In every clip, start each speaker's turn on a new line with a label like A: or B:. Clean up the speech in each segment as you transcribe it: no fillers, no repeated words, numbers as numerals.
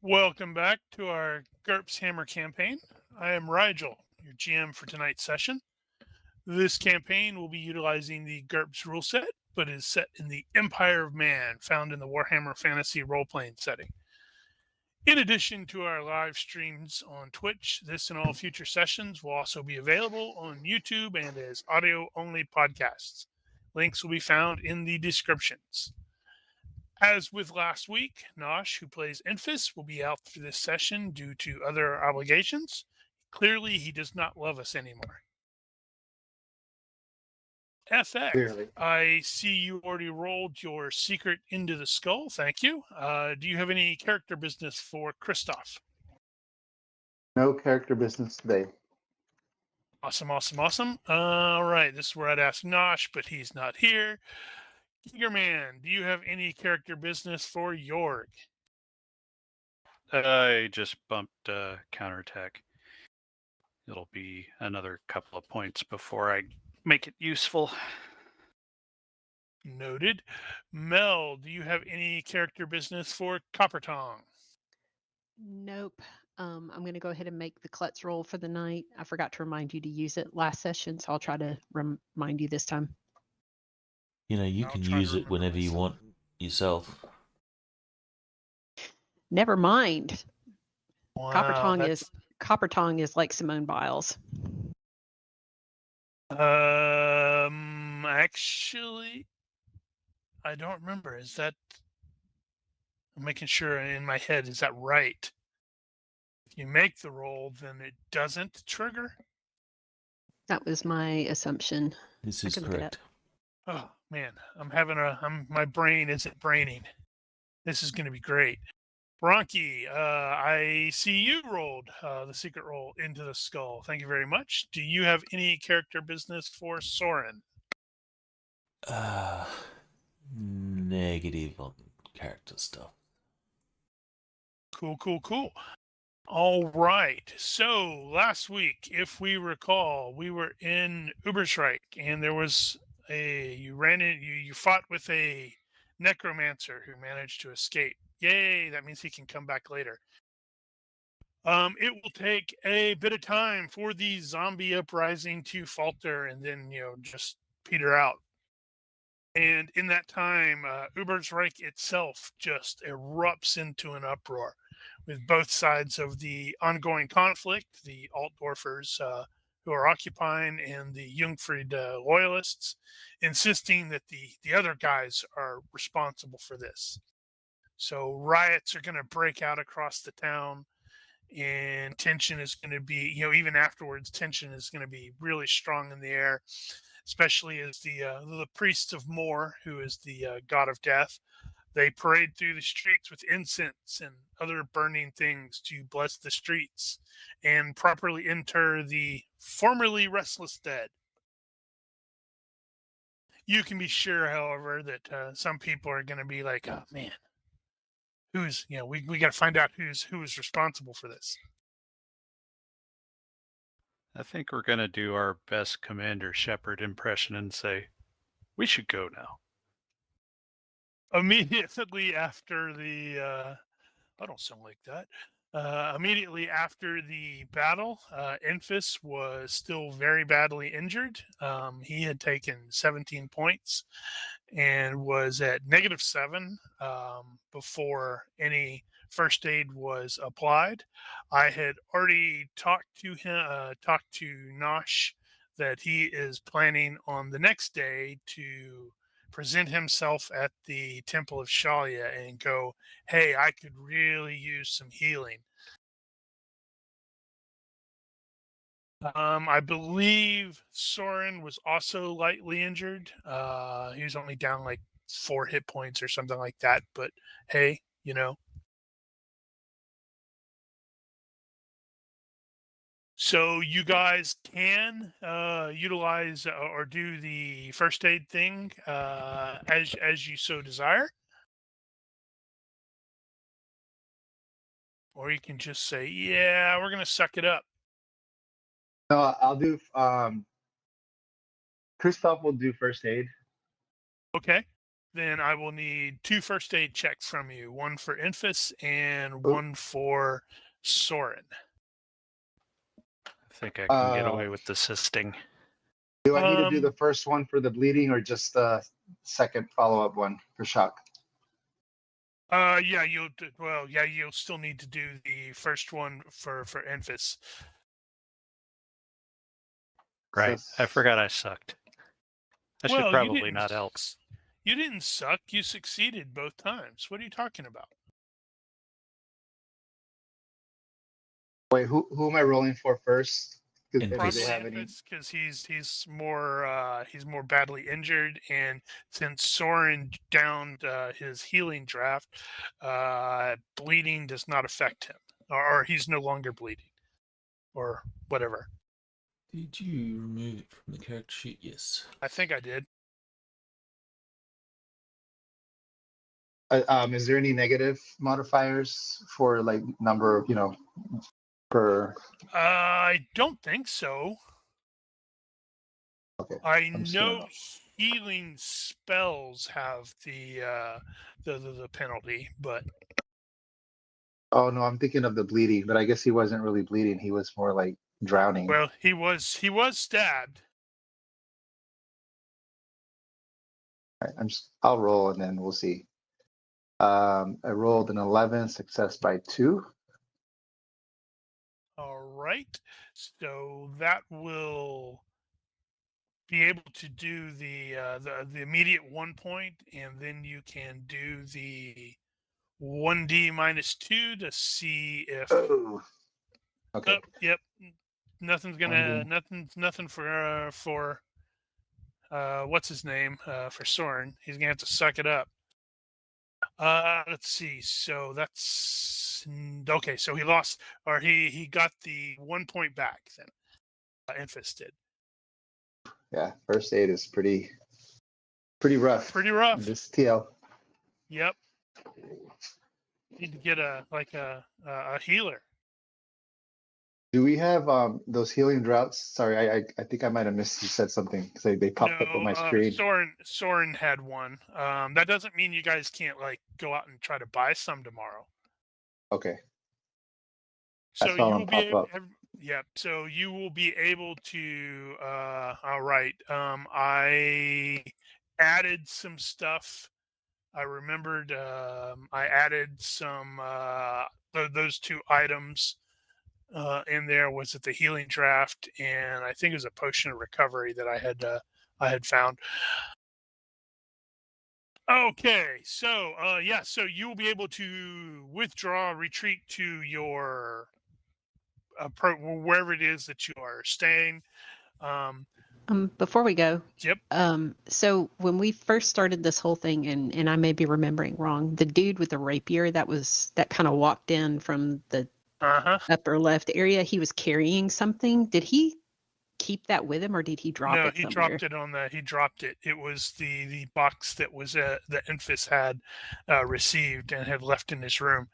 A: Welcome back to our GURPS Hammer campaign. I am Rigil, your GM for tonight's session. This campaign will be utilizing the GURPS rule set, but is set in the Empire of Man, found in the Warhammer Fantasy role-playing setting. In addition to our live streams on Twitch, this and all future sessions will also be available on YouTube and as audio-only podcasts. Links will be found in the descriptions. As with last week, Nosh, who plays Enfys, will be out for this session due to other obligations. Clearly, he does not love us anymore. FX,
B: Clearly.
A: I see you already rolled your secret into the skull. Thank you. Do you have any character business for Christoph?
B: No character business today.
A: Awesome. All right, this is where I'd ask Nosh, but he's not here. Gigerman, do you have any character business for Jorg?
C: I just bumped counterattack. It'll be another couple of points before I make it useful.
A: Noted. Mel, do you have any character business for Coppertong?
D: Nope. I'm going to go ahead and make the klutz roll for the night. I forgot to remind you to use it last session, so I'll try to remind you this time.
E: You know, you
A: I'll
E: can
A: try to
E: use it
A: remember
E: whenever you
A: myself.
E: want yourself.
D: Never mind.
A: Wow,
D: Coppertong is like Simone Biles.
A: Actually, I don't remember. Is that? I'm making sure in my head. Is that right? If you make the roll, then it doesn't trigger.
D: That was my assumption.
E: This
D: I
E: is
D: can look it
E: correct.
A: Oh man, my brain isn't braining. This is going to be great. Bronchi, I see you rolled the secret roll into the skull. Thank you very much. Do you have any character business for Soren?
E: Negative on character stuff.
A: Cool. All right. So last week, if we recall, we were in Uberschreik, and there was you fought with a necromancer who managed to escape. Yay! That means he can come back later. It will take a bit of time for the zombie uprising to falter and then just peter out. And in that time, Uberschreik itself just erupts into an uproar, with both sides of the ongoing conflict, the Altdorfers who are occupying and the Jungfried loyalists, insisting that the other guys are responsible for this. So riots are going to break out across the town, and tension is going to be, even afterwards, tension is going to be really strong in the air, especially as the priests of Mor, who is the god of death, they parade through the streets with incense and other burning things to bless the streets and properly inter the formerly restless dead. You can be sure, however, that some people are going to be like, oh man, we got to find out who is responsible for this.
C: I think we're going to do our best Commander Shepard impression and say, we should go now.
A: Immediately after the I don't sound like that. Immediately after the battle, Enfys was still very badly injured. He had taken 17 points and was at -7 before any first aid was applied. I had already talked to Nosh that he is planning on the next day to present himself at the Temple of Shalia and go, hey, I could really use some healing. I believe Soren was also lightly injured. He was only down like 4 hit points or something like that, but hey, So you guys can utilize or do the first aid thing as you so desire. Or you can just say, yeah, we're going to suck it up.
B: No, I'll do. Christoph will do first aid.
A: Okay, then I will need 2 first aid checks from you. One for Infus and
B: Oh.
A: one for Soren.
C: I think I can get away
B: Um,
C: with desisting.
B: Do I need to do the
A: Um,
B: first one for the bleeding or just the second follow-up one for shock?
A: yeah, you'll still need to do the first one for Infus.
C: Right. I
B: So-
C: forgot I sucked. I should
A: Well, you
C: probably
A: didn't.
C: not help.
A: You didn't suck. You succeeded both times. What are you talking about?
B: Wait, who am I rolling for first? 'Cause if
A: Probably
B: they
E: Infus.
B: have any.
A: Infus, because he's more badly injured, and since Soren downed his healing draft, bleeding does not affect him, or he's no longer bleeding, or whatever.
E: Did you remove it from the character sheet? Yes.
A: I think I did.
B: Is there any negative modifiers for like number of, per?
A: I don't think so.
B: Okay,
A: I
B: I'm just gonna
A: know
B: know.
A: healing spells have the penalty, but
B: Oh no, I'm thinking of the bleeding, but I guess he wasn't really bleeding. He was more like drowning.
A: well, he was stabbed.
B: All right, I'll roll and then we'll see. I rolled an 11, success by 2.
A: All right, so that will be able to do the immediate 1 point, and then you can do the 1d minus 2 to see if.
B: Oh, okay.
A: Yep. Nothing's gonna
B: 1D.
A: nothing for what's his name for Soren. He's gonna have to suck it up. Let's see. So that's okay. So he lost, or he got the 1 point back then. Infus did.
B: Yeah, first aid is pretty rough.
A: Pretty rough.
B: This TL.
A: Yep. Need to get a healer.
B: Do we have those healing droughts? Sorry, I think I might have missed. You said something because they popped up on my screen.
A: Soren had one. That doesn't mean you guys can't like go out and try to buy some tomorrow.
B: Okay.
A: So
B: saw
A: you
B: them
A: will be
B: pop up.
A: yeah. So you will be able to. All right. I added some stuff. I remembered. I added some those 2 items in there. Was it the healing draft, and I think it was a potion of recovery that I had found. Okay, so yeah, so you will be able to retreat to your wherever it is that you are staying.
D: Before we go,
A: Yep.
D: so when we first started this whole thing, and I may be remembering wrong, the dude with the rapier that kind of walked in from the upper left area, he was carrying something. Did he keep that with him, or did he drop
A: No,
D: it
A: he
D: somewhere?
A: dropped it on the. He dropped it. It was the box that was the Infus had received and had left in his room.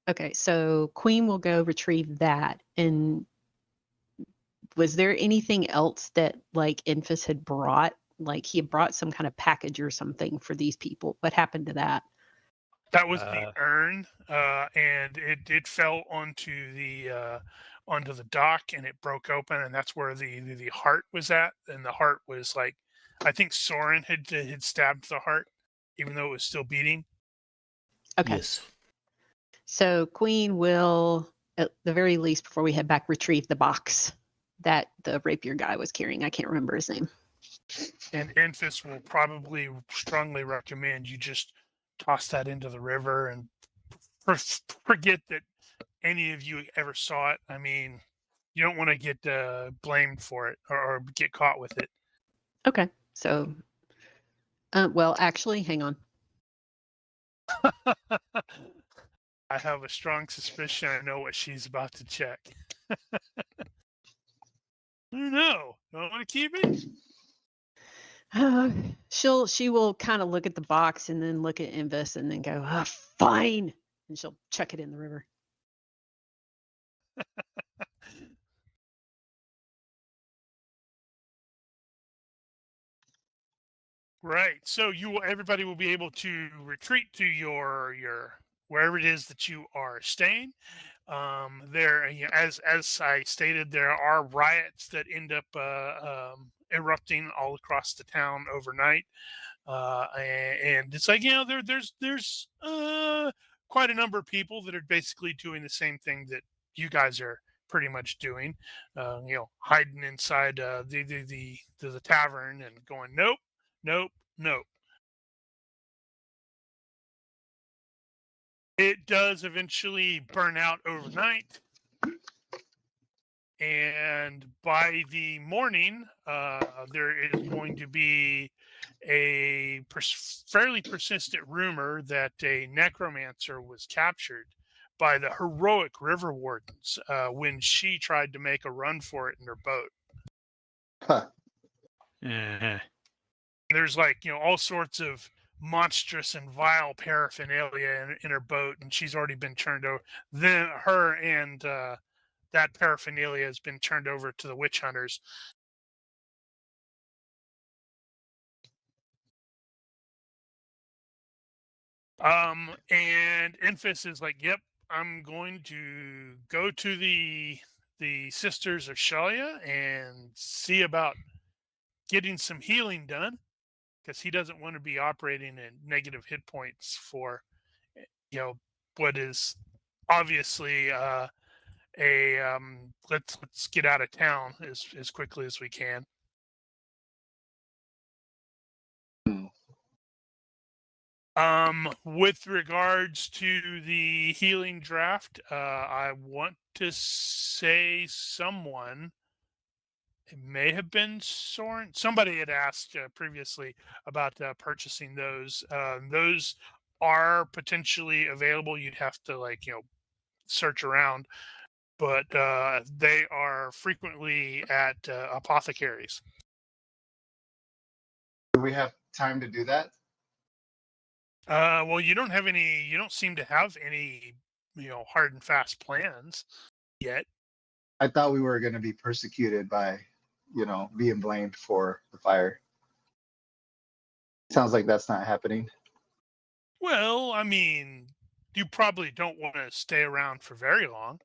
D: Okay, so Queen will go retrieve that. And was there anything else that like Infus had brought? Like he had brought some kind of package or something for these people. What happened to that?
A: That was the urn, and it fell onto the dock, and it broke open, and that's where the heart was at. And the heart was like, I think Soren had stabbed the heart, even though it was still beating.
D: Okay.
E: Yes.
D: So Queen will, at the very least, before we head back, retrieve the box that the rapier guy was carrying. I can't remember his name.
A: And Infus will probably strongly recommend you just toss that into the river and forget that any of you ever saw it. I mean, you don't want to get blamed for it or get caught with it.
D: Okay. So, well, actually, hang on.
A: I have a strong suspicion I know what she's about to check. No, don't want to keep it.
D: She will kind of look at the box and then look at Invis and then go, fine. And she'll chuck it in the river.
A: Right. So everybody will be able to retreat to your wherever it is that you are staying. As I stated, there are riots that end up erupting all across the town overnight, and it's like there's quite a number of people that are basically doing the same thing that you guys are pretty much doing, hiding inside the tavern and going nope, nope, nope. It does eventually burn out overnight, and by the morning, there is going to be a fairly persistent rumor that a necromancer was captured by the heroic river wardens when she tried to make a run for it in her boat.
B: Huh.
A: There's all sorts of monstrous and vile paraphernalia in her boat, and she's already been turned over. Then her and that paraphernalia has been turned over to the witch hunters. And Enfys is like, yep, I'm going to go to the Sisters of Shalia and see about getting some healing done, because he doesn't want to be operating in negative hit points for what is obviously let's get out of town as quickly as we can. With regards to the healing draft, I want to say someone, it may have been Soren. Somebody had asked previously about purchasing those. Those are potentially available. You'd have to search around, but they are frequently at apothecaries.
B: Do we have time to do that?
A: Well, you don't have any. You don't seem to have any, hard and fast plans yet.
B: I thought we were going to be persecuted by, being blamed for the fire. Sounds like that's not happening.
A: Well, I mean, you probably don't want to stay around for very long.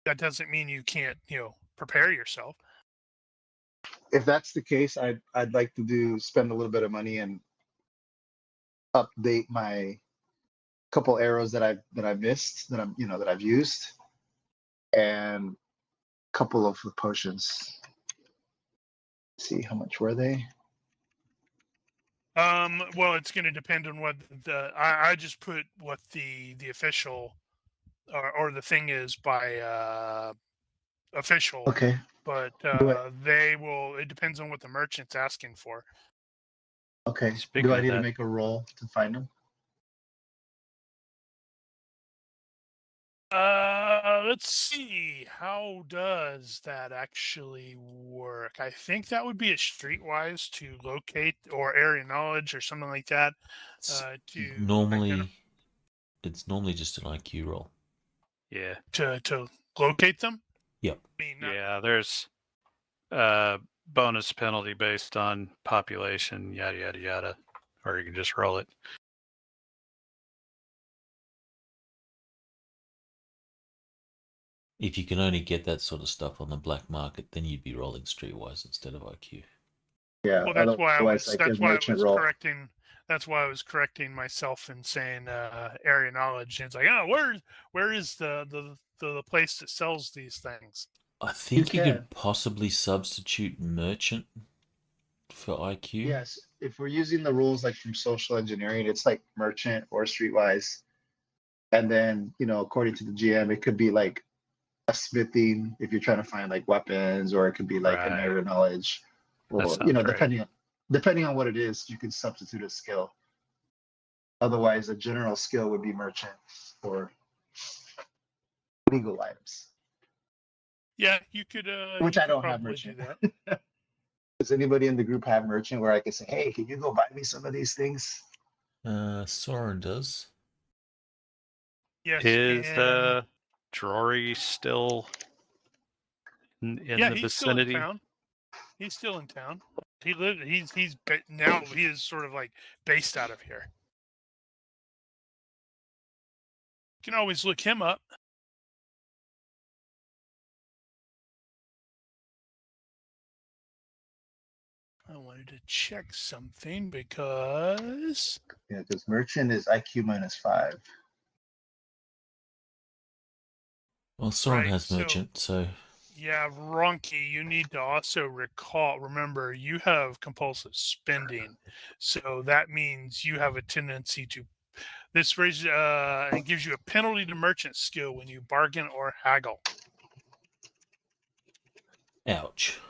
A: That doesn't mean you can't, prepare yourself.
B: If that's the case, I'd like to spend a little bit of money and update my couple arrows that I've missed, that I've used, and a couple of the potions. Let's see, how much were they?
A: Well, it's going to depend on what I just put what the official or the thing is by official.
B: Okay.
A: But they will. It depends on what the merchant's asking for.
B: Okay.
C: Speaking
B: Do I
C: of
B: need to
C: that-
B: make a roll to find them?
A: Let's see. How does that actually work? I think that would be a streetwise to locate, or area knowledge or something like that.
E: Normally, it's normally just an IQ roll.
C: Yeah.
A: To locate them.
E: Yep.
A: I mean,
C: Yeah, there's bonus penalty based on population, yada yada yada, or you can just roll it.
E: If you can only get that sort of stuff on the black market, then you'd be rolling streetwise instead of IQ.
B: Yeah.
A: Well, that's why I was. That's why I was
B: roll.
A: correcting. That's why I was correcting myself and saying area knowledge. And it's like, oh, where is the place that sells these things?
E: I think you
B: can.
E: could possibly substitute merchant for IQ.
B: Yes. If we're using the rules like from social engineering, it's like merchant or streetwise. And then, according to the GM, it could be like a smithing if you're trying to find like weapons, or it could be like an
C: Right.
B: area knowledge, or
C: That sounds right.
B: depending on what it is, you can substitute a skill. Otherwise, a general skill would be merchant or legal items.
A: Yeah, you could.
B: Which
A: you
B: I
A: could
B: don't have
A: probably
B: merchant.
A: do that.
B: Does anybody in the group have merchant where I can say, hey, can you go buy me some of these things?
E: Soren does.
A: Yes.
C: Is
A: and
C: Drory still in
A: yeah,
C: the
A: he's still in
C: vicinity?
A: town. He's still in town. He lived. Now he is sort of like based out of here. You can always look him up. I wanted to check something because
B: Yeah, because merchant is IQ -5.
E: Well, Soren
A: Right,
E: has
A: so-
E: merchant, so
A: yeah, Ronky, you need to also remember, you have compulsive spending, so that means you have a tendency to. This raises it gives you a penalty to merchant skill when you bargain or haggle.
E: ouch.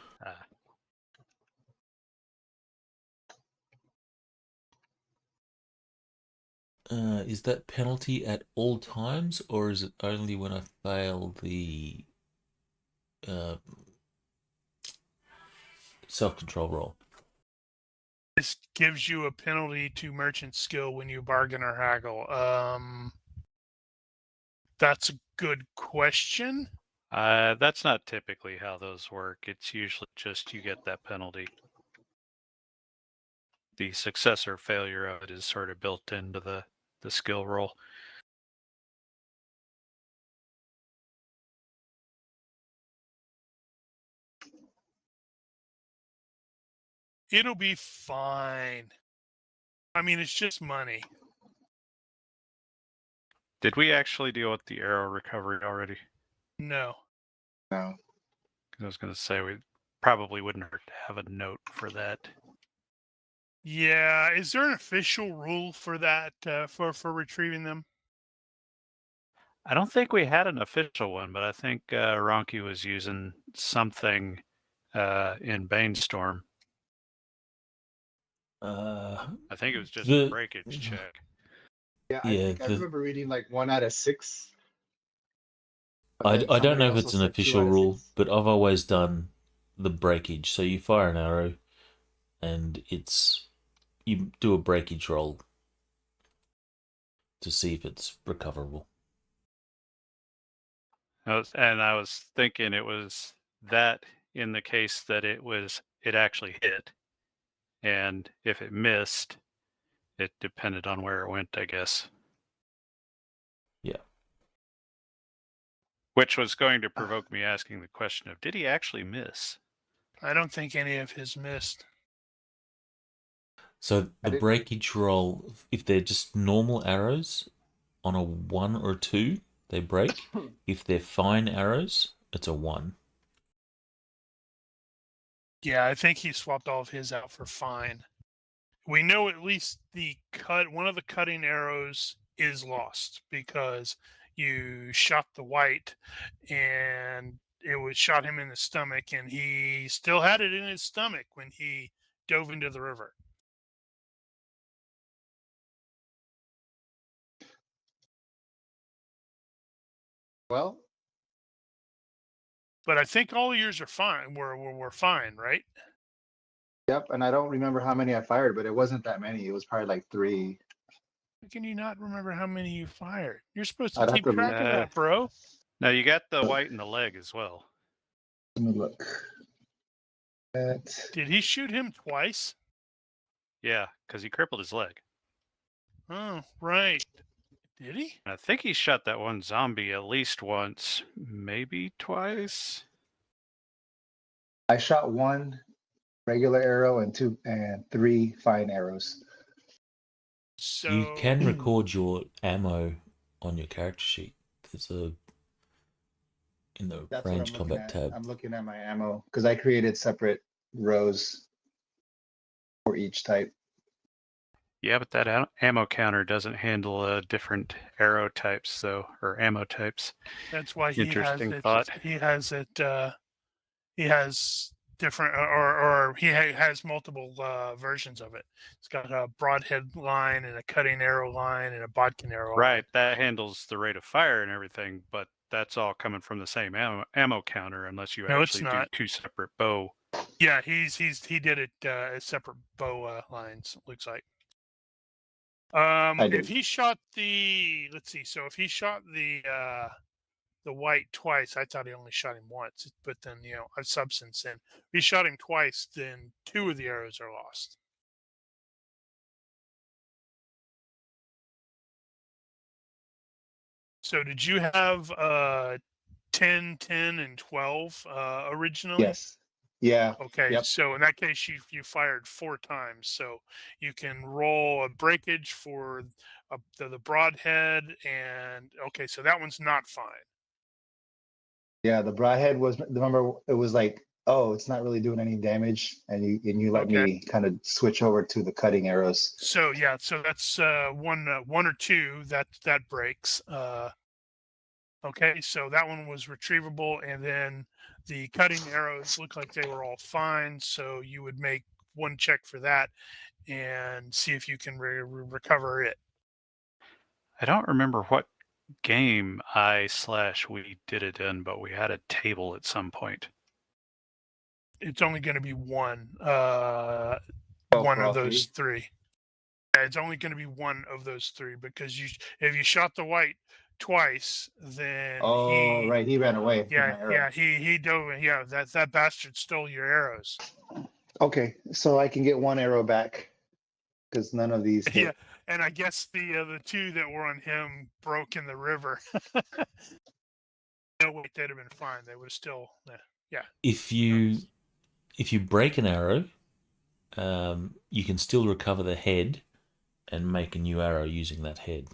E: Is that penalty at all times, or is it only when I fail the self-control roll?
A: This gives you a penalty to merchant skill when you bargain or haggle. That's a good question.
C: That's not typically how those work. It's usually just you get that penalty. The success or failure of it is sort of built into the skill roll.
A: It'll be fine. I mean, it's just money.
C: Did we actually deal with the arrow recovery already?
A: No.
B: No.
C: I was going to say we probably wouldn't hurt to have a note for that.
A: Yeah, is there an official rule for that, for retrieving them?
C: I don't think we had an official one, but I think Ronky was using something in Banestorm. I think it was just a breakage check.
B: Yeah, I
E: Yeah,
B: think I remember reading like 1 out of 6.
E: I
B: then
E: don't know
B: somebody
E: if it's
B: also
E: an
B: said 2
E: official
B: out of
E: rule,
B: 6.
E: but I've always done the breakage. So you fire an arrow, and you do a breakage roll to see if it's recoverable.
C: I was thinking it was that in the case that it actually hit, and if it missed, it depended on where it went, I guess.
E: Yeah.
C: Which was going to provoke me asking the question of, did he actually miss?
A: I don't think any of his missed.
E: So the breakage roll, if they're just normal arrows, on a 1 or 2, they break. If they're fine arrows, it's a 1.
A: Yeah, I think he swapped all of his out for fine. We know at least one of the cutting arrows is lost because you shot the white and it shot him in the stomach, and he still had it in his stomach when he dove into the river.
B: Well,
A: but I think all yours are fine. We're fine, right?
B: Yep, and I don't remember how many I fired, but it wasn't that many. It was probably like 3.
A: How can you not remember how many you fired? You're supposed to
B: I'd have
A: keep
B: to
A: track of that, bro.
C: Now you got the white in the leg as well.
B: Let me look.
A: Did he shoot him twice?
C: Yeah, because he crippled his leg.
A: Oh, right. Did he?
C: I think he shot that one zombie at least once, maybe twice.
B: I shot 1 regular arrow and 3 fine arrows.
A: So
E: You can record your ammo on your character sheet. There's in the
B: That's
E: range
B: what I'm
E: combat tab.
B: I'm looking at my ammo because I created separate rows for each type.
C: Yeah, but that ammo counter doesn't handle different arrow types, though, or ammo types.
A: that's why he
C: Interesting
A: has it.
C: thought.
A: He has it. He has different, or he has multiple versions of it. It's got a broadhead line and a cutting arrow line and a bodkin arrow line.
C: Right, that handles the rate of fire and everything, but that's all coming from the same ammo counter, unless you actually do 2 separate bow.
A: Yeah, he did it as separate bow lines. Looks like. If he shot the, let's see. So if he shot the the white twice. I thought he only shot him once, but then a substance in. If he shot him twice, then 2 of the arrows are lost. So did you have 10, 10, and 12 originally?
B: Yes. Yeah.
A: Okay,
B: Yep.
A: so in that case, you fired 4 times. So you can roll a breakage for the broadhead, and okay, so that one's not fine.
B: Yeah, the broadhead was, remember, it was like, oh, it's not really doing any damage, and you let
A: Okay.
B: me kind of switch over to the cutting arrows.
A: So yeah, so that's one or 2 that breaks. Okay, so that one was retrievable, and then the cutting arrows look like they were all fine. So you would make 1 check for that and see if you can recover it.
C: I don't remember what game we did it in, but we had a table at some point.
A: It's only going to be one.
B: Oh,
A: One
B: for
A: of
B: all
A: those 3. Yeah, it's only going to be one of those 3 because if you shot the white twice, then
B: Oh, right, he ran away from my arrow.
A: yeah, he dove. Yeah, that bastard stole your arrows.
B: Okay, so I can get 1 arrow back because none of these hit.
A: Yeah, and I guess the 2 that were on him broke in the river. No, wait, they'd have been fine. They would have still, yeah.
E: If you break an arrow, you can still recover the head and make a new arrow using that head.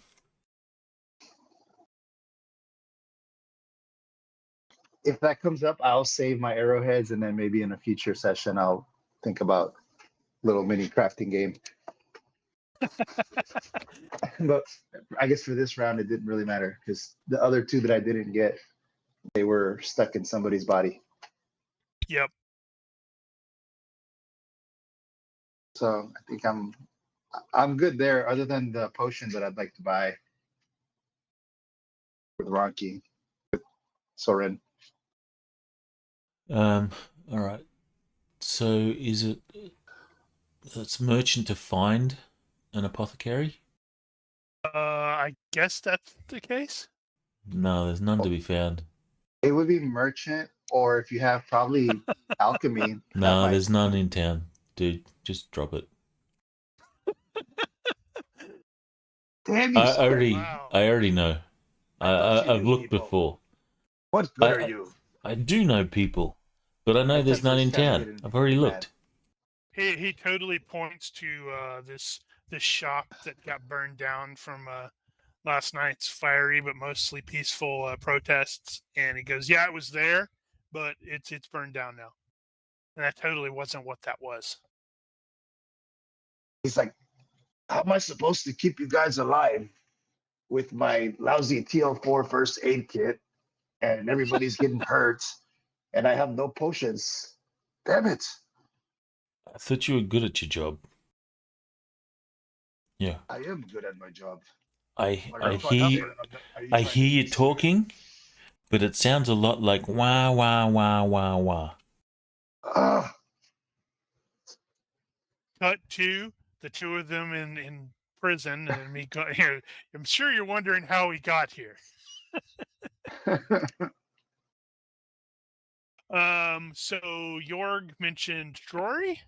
B: If that comes up, I'll save my arrowheads, and then maybe in a future session, I'll think about little mini crafting game. But I guess for this round, it didn't really matter because the other 2 that I didn't get, they were stuck in somebody's body.
A: Yep.
B: So I think I'm good there, other than the potions that I'd like to buy with Ronki, with Soren.
E: All right. So it's merchant to find an apothecary?
A: I guess that's the case.
E: No, there's none to be found.
B: It would be merchant, or if you have probably alchemy.
E: No, there's none in town, dude. Just drop it.
B: Damn you!
E: I already know. I've looked before.
B: What good are you?
E: I do know people, but I know there's none in town. I've already looked.
A: He totally points to this shop that got burned down from last night's fiery but mostly peaceful protests, and he goes, "Yeah, it was there, but it's burned down now." And that totally wasn't what that was.
B: He's like, how am I supposed to keep you guys alive with my lousy TL4 first aid kit, and everybody's getting hurt, and I have no potions? Damn it!
E: I thought you were good at your job. Yeah.
B: I am good at my job.
E: I hear you talking, but it sounds a lot like wah wah wah wah wah.
A: Cut to the 2 of them in prison, and me go here. I'm sure you're wondering how he got here. So Jorg mentioned Drory?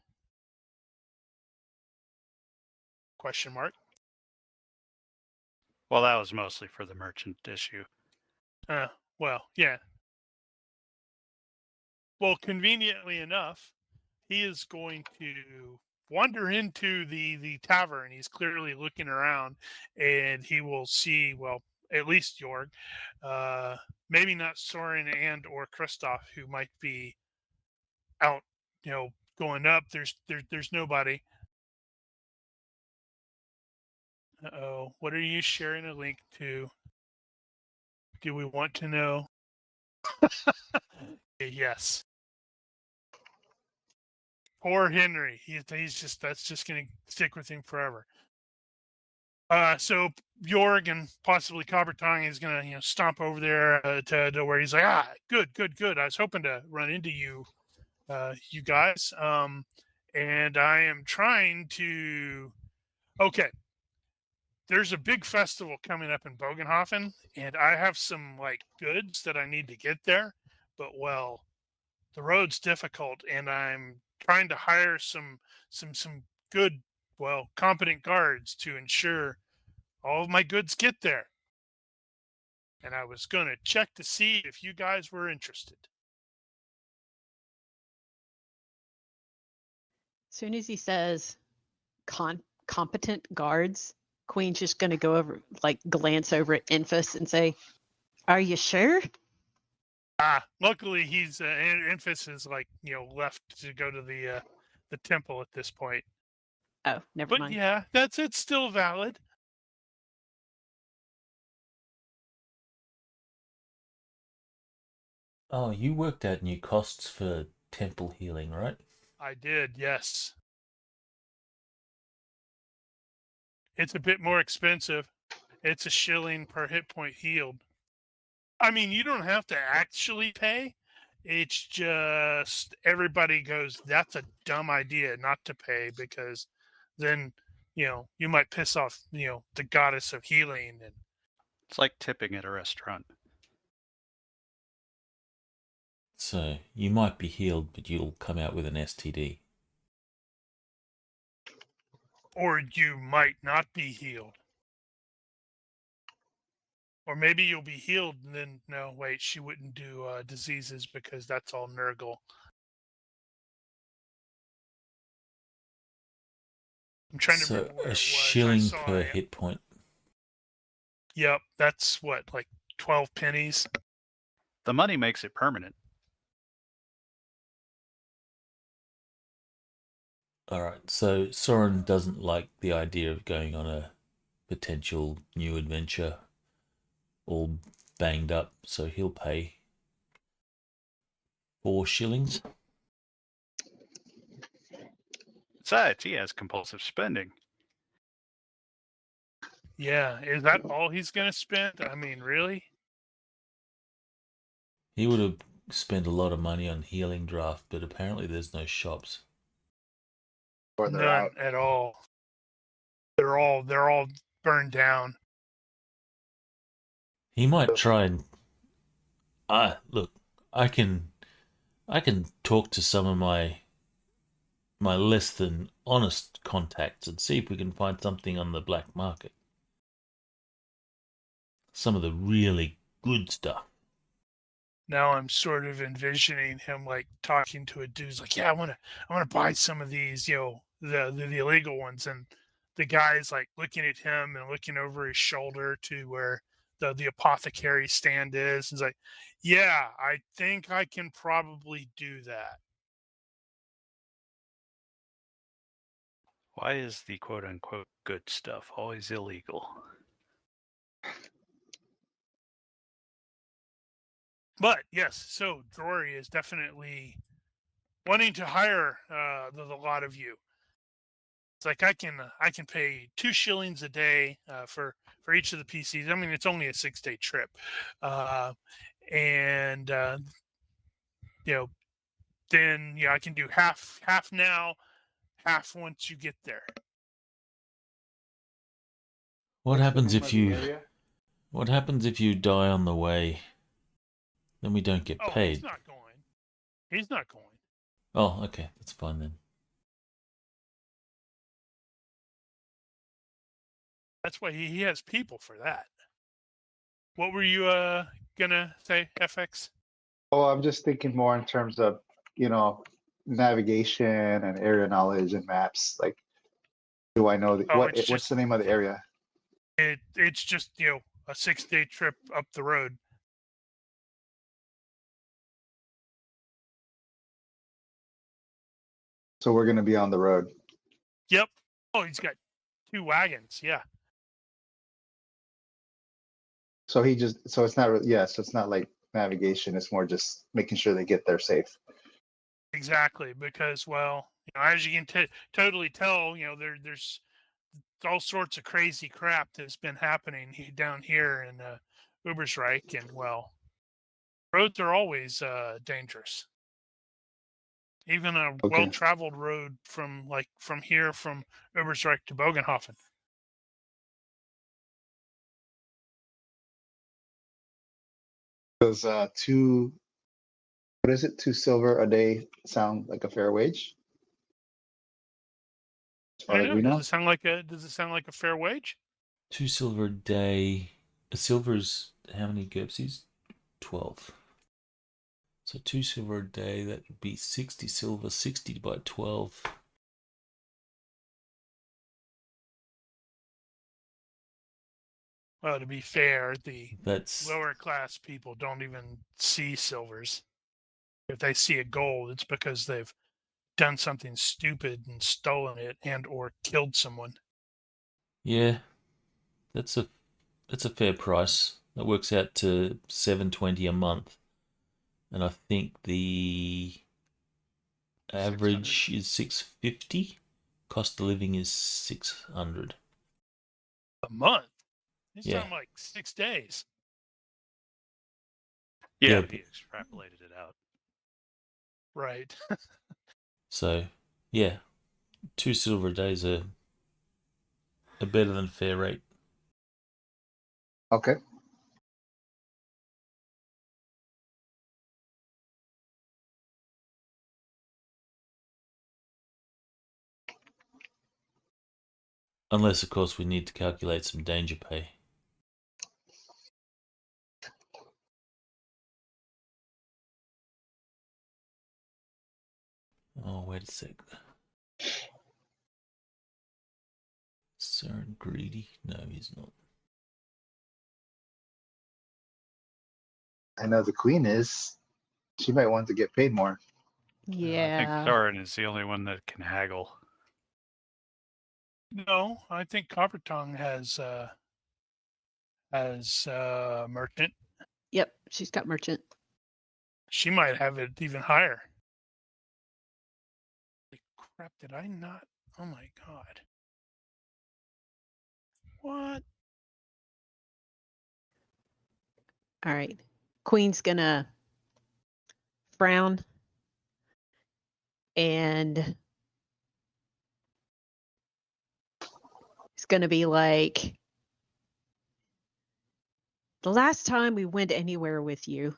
A: Question mark.
C: Well, that was mostly for the merchant issue.
A: Well, yeah. Well, conveniently enough, he is going to wander into the tavern. He's clearly looking around, and he will see, well, at least Jorg, maybe not Soren and or Kristoff, who might be out, going up. There's nobody. Uh-oh, what are you sharing a link to? Do we want to know? Yes. Poor Henry. That's just going to stick with him forever. So Jorg and possibly Coppertongue is going to, stomp over there to where he's like, good. I was hoping to run into you, you guys. And I am trying to. Okay. there's a big festival coming up in Bögenhafen, and I have some like goods that I need to get there. But well, the road's difficult, and I'm trying to hire some good, well, competent guards to ensure all of my goods get there. And I was going to check to see if you guys were interested.
D: As soon as he says competent guards, Queen's just going to go over, like, glance over at Enfys and say, "Are you sure?"
A: Luckily, he's Enfys is like left to go to the temple at this point.
D: Oh, never
A: But
D: mind.
A: yeah, it's still valid.
E: Oh, you worked out new costs for temple healing, right?
A: I did, yes. It's a bit more expensive. It's a shilling per hit point healed. I mean, you don't have to actually pay. It's just everybody goes, that's a dumb idea not to pay, because then, you might piss off, the goddess of healing. And
C: It's like tipping at a restaurant.
E: So you might be healed, but you'll come out with an STD.
A: or you might not be healed. Or maybe you'll be healed and then, no, wait, she wouldn't do diseases because that's all Nurgle. I'm trying to remember where
E: a
A: it was.
E: shilling per hit point.
A: Yep, that's what, like 12 pennies?
C: The money makes it permanent.
E: Alright, so Soren doesn't like the idea of going on a potential new adventure all banged up, so he'll pay 4 shillings.
C: Besides, he has compulsive spending.
A: Yeah, is that all he's going to spend? I mean, really?
E: He would have spent a lot of money on healing draft, but apparently there's no shops.
B: Or they're
A: None
B: out.
A: at all. They're all burned down.
E: He might try and look, I can talk to some of my less than honest contacts and see if we can find something on the black market. Some of the really good stuff.
A: Now I'm sort of envisioning him like talking to a dude's like, yeah, I want to buy some of these, the illegal ones, and the guy's like looking at him and looking over his shoulder to where the apothecary stand is. He's like, yeah, I think I can probably do that.
C: Why is the quote-unquote good stuff always illegal?
A: But yes, so Drory is definitely wanting to hire the lot of you. It's like I can pay 2 shillings a day for each of the PCs. I mean, it's only a 6-day trip, and then I can do half now, half once you get there.
E: What happens if you die on the way? Then we don't get paid.
A: He's not going. He's not going.
E: Oh, okay, that's fine then.
A: That's why he has people for that. What were you gonna say, FX?
B: Oh, I'm just thinking more in terms of, navigation and area knowledge and maps. Like, do I know what's the name of the area?
A: It's just a 6-day trip up the road.
B: So we're going to be on the road.
A: Yep. Oh, he's got 2 wagons. Yeah.
B: So it's not really, so it's not like navigation. It's more just making sure they get there safe.
A: Exactly, because as you can totally tell, there's all sorts of crazy crap that's been happening down here in Ubersreich, and roads are always dangerous. Even a well-traveled road from here from Ubersreich to Bögenhafen.
B: Does two silver a day sound like a fair wage? As
A: I
B: far
A: don't
B: as
A: know.
B: we know.
A: Does it sound like a fair wage?
E: 2 silver a day. A silver is how many GURPSes? 12. So 2 silver a day, that would be 60 silver, 60 by 12.
A: Well, to be fair, the
E: That's
A: lower class people don't even see silvers. If they see a gold, it's because they've done something stupid and stolen it and or killed someone.
E: yeah. That's a fair price. That works out to $7.20 a month. And I think the average is $6.50. Cost of living is $600.
A: A month? He's
E: Yeah.
A: talking like 6 days.
C: Yeah,
E: Yeah,
C: he extrapolated it out.
A: Right.
E: So, yeah, 2 silver a day is a better than fair rate.
B: Okay.
E: Unless, of course, we need to calculate some danger pay. Oh, wait a sec. Sir Greedy? No, he's not.
B: I know the queen is. She might want to get paid more.
C: I think
D: Yeah.
C: Soren is the only one that can haggle.
A: No, I think Copper Tongue has merchant.
D: Yep. She's got merchant.
A: She might have it even higher. Holy crap, did I not? Oh my god. What?
D: All right. Queen's gonna frown and it's gonna be like, the last time we went anywhere with you,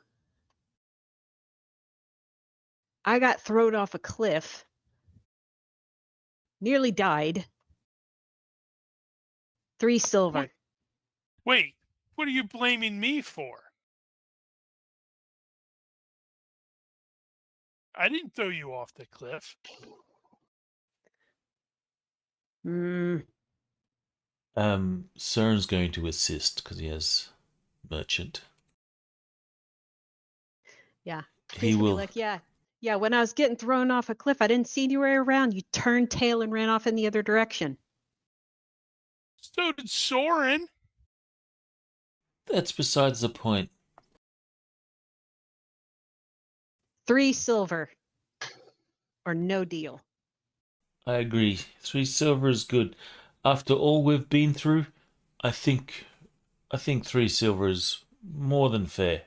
D: I got thrown off a cliff, nearly died. 3 silver.
A: What? Wait, what are you blaming me for? I didn't throw you off the cliff.
E: Søren's going to assist because he has merchant.
D: Yeah.
E: He
D: He's gonna
E: will.
D: be like, yeah, when I was getting thrown off a cliff, I didn't see anywhere around. You turned tail and ran off in the other direction.
A: So did Soren.
E: That's besides the point.
D: 3 silver. Or no deal.
E: I agree. 3 silver is good. After all we've been through, I think 3 silver is more than fair.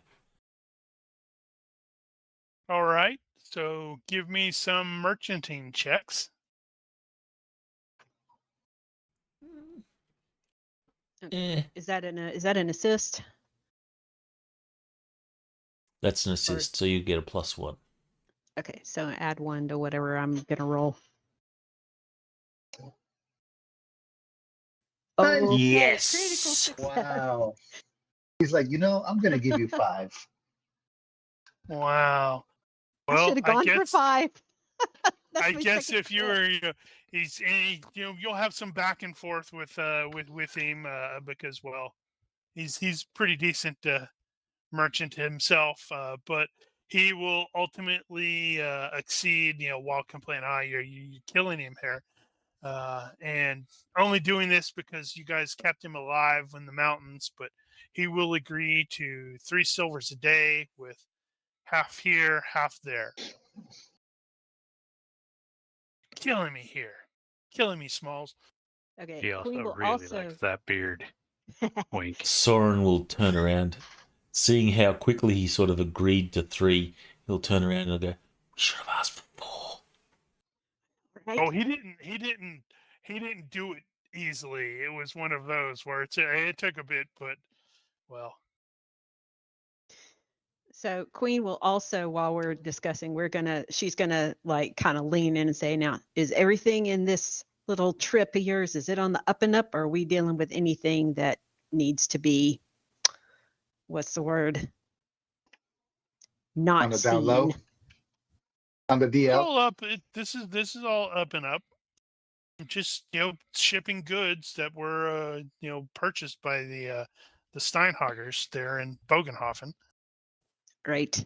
A: All right. So give me some merchanting checks.
D: Is that an assist?
E: That's an assist, so you get a +1.
D: Okay, so add 1 to whatever I'm gonna roll. Oh,
E: Yes!
D: critical success.
B: Wow. He's like, I'm gonna give you 5.
A: Wow.
D: I
A: Well,
D: should have gone for 5.
A: I guess if you were, you'll have some back and forth with him because, well, he's pretty decent merchant himself, but he will ultimately exceed, while complaining, you're killing him here, and only doing this because you guys kept him alive in the mountains. But he will agree to 3 silvers a day with half here, half there. Killing me here. Killing me, Smalls.
D: Okay,
C: He
D: Queen
C: also
D: will
C: really likes that beard. Wink.
E: Soren will turn around. Seeing how quickly he sort of agreed to 3, he'll turn around and he'll go, "We should have asked for 4.
D: Right?
A: Oh, he didn't do it easily. It was one of those where it took a bit, but well.
D: So Queen will also, while we're discussing, she's gonna like kind of lean in and say, now, is everything in this little trip of yours, is it on the up and up, or are we dealing with anything that needs to be, what's the word? Not
B: On the down low,
D: seen.
B: on the
A: It's
B: DL.
A: all up. This is all up and up. Just shipping goods that were purchased by the Steinhagers there in Bögenhafen.
D: Right.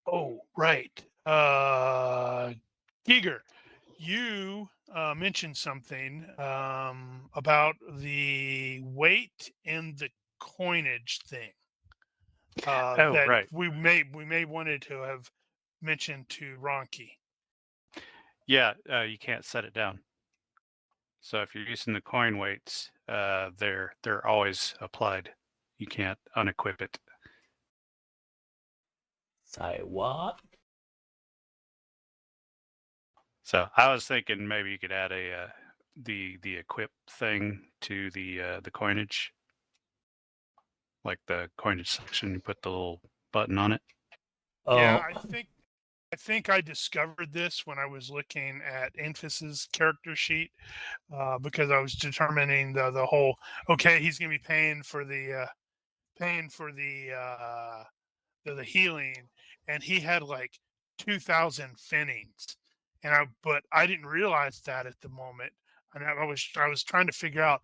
A: Oh, right. Giger, you mentioned something about the weight and the coinage thing
C: Oh,
A: that
C: right.
A: we may wanted to have mentioned to Ronki.
C: Yeah, you can't set it down. So if you're using the coin weights, they're always applied. You can't unequip it.
E: Say what?
C: So I was thinking maybe you could add the equip thing to the coinage, like the coinage section. You put the little button on it.
A: Yeah,
E: Oh,
A: I think I discovered this when I was looking at Enfys's character sheet because I was determining the whole. Okay, he's going to be paying for the the healing, and he had like 2,000 finnings, but I didn't realize that at the moment, and I was trying to figure out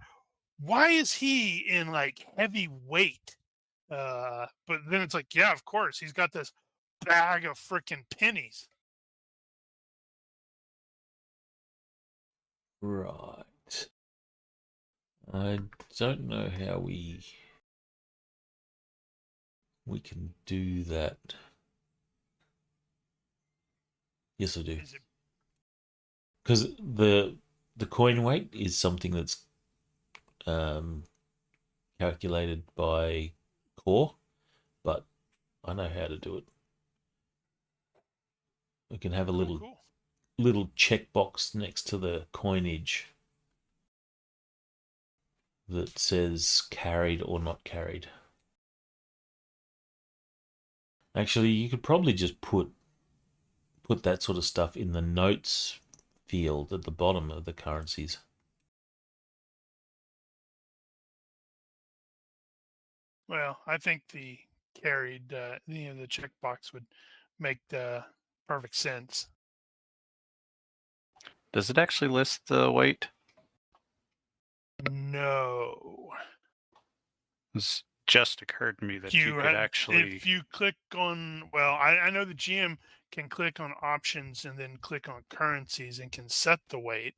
A: why is he in like heavy weight. But then it's like, yeah, of course, he's got this bag of freaking pennies.
E: right. I don't know how we can do that. Yes, I do.
A: Is it
E: Because the coin weight is something that's calculated by core, but I know how to do it. We can have a
A: cool?
E: little checkbox next to the coinage that says carried or not carried. Actually, you could probably just put that sort of stuff in the notes field at the bottom of the currencies.
A: Well, I think the carried, the checkbox would make the perfect sense.
C: Does it actually list the weight?
A: No.
C: It's just occurred to me that you could actually.
A: If you click on, well, I know the GM can click on options and then click on currencies and can set the weight,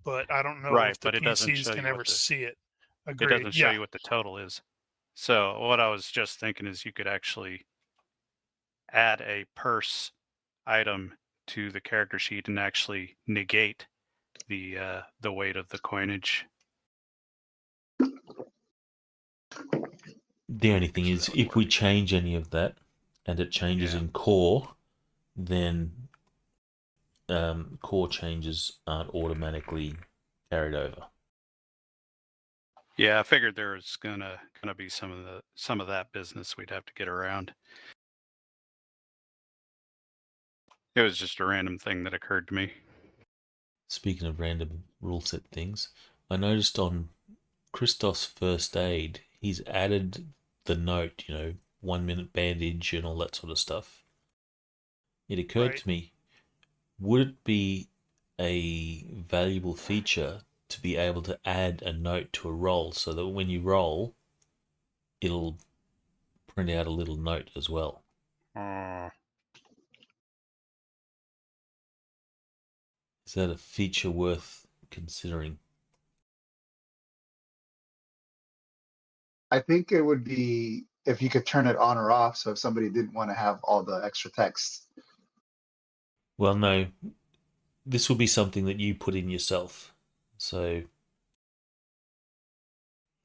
A: but I don't know
C: Right,
A: if the
C: but it doesn't
A: PCs
C: show
A: can
C: you
A: ever
C: what the
A: see it.
C: it
A: Agreed.
C: doesn't show
A: Yeah.
C: you what the total is. So what I was just thinking is you could actually add a purse item to the character sheet and actually negate the weight of the coinage.
E: The only thing
A: So
E: is,
A: that would
E: if we
A: work.
E: change any of that and it changes
A: Yeah.
E: in core, then core changes aren't automatically carried over.
C: Yeah, I figured there was gonna be some of that business we'd have to get around. It was just a random thing that occurred to me.
E: Speaking of random rule set things, I noticed on Christos' first aid, he's added the note, 1 minute bandage and all that sort of stuff. It occurred
A: Right.
E: to me, would it be a valuable feature to be able to add a note to a roll so that when you roll, it'll print out a little note as well? Is that a feature worth considering?
B: I think it would be if you could turn it on or off. So if somebody didn't want to have all the extra text.
E: Well, no. This will be something that you put in yourself. So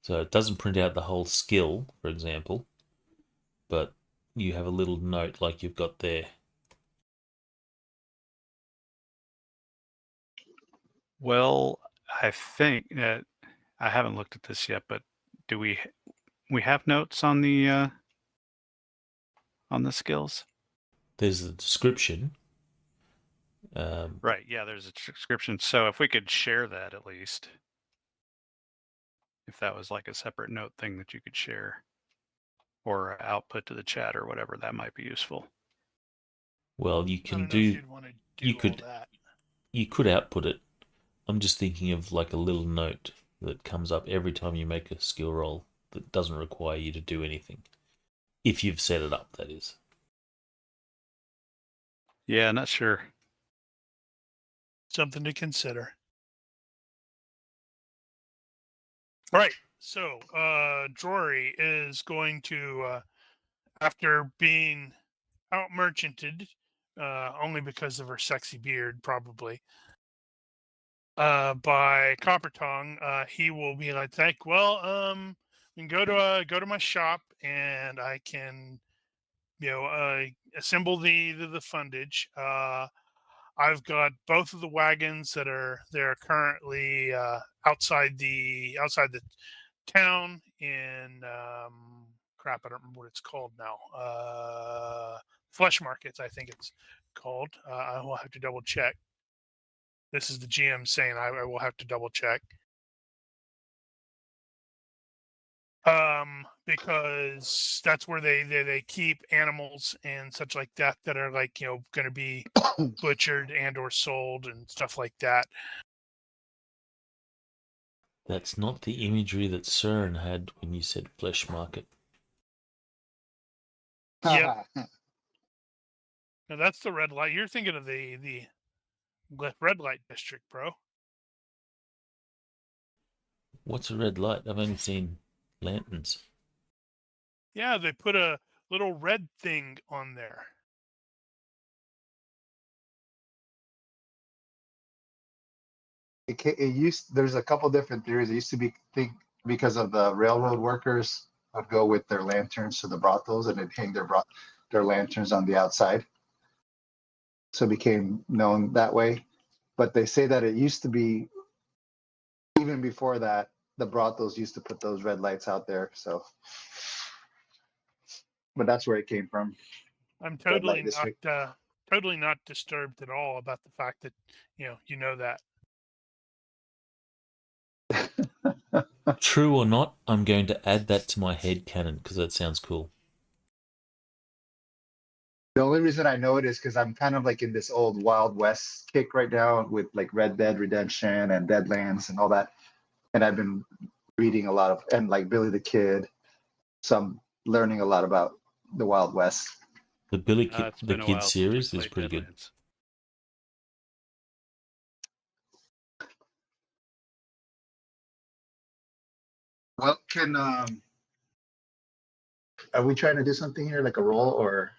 E: it doesn't print out the whole skill, for example, but you have a little note like you've got there.
C: Well, I think that I haven't looked at this yet, but do we have notes on the skills?
E: There's a description.
C: Right, yeah, there's a description. So if we could share that at least, if that was like a separate note thing that you could share or output to the chat or whatever, that might be useful.
E: Well, you
A: I
E: can
A: don't know if
E: do.
A: you'd want to do
E: You
A: all
E: could.
A: that.
E: You could output it. I'm just thinking of like a little note that comes up every time you make a skill roll that doesn't require you to do anything. If you've set it up, that is.
C: Yeah, not sure.
A: Something to consider. All right. So, Drory is going to, after being out merchanted, only because of her sexy beard, probably, by Copper Tongue, he will be like, you can go to my shop and I can, assemble the fundage. I've got both of the wagons that are currently outside the town in crap. I don't remember what it's called now. Flesh Markets, I think it's called. I will have to double check. This is the GM saying I will have to double check. Because that's where they keep animals and such like that are like going to be butchered and or sold and stuff like that.
E: That's not the imagery that CERN had when you said flesh market.
A: Yep. Now that's the red light. You're thinking of the red light district, bro.
E: What's a red light? I've only seen lanterns.
A: Yeah, they put a little red thing on there.
B: There's a couple different theories. It used to be because of the railroad workers would go with their lanterns to the brothels and they'd hang their lanterns on the outside. So it became known that way. But they say that it used to be, even before that, the brothels used to put those red lights out there. So, but that's where it came from.
A: I'm
B: Red light
A: totally
B: district.
A: not disturbed at all about the fact that you know that.
E: True or not, I'm going to add that to my head canon because that sounds cool.
B: The only reason I know it is because I'm kind of like in this old Wild West kick right now with like Red Dead Redemption and Deadlands and all that. And I've been reading a lot of, and like Billy the Kid. So I'm learning a lot about the Wild West.
E: The Billy
C: It's
E: the
C: been a
E: Kid
C: while since we
E: series is
C: played
E: pretty good.
C: Deadlands.
B: Well, are we trying to do something here, like a roll, or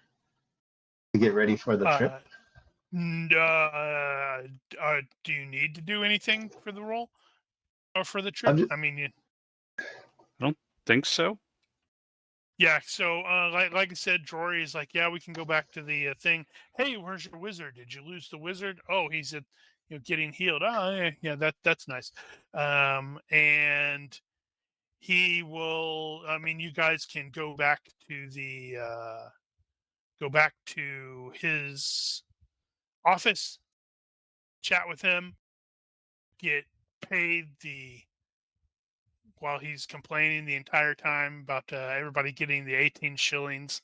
B: to get ready for the trip?
A: Do you need to do anything for the roll or for the
B: I'm
A: trip?
B: just,
A: I mean,
C: I don't think so.
A: yeah. So, like I said, Drory is like, yeah, we can go back to the thing. Hey, where's your wizard? Did you lose the wizard? Oh, he's getting healed. Oh, yeah, that's nice. And he will. I mean, you guys can go back to his office, chat with him, get paid while he's complaining the entire time about everybody getting the 18 shillings.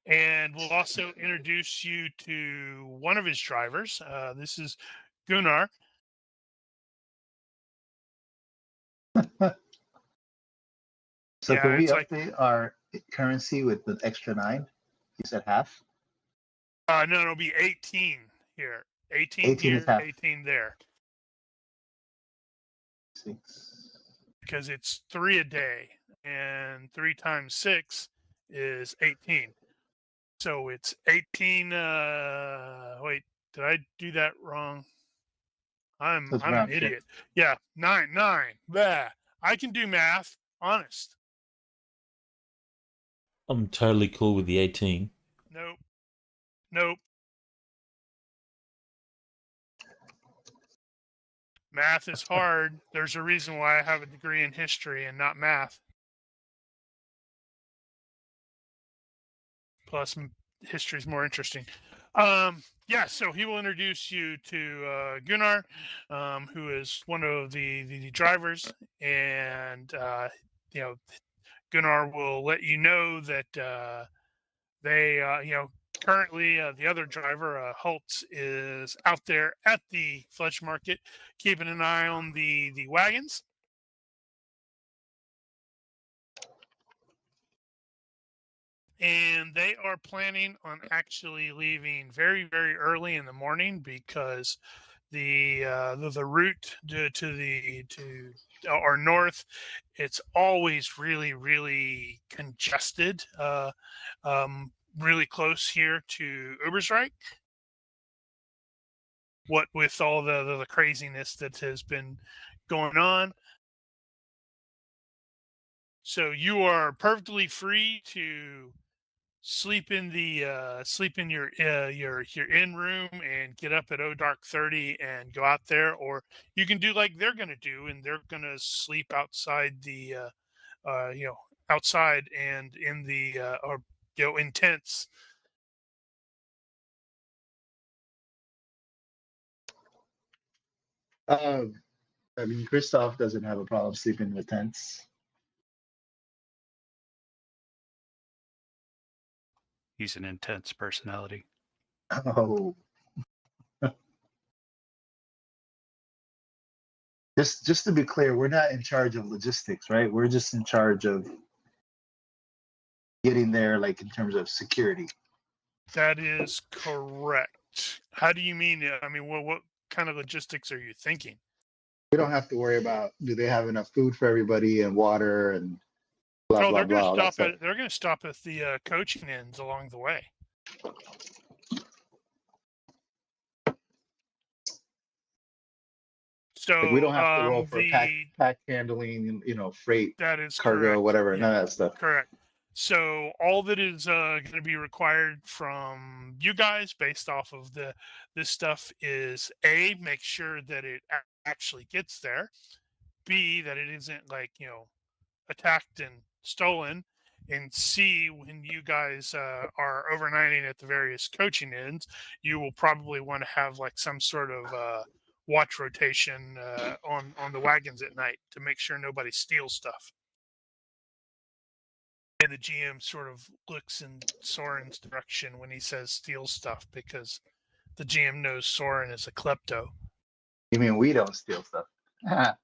A: And we'll also introduce you to one of his drivers. This is Gunnar.
B: so
A: Yeah,
B: can we
A: it's like
B: update our currency with the extra 9? You said half?
A: no, it'll be 18 here. 18
B: 18 is
A: here,
B: half.
A: 18 there.
B: 6.
A: Because it's 3 a day, and 3 times 6 is 18. So it's 18. Wait, did I do that wrong? I'm
B: So it's
A: an
B: round trip.
A: idiot. Yeah, 9. Bah. I can do math. Honest.
E: I'm totally cool with the 18.
A: Nope. Math is hard. There's a reason why I have a degree in history and not math. Plus, history is more interesting. Yeah, so he will introduce you to Gunnar, who is one of the drivers, and Gunnar will let you know that they, currently the other driver, Holtz, is out there at the flesh market, keeping an eye on the wagons. And they are planning on actually leaving very, very early in the morning because the route to or north, it's always really, really congested. Really close here to Ubersreich. What with all the craziness that has been going on. So you are perfectly free to sleep in your in room and get up at dark 30 and go out there, or you can do like they're gonna do, and they're gonna sleep outside the outside and in the or in tents.
B: I mean, Christoph doesn't have a problem sleeping in the tents.
C: He's an intense personality.
B: Oh. Just to be clear, we're not in charge of logistics, right? We're just in charge of getting there, like in terms of security.
A: That is correct. How do you mean? I mean, what kind of logistics are you thinking?
B: We don't have to worry about do they have enough food for everybody and water and blah blah
A: They're going
B: blah.
A: to stop at the coaching inns along the way. So
B: Like we don't have to roll for pack handling, freight,
A: that is
B: cargo,
A: correct.
B: whatever,
A: Yeah,
B: none of that stuff.
A: correct. So all that is going to be required from you guys, based off of this stuff, is A, make sure that it actually gets there. B, that it isn't attacked and stolen. And C, when you guys are overnighting at the various coaching inns, you will probably want to have like some sort of watch rotation on the wagons at night to make sure nobody steals stuff. And the GM sort of looks in Soren's direction when he says steal stuff, because the GM knows Soren is a klepto.
B: You mean we don't steal stuff?
A: Now,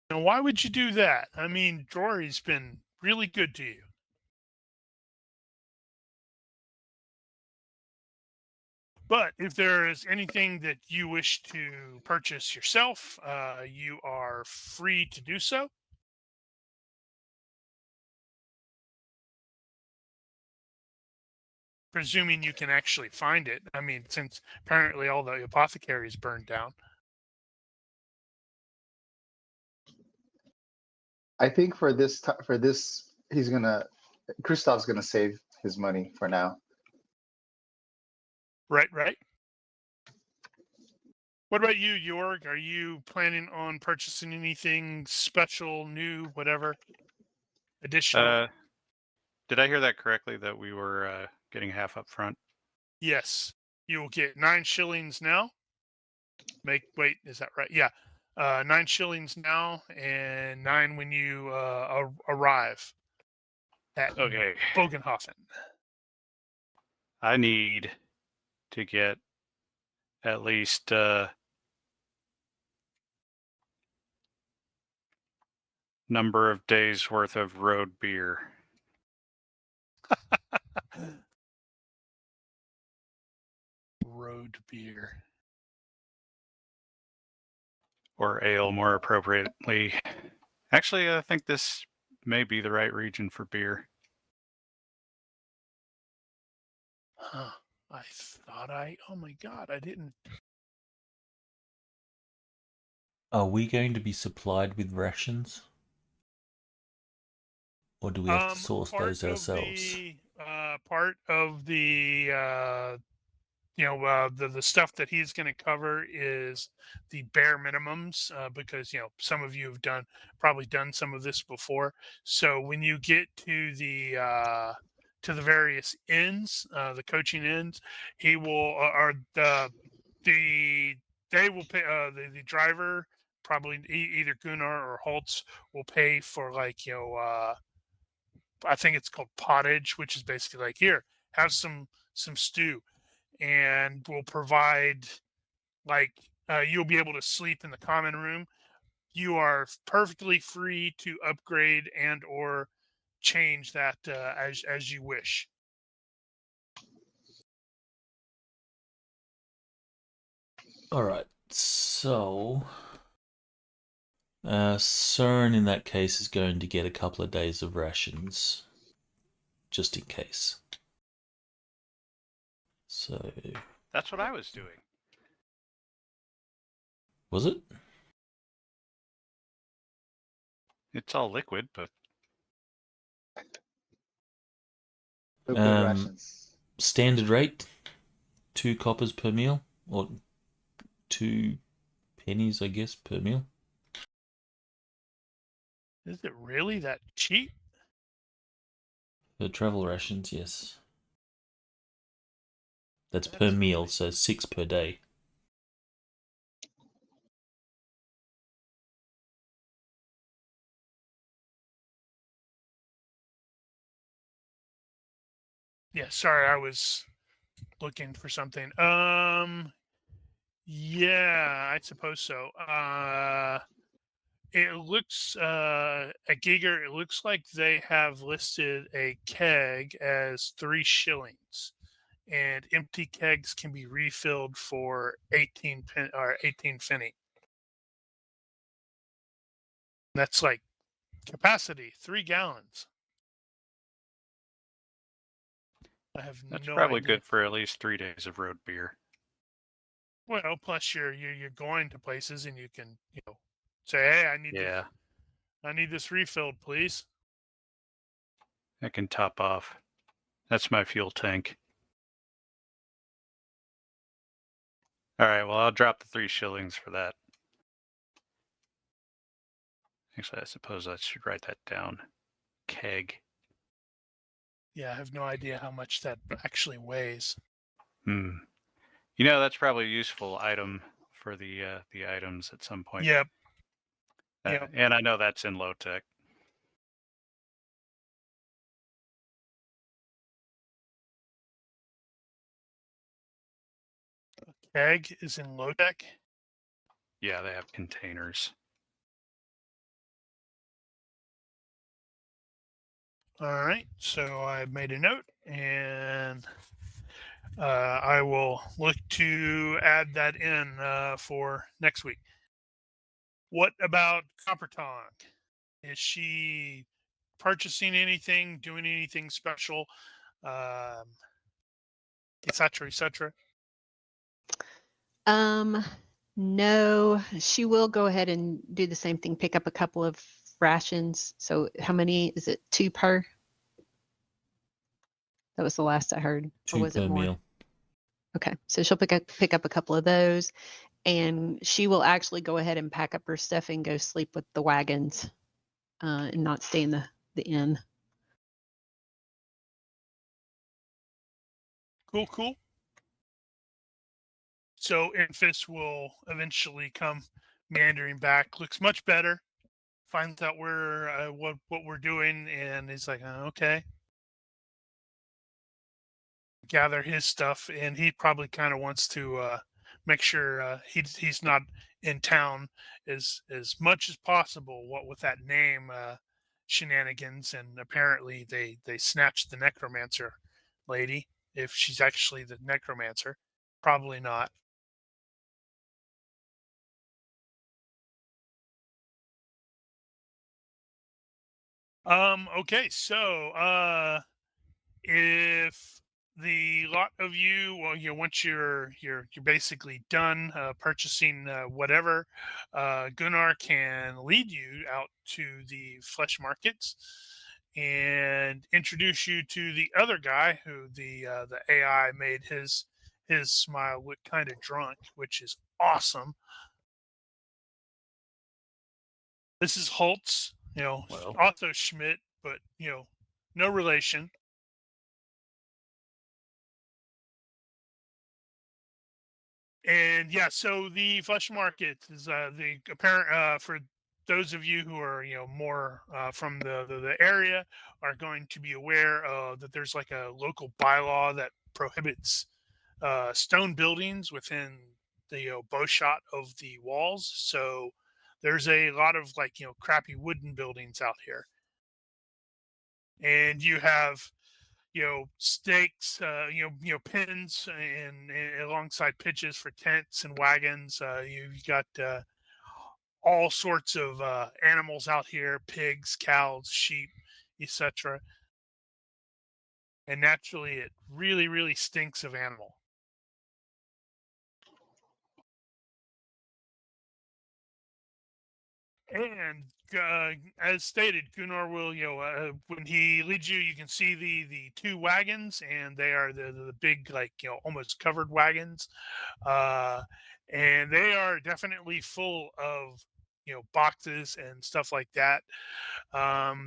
A: why would you do that? I mean, Jory's been really good to you. But if there is anything that you wish to purchase yourself, you are free to do so. Presuming you can actually find it. I mean, since apparently all the apothecaries burned down.
B: I think for this, Christoph's gonna save his money for now.
A: Right. What about you, Jorg? Are you planning on purchasing anything special, new, whatever, additional?
C: Did I hear that correctly, that we were getting half up front?
A: Yes. You will get 9 shillings now. Wait, is that right? Yeah. 9 shillings now and 9 when you arrive at Bögenhafen.
C: I need to get at least number of days worth of road beer.
A: Road beer.
C: Or ale, more appropriately. Actually, I think this may be the right region for beer.
A: Huh. Oh my God, I didn't.
E: Are we going to be supplied with rations? Or do we have to source those ourselves?
A: Part of the the stuff that he's going to cover is the bare minimums, because some of you have probably done some of this before. So when you get to the various ends, the coaching ends, he will or they will pay, the driver, probably either Gunnar or Holtz, will pay for, like, I think it's called pottage, which is basically like, here, have some stew, and will provide, like, you'll be able to sleep in the common room. You are perfectly free to upgrade and or change that, as you wish.
E: All right. So, CERN in that case is going to get a couple of days of rations, just in case. So,
C: That's what I was doing.
E: was it?
C: It's all liquid, but
B: Liquid rations.
E: Standard rate, 2 coppers per meal, or 2 pennies, I guess, per meal.
A: Is it really that cheap?
E: For travel rations, yes. That's per
A: That's
E: meal,
A: really-
E: so 6 per day.
A: Yeah, sorry, I was looking for something. Yeah, I suppose so. It looks, at Giger, it looks like they have listed a keg as 3 shillings, and empty kegs can be refilled for 18 penny. That's like capacity, 3 gallons. I have
C: that's
A: no
C: probably
A: idea.
C: good for at least 3 days of road beer.
A: Well, plus you're going to places, and you can, say, hey,
C: Yeah,
A: I need this refilled, please.
C: I can top off. That's my fuel tank. All right, well, I'll drop the 3 shillings for that. Actually, I suppose I should write that down. Keg.
A: Yeah, I have no idea how much that actually weighs.
C: That's probably a useful item for the items at some point.
A: Yep. Yep.
C: And I know that's in low tech.
A: Keg is in low tech.
C: Yeah, they have containers.
A: All right, so I made a note, and I will look to add that in for next week. What about Copper Tongue? Is she purchasing anything, doing anything special, etc., etc.?
D: No, she will go ahead and do the same thing, pick up a couple of rations. So how many is it? 2 per? That was the last I heard.
E: 2
D: or was
E: per
D: it more?
E: meal.
D: Okay, so she'll pick up a couple of those, and she will actually go ahead and pack up her stuff and go sleep with the wagons, and not stay in the inn.
A: Cool. So Enfys will eventually come meandering back. Looks much better. Finds out what we're doing, and he's like, okay. Gather his stuff, and he probably kind of wants to make sure he's not in town as much as possible. What with that name shenanigans, and apparently they snatched the necromancer lady. If she's actually the necromancer, probably not. Okay, so if the lot of you, well, once you're basically done purchasing whatever, Gunnar can lead you out to the flesh markets and introduce you to the other guy who the AI made his his smile looked kind of drunk, which is awesome. This is Holtz,
C: Well.
A: Otto Schmidt, but, no relation. And yeah, so the flesh market is the apparent for those of you who are more from the area are going to be aware that there's like a local bylaw that prohibits stone buildings within the bow shot of the walls. So there's a lot of like crappy wooden buildings out here, and you have stakes, pins, and alongside pitches for tents and wagons. You got all sorts of animals out here: pigs, cows, sheep, etc. And naturally, it really, really stinks of animal. And as stated, Gunnar will, when he leads you, you can see the two wagons, and they are the big, like almost covered wagons, and they are definitely full of boxes and stuff like that.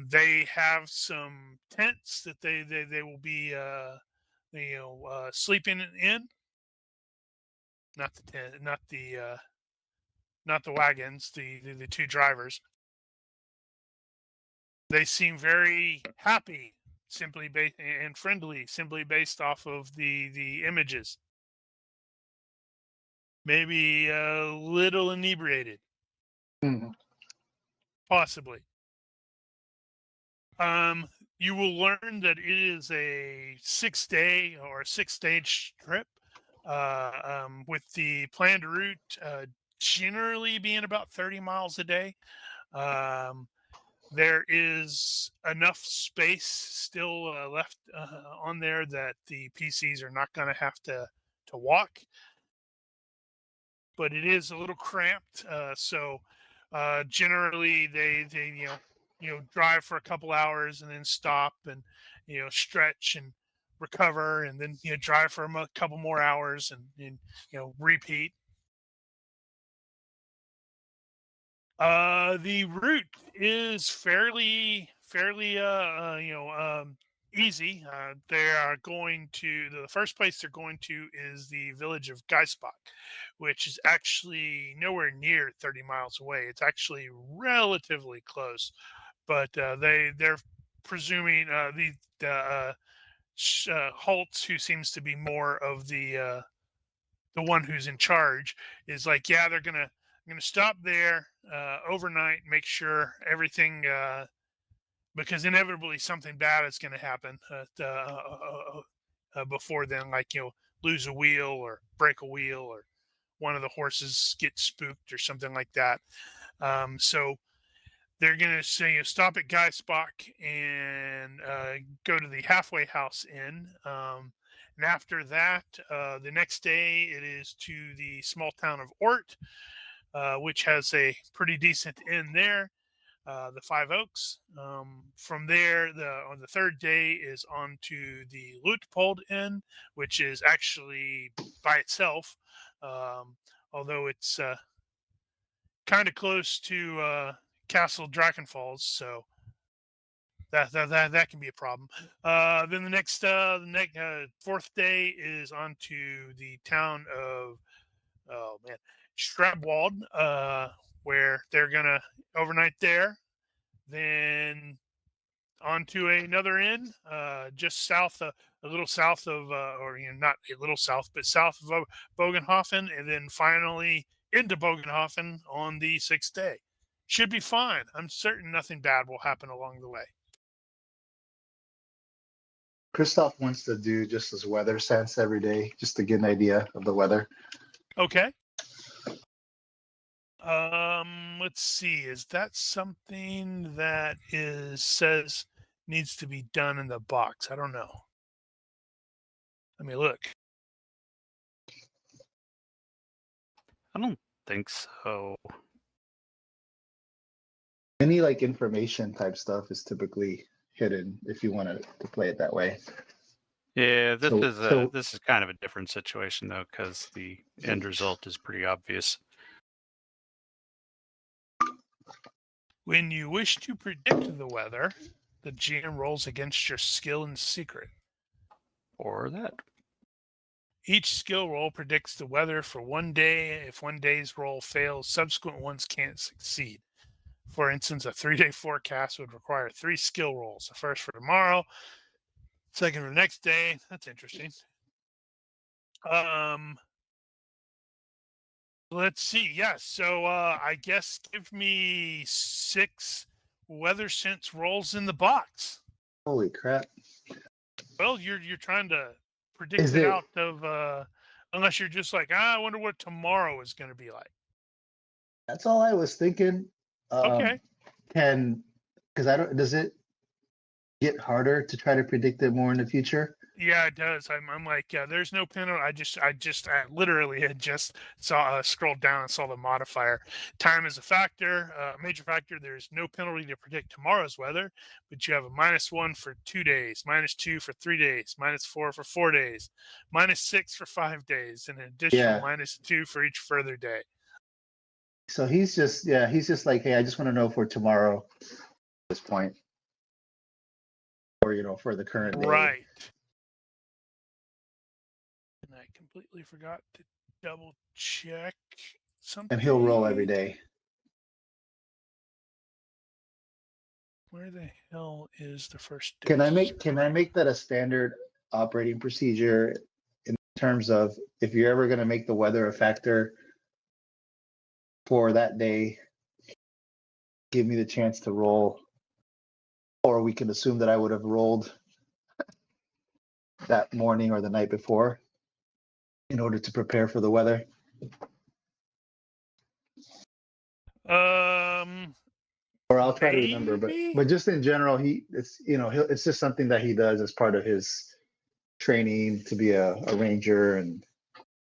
A: They have some tents that they will be sleeping in. Not the tent, not the wagons. The two drivers. They seem very happy, and friendly, simply based off of the images. Maybe a little inebriated, possibly. You will learn that it is a 6-day or 6-stage trip, with the planned route generally being about 30 miles a day. There is enough space still left on there that the PCs are not going to have to walk, but it is a little cramped. So generally, they drive for a couple hours and then stop and stretch and recover, and then drive for a couple more hours and repeat. The route is fairly easy. They are going to the first place they're going to is the village of Geissbach, which is actually nowhere near 30 miles away. It's actually relatively close, but they're presuming Holtz, who seems to be more of the one who's in charge, is like, yeah, they're gonna stop there overnight, make sure everything, because inevitably something bad is going to happen before then, like lose a wheel or break a wheel, or one of the horses get spooked or something like that. So they're going to say stop at Geissbach and go to the Halfway House Inn. And after that, the next day, it is to the small town of Ort, which has a pretty decent inn there, the Five Oaks. From there, on the third day is on to the Luitpold Inn, which is actually by itself, although it's kind of close to Castle Drachenfalls, so that can be a problem. Then the fourth day is on to the town of Strabwald, where they're gonna overnight there. Then on to another inn, just south, a little south of, or not a little south, but south of Bögenhafen, and then finally into Bögenhafen on the 6th day. Should be fine. I'm certain nothing bad will happen along the way.
B: Christoph wants to do just his weather sense every day, just to get an idea of the weather.
A: Okay. Let's see. Is that something that says needs to be done in the box? I don't know. Let me look.
C: I don't think so.
B: Any like information type stuff is typically hidden if you want to play it that way.
C: Yeah, this
B: So
C: is kind of a different situation though, because the end result is pretty obvious.
A: When you wish to predict the weather, the GM rolls against your skill and secret.
C: Or that.
A: Each skill roll predicts the weather for one day. If one day's roll fails, subsequent ones can't succeed. For instance, a 3-day forecast would require 3 skill rolls. The first for tomorrow, second for the next day. That's interesting. Let's see. Yes. So I guess give me 6 weather sense rolls in the box.
B: holy crap.
A: Well, you're trying to predict
B: Is
A: it
B: it
A: out of unless you're just like, I wonder what tomorrow is going to be like.
B: that's all I was thinking.
A: Okay.
B: Because I don't, does it get harder to try to predict it more in the future?
A: Yeah, it does. I'm like, yeah, there's no penalty. I literally had just saw scrolled down and saw the modifier. Time is a factor, major factor. There's no penalty to predict tomorrow's weather, but you have a -1 for 2 days, -2 for 3 days, -4 for 4 days, -6 for 5 days, and an additional
B: Yeah.
A: -2 for each further day.
B: So he's just like, hey, I just want to know for tomorrow at this point. Or, for the current day.
A: Right. And I completely forgot to double check something.
B: And he'll roll every day.
A: Where the hell is the first day?
B: Can I make that a standard operating procedure in terms of if you're ever going to make the weather a factor for that day, give me the chance to roll, or we can assume that I would have rolled that morning or the night before in order to prepare for the weather? Or I'll try to remember, but just in general, it's just something that he does as part of his training to be a ranger and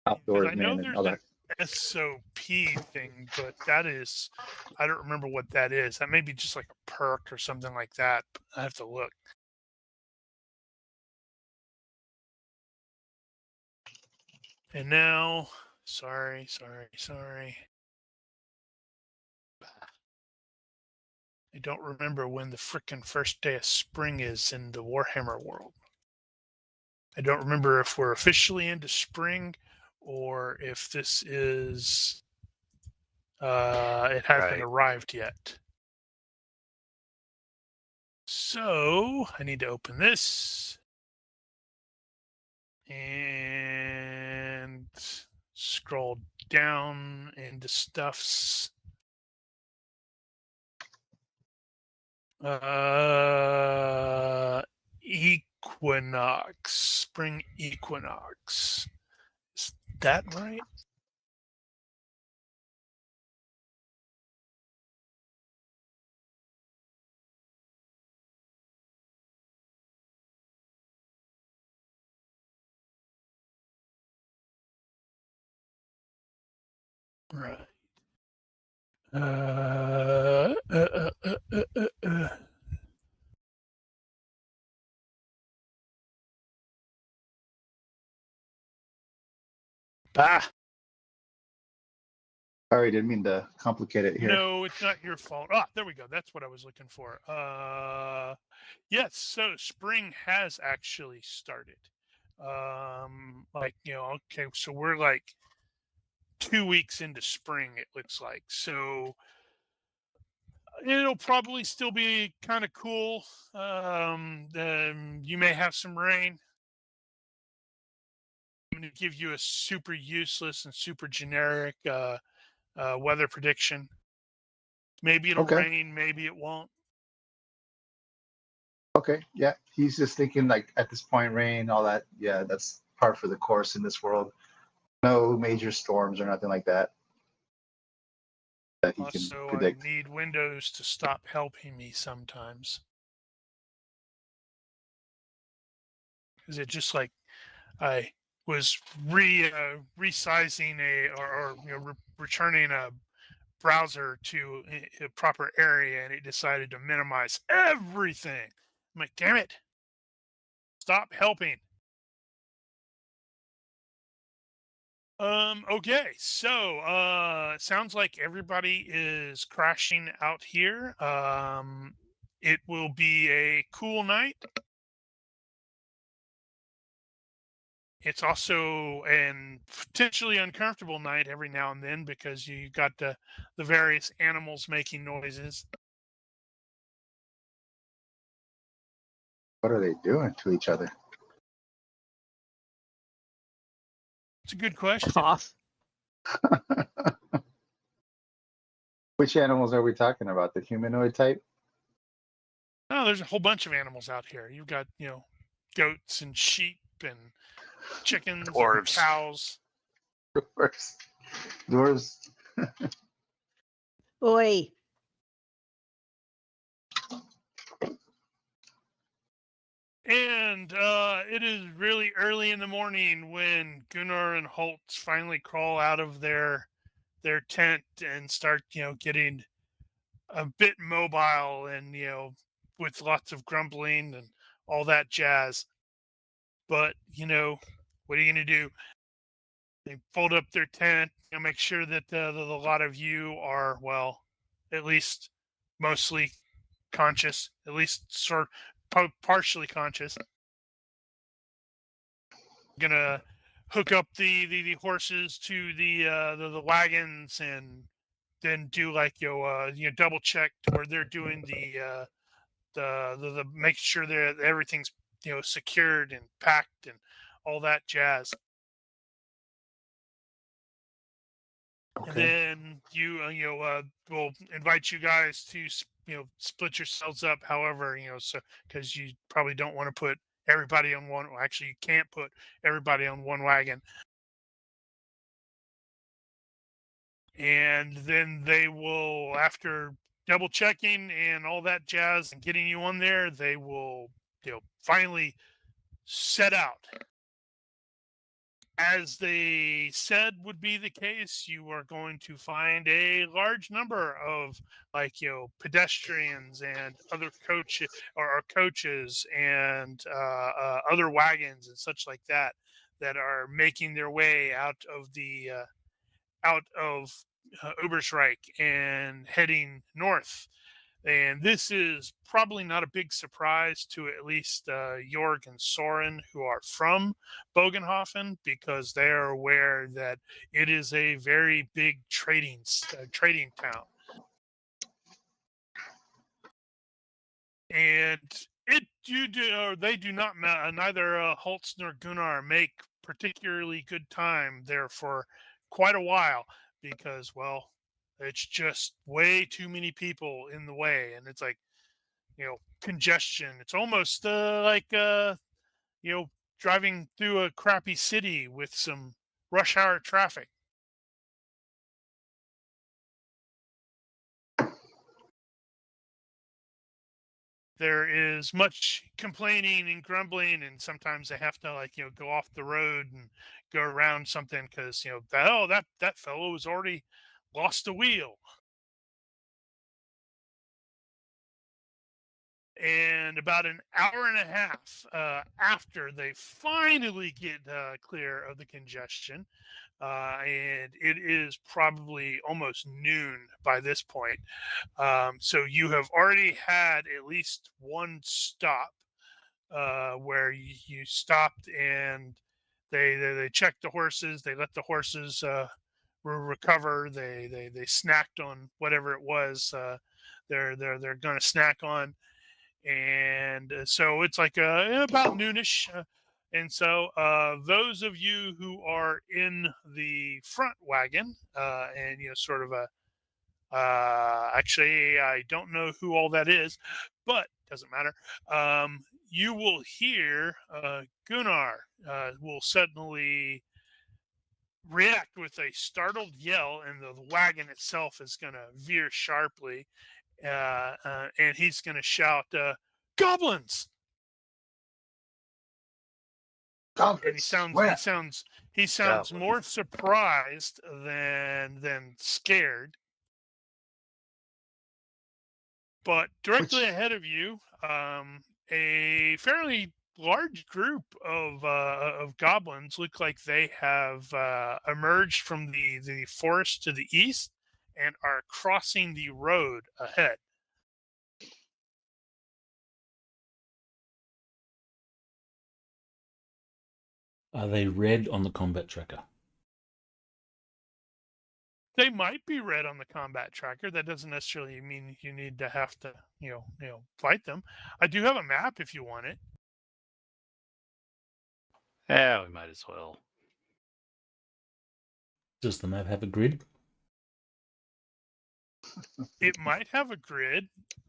B: outdoorsman and all that.
A: SOP thing, but that is, I don't remember what that is. That may be just like a perk or something like that. I have to look. And now, sorry. I don't remember when the frickin' first day of spring is in the Warhammer world. I don't remember if we're officially into spring or if this is it hasn't arrived yet. So I need to open this and scroll down into stuffs. Equinox, spring equinox. Is that right? Right. Ah,
B: Sorry, didn't mean to complicate it here.
A: no, it's not your fault. Ah, there we go. That's what I was looking for. Yes, so spring has actually started. Okay, so we're like 2 weeks into spring, it looks like. So it'll probably still be kind of cool. You may have some rain. I'm going to give you a super useless and super generic weather prediction. Maybe it'll rain, maybe it won't.
B: Okay, yeah. He's just thinking like at this point, rain, all that. Yeah, that's par for the course in this world. No major storms or nothing like that. That he can
A: Also,
B: predict.
A: I need Windows to stop helping me sometimes. Because it just like I was resizing returning a browser to a proper area, and it decided to minimize everything. I'm like, damn it! Stop helping. Okay, so sounds like everybody is crashing out here. It will be a cool night. It's also an potentially uncomfortable night every now and then because you got the various animals making noises.
B: What are they doing to each other?
A: It's a good question.
D: Cough.
B: Which animals are we talking about? The humanoid type?
A: Oh, there's a whole bunch of animals out here. You've got, goats and sheep and chickens and
C: Dwarves.
A: cows.
B: Dwarves. Dwarves.
D: Oi.
A: And it is really early in the morning when Gunnar and Holtz finally crawl out of their tent and start, getting a bit mobile and, with lots of grumbling and all that jazz. But, what are you going to do? They fold up their tent, make sure that the lot of you are, well, at least mostly conscious, at least partially conscious. Gonna hook up the horses to the wagons and then do like double check where they're doing the make sure that everything's secured and packed and all that jazz.
B: Okay.
A: And then we'll invite you guys to split yourselves up. However, so because you probably don't want to put everybody on one. Well, actually, you can't put everybody on one wagon. And then they will, after double checking and all that jazz and getting you on there, they will finally set out. As they said would be the case, you are going to find a large number of pedestrians and other coaches and other wagons and such like that are making their way out of Ubersreich and heading north. And this is probably not a big surprise to at least Jorg and Soren, who are from Bögenhafen, because they are aware that it is a very big trading town. And they do not neither Holtz nor Gunnar make particularly good time there for quite a while because, well, it's just way too many people in the way, and it's like congestion. It's almost like driving through a crappy city with some rush hour traffic. There is much complaining and grumbling, and sometimes they have to go off the road and go around something because that fellow has already lost a wheel. And about an hour and a half after they finally get clear of the congestion, and it is probably almost noon by this point. So you have already had at least one stop where you stopped and they checked the horses, they let the horses recover, they snacked on whatever it was they're going to snack on. And so it's like about noonish. And so those of you who are in the front wagon and sort of actually I don't know who all that is, but doesn't matter. You will hear Gunnar will suddenly react with a startled yell, and the wagon itself is going to veer sharply, and he's going to shout, "Goblins!" And he sounds more surprised than scared. But directly ahead of you, a fairly large group of goblins look like they have emerged from the forest to the east and are crossing the road ahead.
E: Are they red on the combat tracker?
A: They might be red on the combat tracker. That doesn't necessarily mean you need to have to, fight them. I do have a map if you want it.
C: Yeah, we might as well.
E: Does the map have a grid?
A: It might have a grid,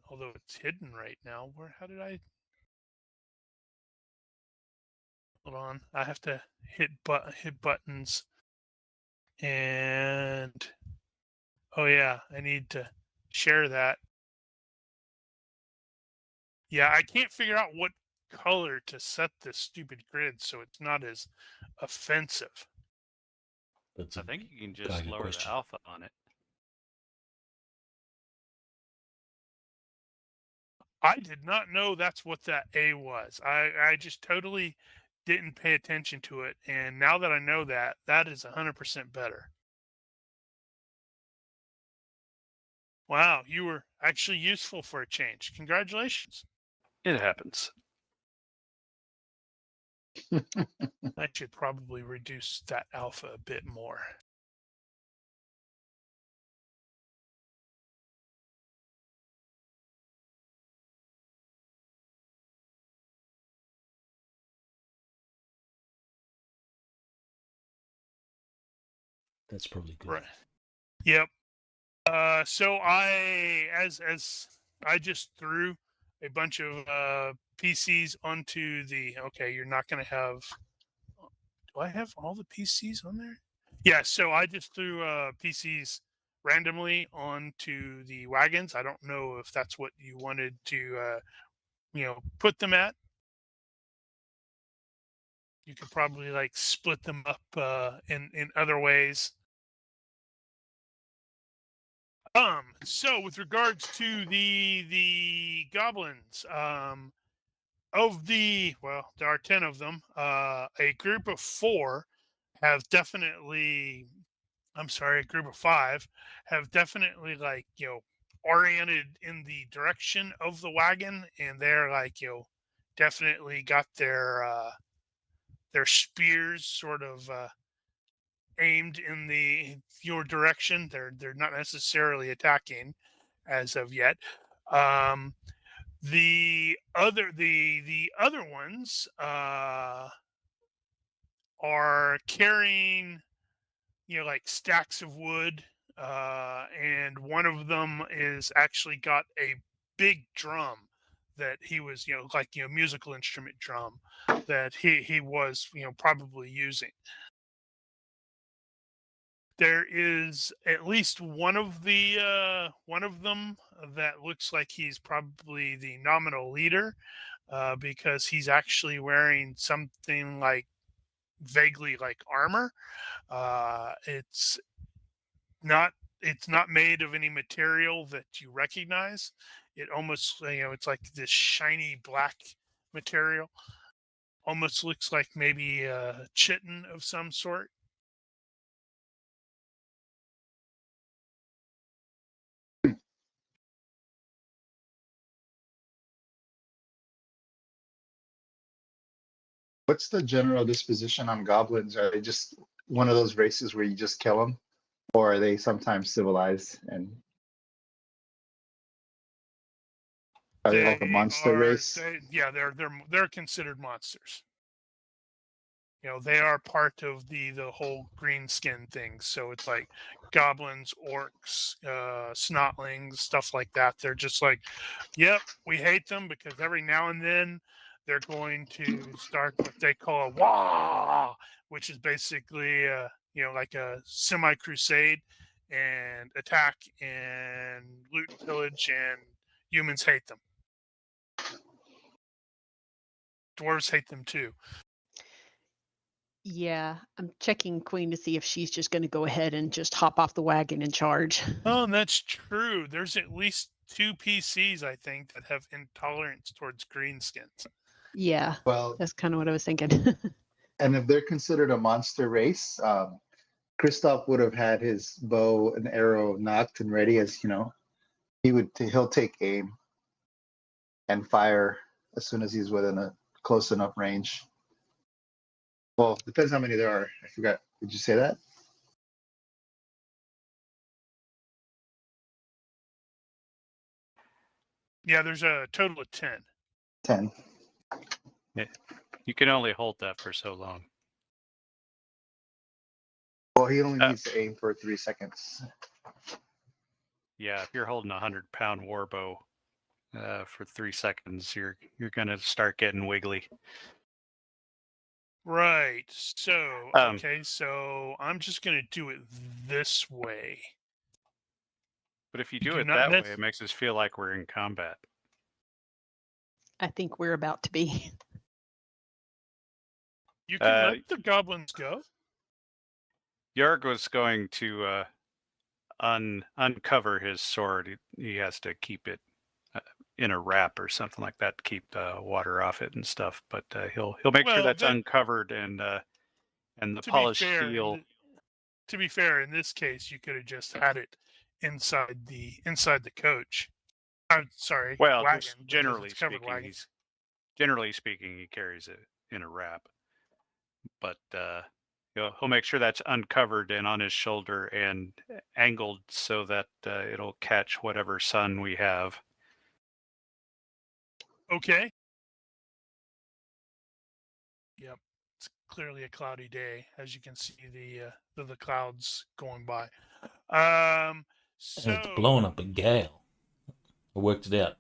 A: although it's hidden right now. How did I? Hold on. I have to hit buttons. And oh yeah, I need to share that. Yeah, I can't figure out what color to set this stupid grid so it's not as offensive.
E: That's
C: I think you can just
E: Geiger
C: lower
E: question.
C: the alpha on it.
A: I did not know that's what that A was. I just totally didn't pay attention to it, and now that I know that, that is 100% better. Wow, you were actually useful for a change. Congratulations.
C: It happens.
A: I should probably reduce that alpha a bit more.
E: That's probably good.
A: Right. Yep. So I just threw a bunch of PCs onto the. Okay, you're not going to have. Do I have all the PCs on there? Yeah. So I just threw PCs randomly onto the wagons. I don't know if that's what you wanted to, put them at. You could probably like split them up in other ways. So with regards to the goblins, there are 10 of them. A group of 4 have definitely, a group of 5 have definitely oriented in the direction of the wagon, and they're definitely got their spears sort of aimed in your direction. They're not necessarily attacking as of yet. The other ones are carrying like stacks of wood, and one of them is actually got a big drum that he was musical instrument drum that he was probably using. There is at least one of them that looks like he's probably the nominal leader, because he's actually wearing something like vaguely like armor. It's not made of any material that you recognize. It almost it's like this shiny black material. Almost looks like maybe a chitin of some sort.
B: What's the general disposition on goblins? Are they just one of those races where you just kill them, or are they sometimes civilized and are they like a monster race?
A: They're considered monsters. They are part of the whole Greenskin thing. So it's like goblins, orcs, snotlings, stuff like that. They're just like, yep, we hate them because every now and then they're going to start what they call a wah, which is basically like a semi-crusade, and attack and loot and pillage, and humans hate them. Dwarves hate them too.
D: Yeah, I'm checking Queen to see if she's just going to go ahead and just hop off the wagon and charge.
A: Oh, and that's true. There's at least 2 PCs, I think, that have intolerance towards greenskins.
D: Yeah,
B: Well,
D: that's kind of what I was thinking.
B: and if they're considered a monster race, Kristoff would have had his bow and arrow knocked and ready, as you know. He'll take aim and fire as soon as he's within a close enough range. Well, depends how many there are. I forgot. Did you say that?
A: Yeah, there's a total of 10.
B: 10.
C: You can only hold that for so long.
B: Well, he only needs to aim for 3 seconds.
C: Yeah, if you're holding a 100-pound warbow for 3 seconds, you're gonna start getting wiggly.
A: Right. So, okay, so I'm just going to do it this way.
C: But if you
A: You
C: do
A: do
C: it
A: not
C: that way,
A: nec-
C: it makes us feel like we're in combat.
D: I think we're about to be.
A: You can let the goblins go.
C: Yarg was going to uncover his sword. He has to keep it in a wrap or something like that to keep water off it and stuff. But he'll make sure
A: Well,
C: that's
A: then,
C: uncovered and the
A: to be
C: polished
A: fair,
C: steel.
A: to be fair, in this case, you could have just had it inside the coach. I'm sorry,
C: Well,
A: wagon,
C: just
A: because
C: generally
A: it's covered
C: speaking,
A: wagon.
C: he carries it in a wrap. But he'll make sure that's uncovered and on his shoulder and angled so that it'll catch whatever sun we have.
A: Okay. Yep. It's clearly a cloudy day, as you can see the clouds going by. So
E: And it's blowing up a gale. I worked it out.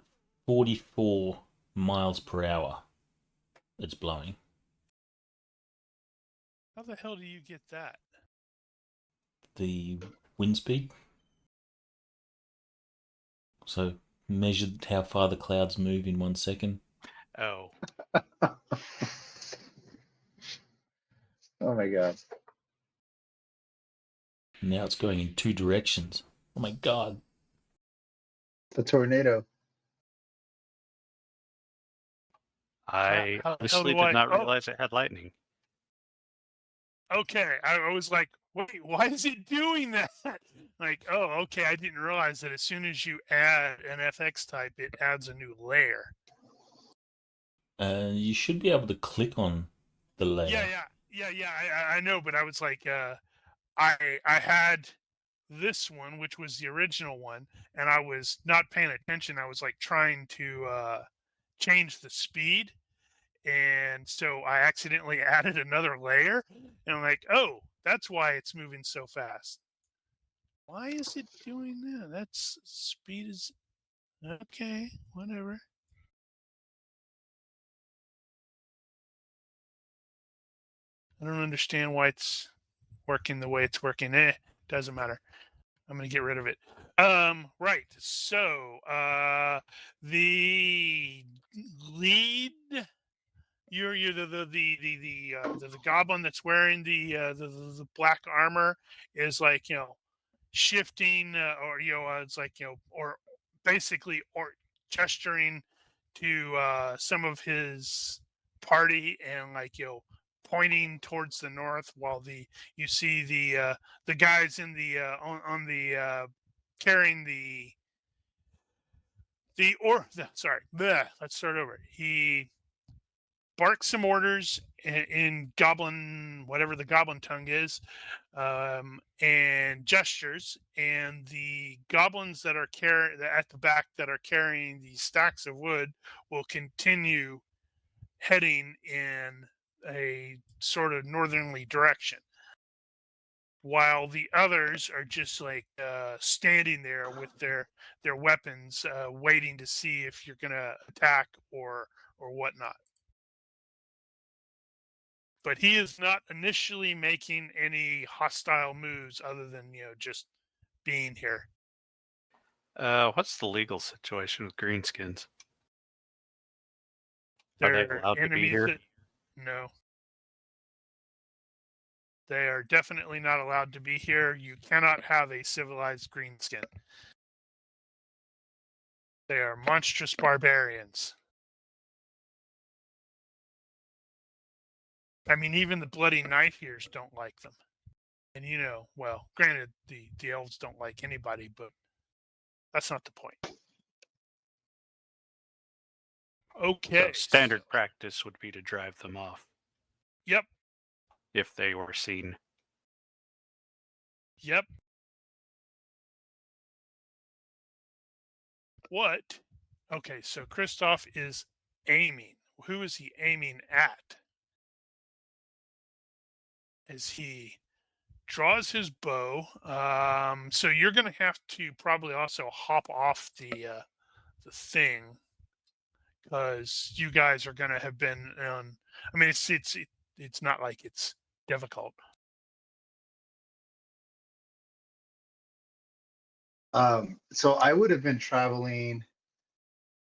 E: 44 miles per hour it's blowing.
A: how the hell do you get that?
E: The wind speed. So measured how far the clouds move in 1 second.
C: Oh.
B: Oh my god.
E: Now it's going in 2 directions. Oh my god.
B: The tornado.
C: I
A: How
C: honestly
A: do
C: did
A: I?
C: not
A: Oh,
C: realize it had lightning.
A: okay. I was like, wait, why is it doing that? Like, oh, okay. I didn't realize that as soon as you add an FX type, it adds a new layer.
E: You should be able to click on the layer.
A: Yeah. I know, but I was like, I had this one, which was the original one, and I was not paying attention. I was like trying to change the speed, and so I accidentally added another layer, and I'm like, oh, that's why it's moving so fast. Why is it doing that? That's speed is okay, whatever. I don't understand why it's working the way it's working. Doesn't matter. I'm gonna get rid of it. Right. So the lead, you're the goblin that's wearing the black armor is like, shifting, or it's like, or basically or gesturing to some of his party, and like, pointing towards the north, while you see the guys in the on the carrying sorry, let's start over. He barks some orders in goblin, whatever the goblin tongue is, and gestures, and the goblins that are at the back that are carrying the stacks of wood will continue heading in a sort of northerly direction, while the others are just like standing there with their weapons, waiting to see if you're gonna attack or whatnot. But he is not initially making any hostile moves other than, just being here.
C: What's the legal situation with Greenskins? Are they
A: They're
C: allowed to be
A: enemies
C: here?
A: no. They are definitely not allowed to be here. You cannot have a civilized greenskin. They are monstrous barbarians. I mean, even the bloody knife ears don't like them. And well, granted, the elves don't like anybody, but that's not the point. Okay.
C: So standard practice would be to drive them off.
A: Yep.
C: If they were seen.
A: Yep. What? Okay, so Christoph is aiming. Who is he aiming at? As he draws his bow. So you're going to have to probably also hop off the thing, because you guys are going to have been on. I mean, it's not like it's difficult.
B: So I would have been traveling,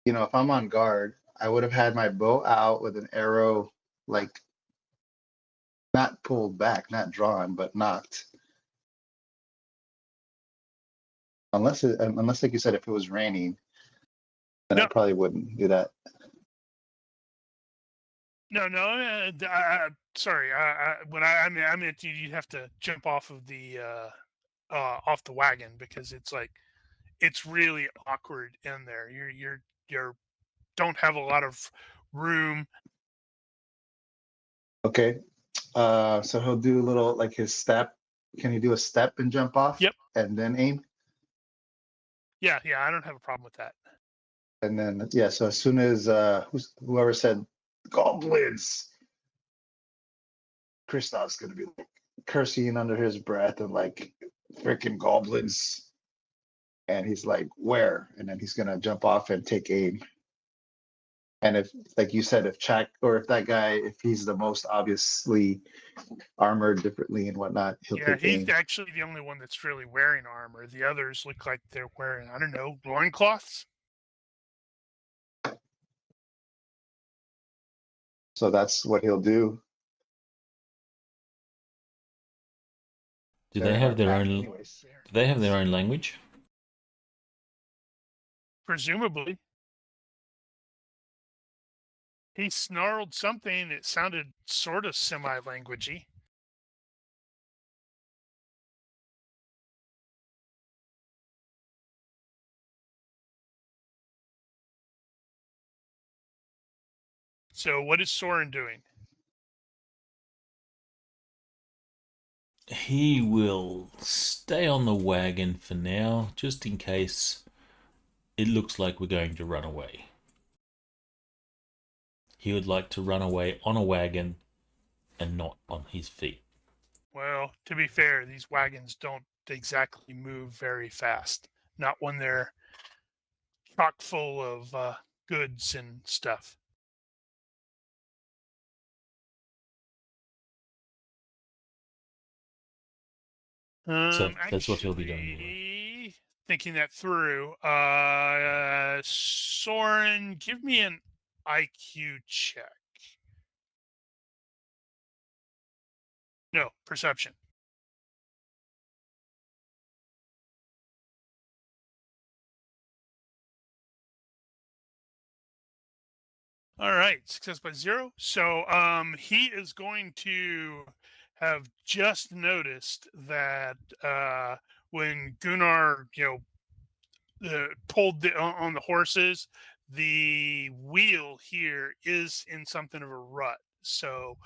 B: if I'm on guard, I would have had my bow out with an arrow, like not pulled back, not drawn, but knocked. Unless, like you said, if it was raining, then I probably wouldn't do that.
A: No, sorry. When I meant you'd have to jump off of the wagon, because it's really awkward in there. You're don't have a lot of room.
B: Okay. So he'll do a little, like, his step. Can he do a step and jump off?
A: Yep.
B: And then aim?
A: Yeah, I don't have a problem with that.
B: And then, yeah, so as soon as whoever said goblins, Christoph's gonna be like cursing under his breath and like, freaking goblins. And he's like, where? And then he's gonna jump off and take aim. And if, like you said, if that guy, if he's the most obviously armored differently and whatnot, he'll take
A: he's
B: aim.
A: actually the only one that's really wearing armor. The others look like they're wearing, I don't know, loincloths.
B: So that's what he'll do.
E: Do they have their own? Do they have their own language?
A: Presumably. He snarled something. It sounded sort of semi-languagey. So what is Soren doing?
E: He will stay on the wagon for now, just in case it looks like we're going to run away. He would like to run away on a wagon and not on his feet.
A: Well, to be fair, these wagons don't exactly move very fast. Not when they're chock full of goods and stuff.
E: So that's what he'll be doing.
A: Actually, thinking that through, Soren, give me an IQ check. No, perception. All right, success by 0. So he is going to have just noticed that when Gunnar, pulled on the horses, the wheel here is in something of a rut. So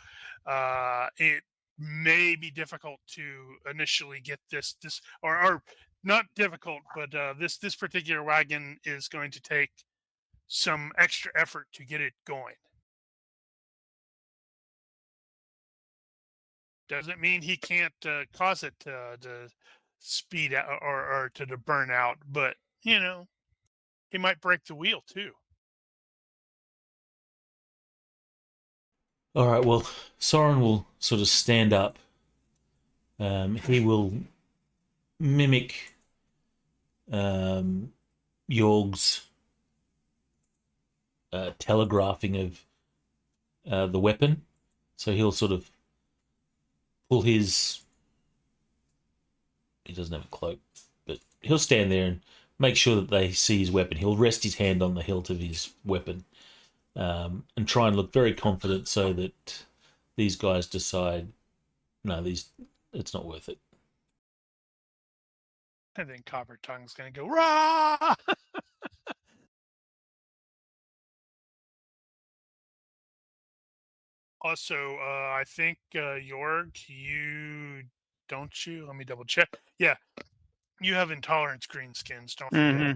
A: it may be difficult to initially get this or not difficult, but this particular wagon is going to take some extra effort to get it going. Doesn't mean he can't cause it to speed out or to burn out, but he might break the wheel too.
E: All right, well, Soren will sort of stand up. He will mimic Jorg's telegraphing of the weapon. So he'll sort of pull his... He doesn't have a cloak, but he'll stand there and make sure that they see his weapon. He'll rest his hand on the hilt of his weapon and try and look very confident so that these guys decide, no, it's not worth it.
A: And then Copper Tongue's going to go, rah! Also, I think, Jorg, don't you? Let me double check. Yeah, you have intolerance greenskins, don't forget.
C: Mm-hmm.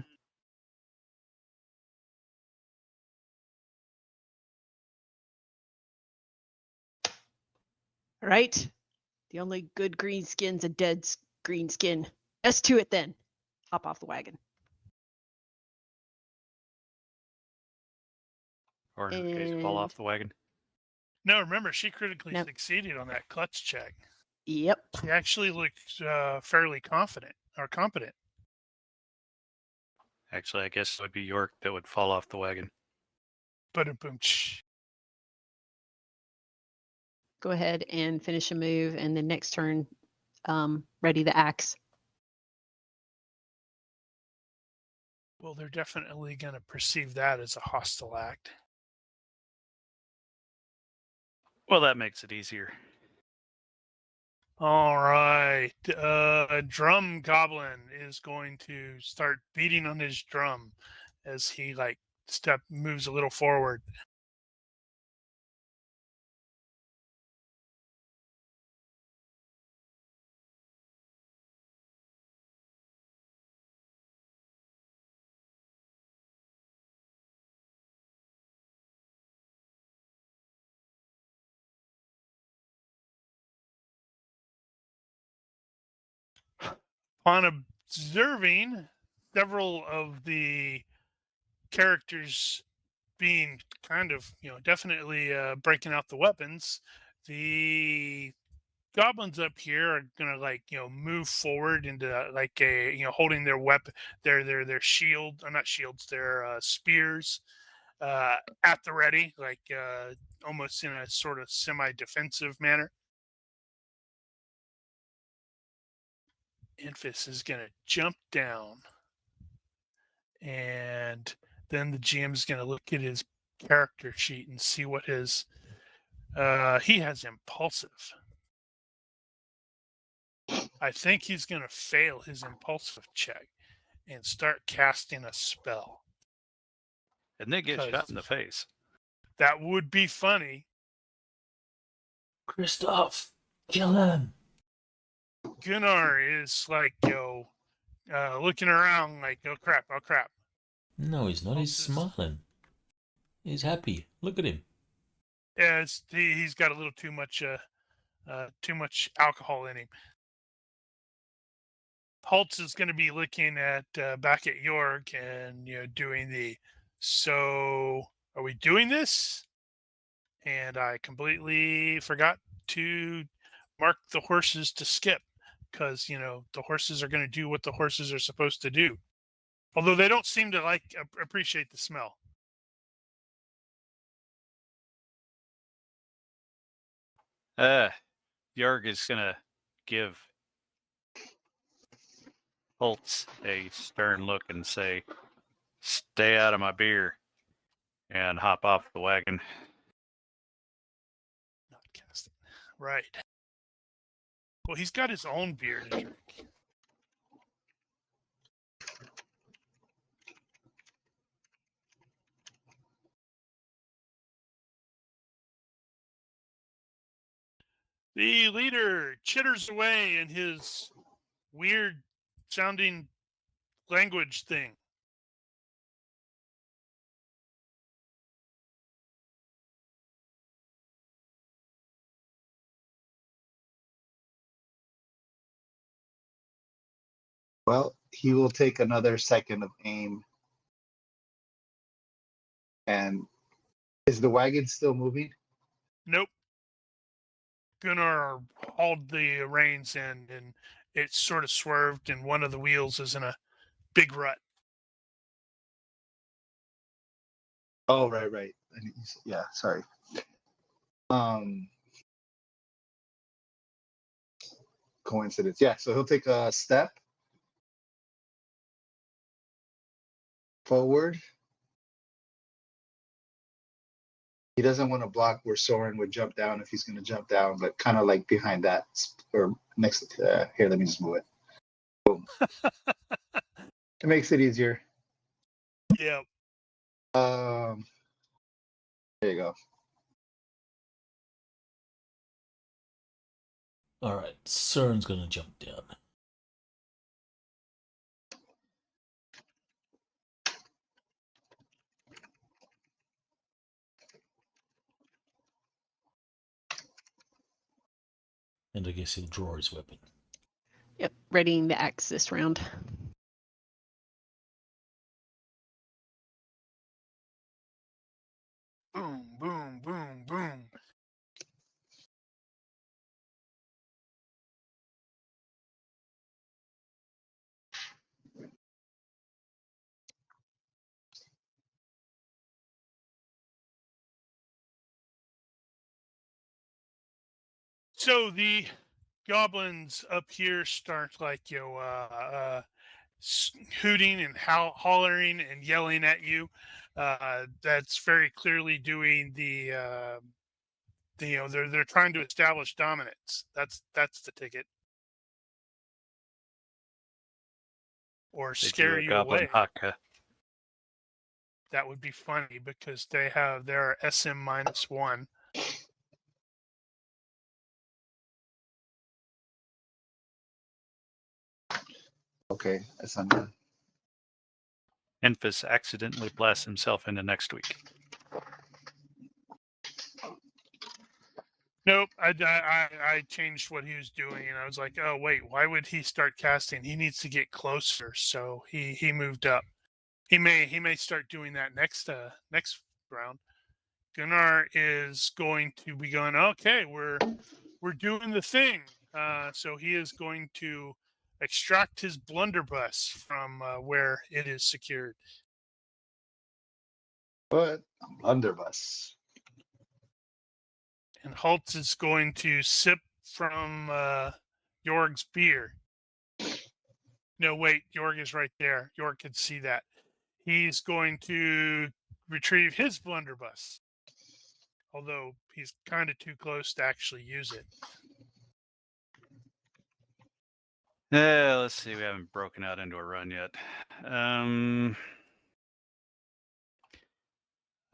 D: Right? The only good green skin's a dead green skin. S to it then. Hop off the wagon.
C: Or in her case, fall
D: And-
C: off the wagon.
A: No, remember, she critically
D: Nope.
A: succeeded on that clutch check.
D: Yep.
A: She actually looked fairly confident or competent.
C: Actually, I guess it would be York that would fall off the wagon.
A: But boom.
D: Go ahead and finish a move, and then next turn, ready the axe.
A: Well, they're definitely going to perceive that as a hostile act.
C: Well, that makes it easier.
A: All right. A drum goblin is going to start beating on his drum as he moves a little forward. On observing several of the characters being kind of, definitely breaking out the weapons, the goblins up here are gonna move forward into holding their weapon, their shield, or not shields, their spears at the ready, almost in a sort of semi-defensive manner. Infus is gonna jump down, and then the GM is gonna look at his character sheet and see what his he has impulsive. I think he's going to fail his impulsive check and start casting a spell.
C: And they get shot in the face.
A: That would be funny.
E: Christoph, kill him.
A: Gunnar is looking around like, oh crap, oh crap.
E: No, he's not. He's smiling. He's happy. Look at him.
A: Yeah, he's got a little too much alcohol in him. Holtz is going to be looking at back at York and doing the, so are we doing this? And I completely forgot to mark the horses to skip because the horses are going to do what the horses are supposed to do, although they don't seem to appreciate the smell.
C: Yarg is gonna give Holtz a stern look and say, "Stay out of my beer," and hop off the wagon.
A: Not casting. Right. Well, he's got his own beer to drink. The leader chitters away in his weird sounding language thing.
B: Well, he will take another second of aim. And is the wagon still moving?
A: Nope. Gunnar hauled the reins in, and it sort of swerved, and one of the wheels is in a big rut.
B: Oh, right. Yeah, sorry. Coincidence. Yeah, so he'll take a step forward. He doesn't want to block where Soren would jump down if he's going to jump down, but kind of like behind that or next to here. Let me just move it. Boom. It makes it easier.
A: Yeah.
B: There you go.
E: All right, Soren's gonna jump down. And I guess he'll draw his weapon.
D: Yep, readying the axe this round.
A: Boom, boom, boom, boom. So the goblins up here start like hooting and hollering and yelling at you. That's very clearly doing the they're trying to establish dominance. That's the ticket, or
C: They do
A: scare
C: a
A: you
C: goblin
A: away.
C: haka.
A: That would be funny because they're SM -1.
B: Okay, that's undone.
C: Enfys accidentally blasts himself into next week.
A: Nope, I changed what he was doing, and I was like, oh wait, why would he start casting? He needs to get closer, so he moved up. He may start doing that next round. Gunnar is going to be going, okay, we're doing the thing. So he is going to extract his blunderbuss from where it is secured.
B: But blunderbuss.
A: And Holtz is going to sip from Jorg's beer. No, wait, Jorg is right there. Jorg can see that. He's going to retrieve his blunderbuss. Although he's kind of too close to actually use it.
C: Let's see. We haven't broken out into a run yet.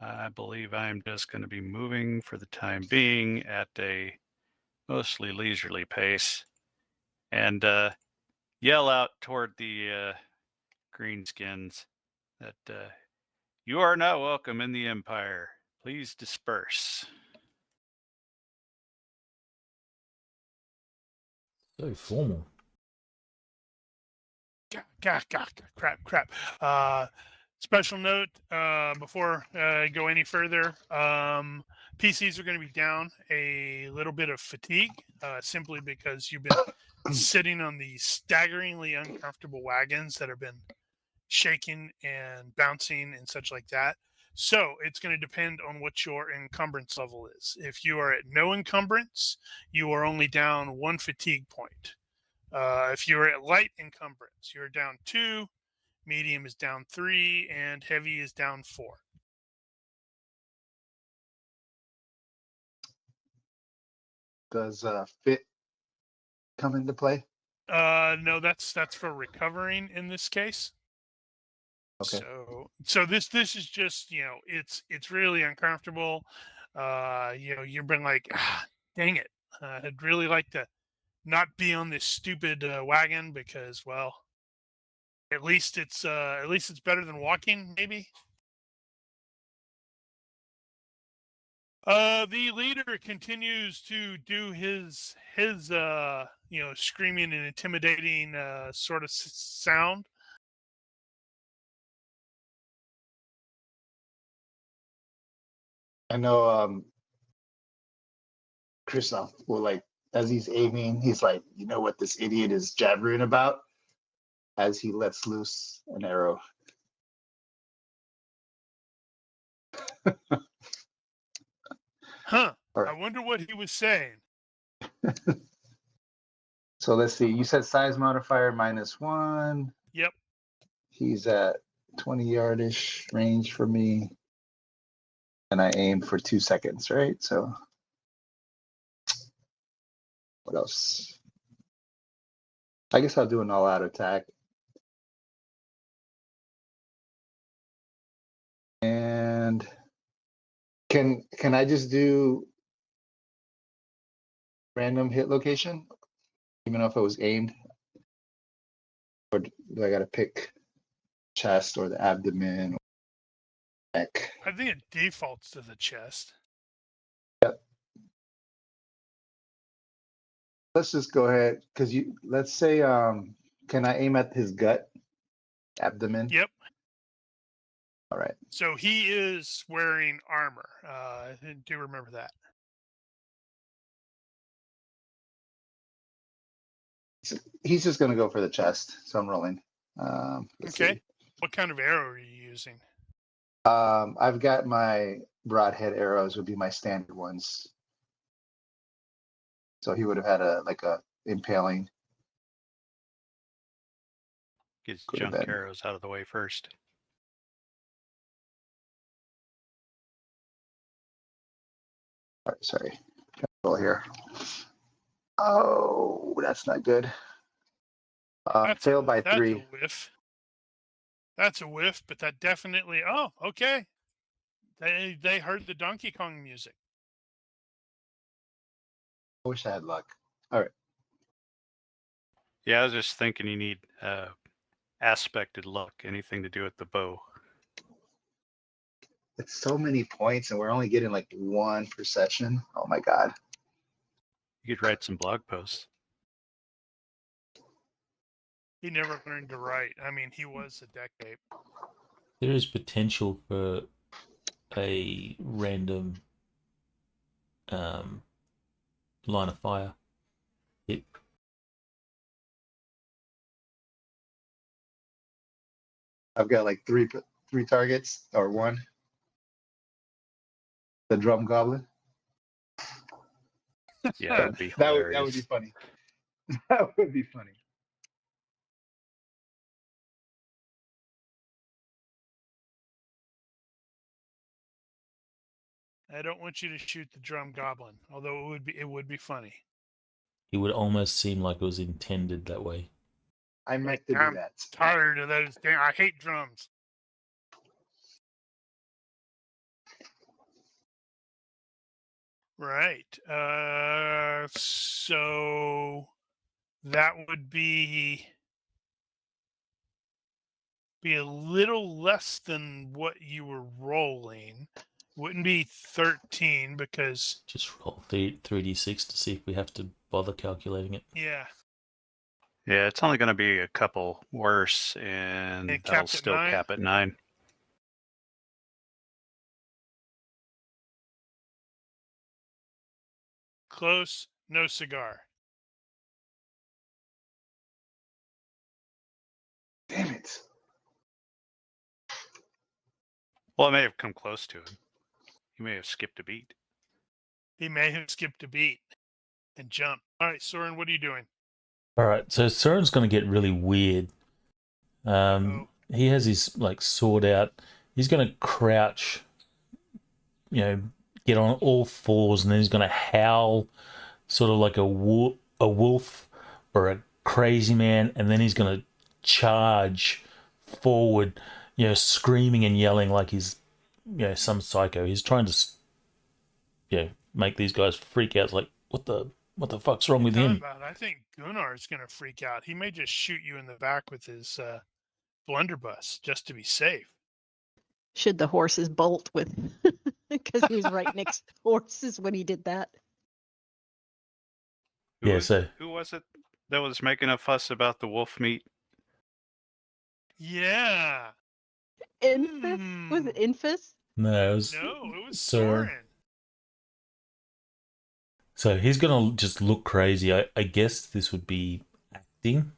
C: I believe I'm just going to be moving for the time being at a mostly leisurely pace and yell out toward the Greenskins that you are not welcome in the Empire. Please disperse.
E: So formal.
A: Crap. Special note before I go any further, PCs are going to be down a little bit of fatigue simply because you've been sitting on these staggeringly uncomfortable wagons that have been shaking and bouncing and such like that. So it's going to depend on what your encumbrance level is. If you are at no encumbrance, you are only down 1 fatigue point. If you're at light encumbrance, you're down 2, medium is down 3, and heavy is down 4.
B: Does fit come into play?
A: No, that's for recovering in this case.
B: Okay.
A: So this is just, it's really uncomfortable. You've been like, dang it. I'd really like to not be on this stupid wagon because, well, at least it's better than walking, maybe. The leader continues to do his screaming and intimidating sort of sound.
B: I know Christoph will, like, as he's aiming, he's like, you know what this idiot is jabbering about, as he lets loose an arrow.
A: Huh.
B: All right.
A: I wonder what he was saying.
B: So let's see. You said size modifier -1.
A: Yep.
B: He's at 20 yardish range for me. And I aim for 2 seconds, right? So what else? I guess I'll do an all-out attack. And can I just do random hit location, even if it was aimed? Or do I gotta pick chest or the abdomen or neck?
A: I think it defaults to the chest.
B: Yep. Let's just go ahead, because let's say can I aim at his gut, abdomen?
A: Yep.
B: All right.
A: So he is wearing armor. I do remember that.
B: He's just gonna go for the chest, so I'm rolling. Let's
A: Okay.
B: see.
A: What kind of arrow are you using?
B: I've got my broadhead arrows would be my standard ones. So he would have had a impaling.
C: Get his
B: Could have
C: junk
B: been.
C: arrows out of the way first.
B: All right, sorry. Roll here. Oh, that's not good. Failed by 3.
A: That's a whiff. That's a whiff, but that definitely. Oh, okay. They heard the Donkey Kong music.
B: I wish I had luck. All right.
C: Yeah, I was just thinking you need aspected luck, anything to do with the bow.
B: It's so many points, and we're only getting like 1 per session. Oh my god.
C: You could write some blog posts.
A: He never learned to write. I mean, he was a deck ape.
E: There is potential for a random line of fire hit.
B: I've got like three targets or 1. The drum goblin.
C: Yeah, that'd be
B: that
C: hilarious.
B: would be funny. That would be funny.
A: I don't want you to shoot the drum goblin, although it would be funny.
E: It would almost seem like it was intended that way.
B: I meant to do
A: I'm
B: that.
A: tired of those. I hate drums. Right. So that would be a little less than what you were rolling. Wouldn't be 13 because
E: Just roll 3d6 to see if we have to bother calculating it.
A: yeah,
C: Yeah, it's only going to be a couple worse, and
A: It
C: that'll
A: capped at
C: still
A: 9?
C: cap at 9.
A: close, no cigar.
B: Damn it.
C: Well, it may have come close to it. He may have skipped a beat.
A: He may have skipped a beat and jumped. All right, Soren, what are you doing?
E: All right, so Soren's going to get really weird. He has his sword out. He's going to crouch, get on all fours, and then he's going to howl, sort of like a wolf or a crazy man, and then he's going to charge forward, screaming and yelling like he's, some psycho. He's trying to, make these guys freak out. Like, what the fuck's wrong with him?
A: I think Gunnar's going to freak out. He may just shoot you in the back with his blunderbuss just to be safe.
D: Should the horses bolt with, because he was right next to the horses when he did that.
C: Who was it that was making a fuss about the wolf meat?
A: Yeah.
D: Infus? Was it Infus?
E: No, it
A: was
E: Soren.
A: Soren.
E: So he's going to just look crazy. I guess this would be acting.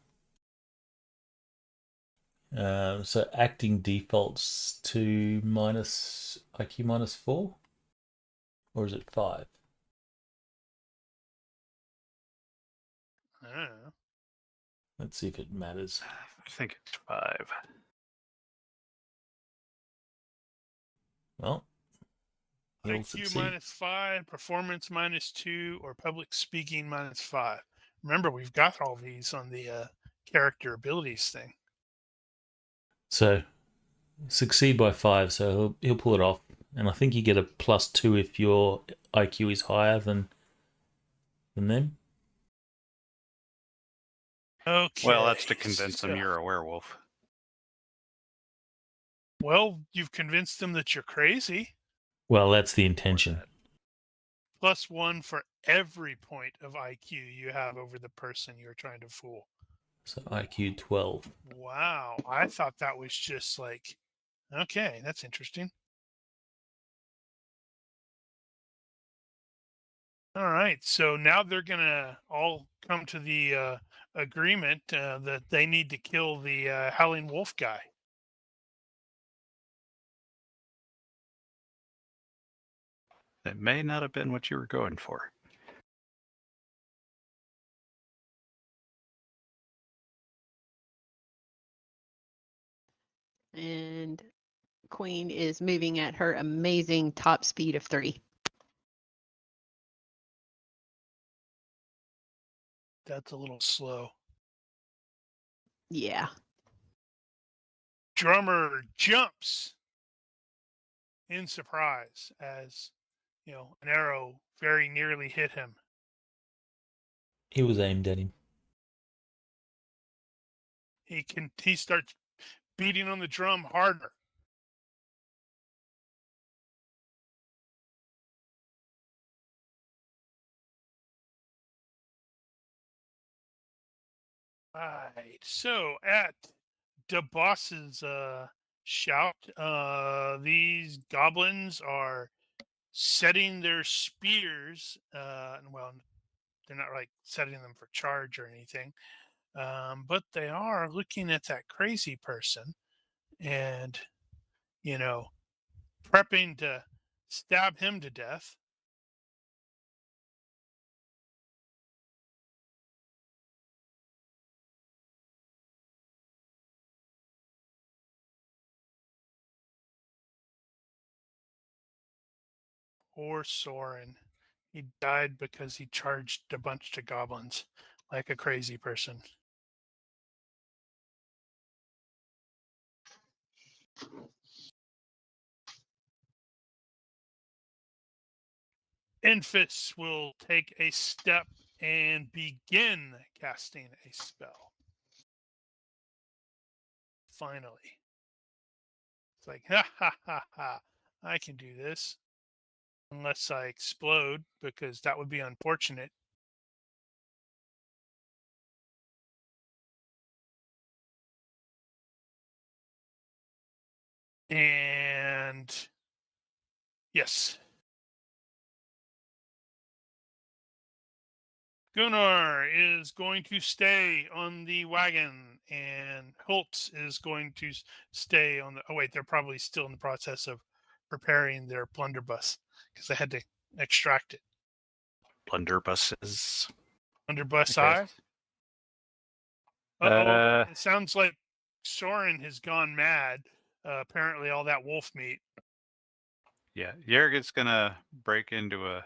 E: So acting defaults to IQ -4? Or is it 5?
A: I don't know.
E: Let's see if it matters.
C: I think it's 5.
E: Well, He'll
A: IQ
E: succeed.
A: -5, performance -2, or public speaking -5. Remember, we've got all these on the character abilities thing.
E: So succeed by 5, so he'll pull it off. And I think you get a +2 if your IQ is higher than them.
A: Okay.
C: Well, that's to convince him
A: so-
C: you're a werewolf.
A: Well, you've convinced them that you're crazy.
E: Well, that's the
C: Or
E: intention.
C: that.
A: +1 for every point of IQ you have over the person you're trying to fool.
E: So IQ 12.
A: Wow. I thought that was just like, okay, that's interesting. All right. So now they're going to all come to the agreement that they need to kill the Howling Wolf guy.
C: It may not have been what you were going for.
D: And Queen is moving at her amazing top speed of 3.
A: That's a little slow.
D: Yeah.
A: Drummer jumps in surprise as, an arrow very nearly hit him.
E: He was aimed at him.
A: He starts beating on the drum harder. Right. So at the boss's shout, these goblins are setting their spears. Well, they're not like setting them for charge or anything, but they are looking at that crazy person and, prepping to stab him to death. Or Soren. He died because he charged a bunch of goblins like a crazy person. Enfys will take a step and begin casting a spell. Finally. It's like, ha ha ha ha, I can do this. Unless I explode, because that would be unfortunate. And yes. Gunnar is going to stay on the wagon, and Holtz is going to stay on the. Oh wait, they're probably still in the process of preparing their blunderbuss because they had to extract it.
C: Blunderbusses.
A: Blunderbuss
C: Okay.
A: eye. Uh-oh. It sounds like Soren has gone mad. Apparently, all that wolf meat.
C: Yeah, Yergit's gonna break into a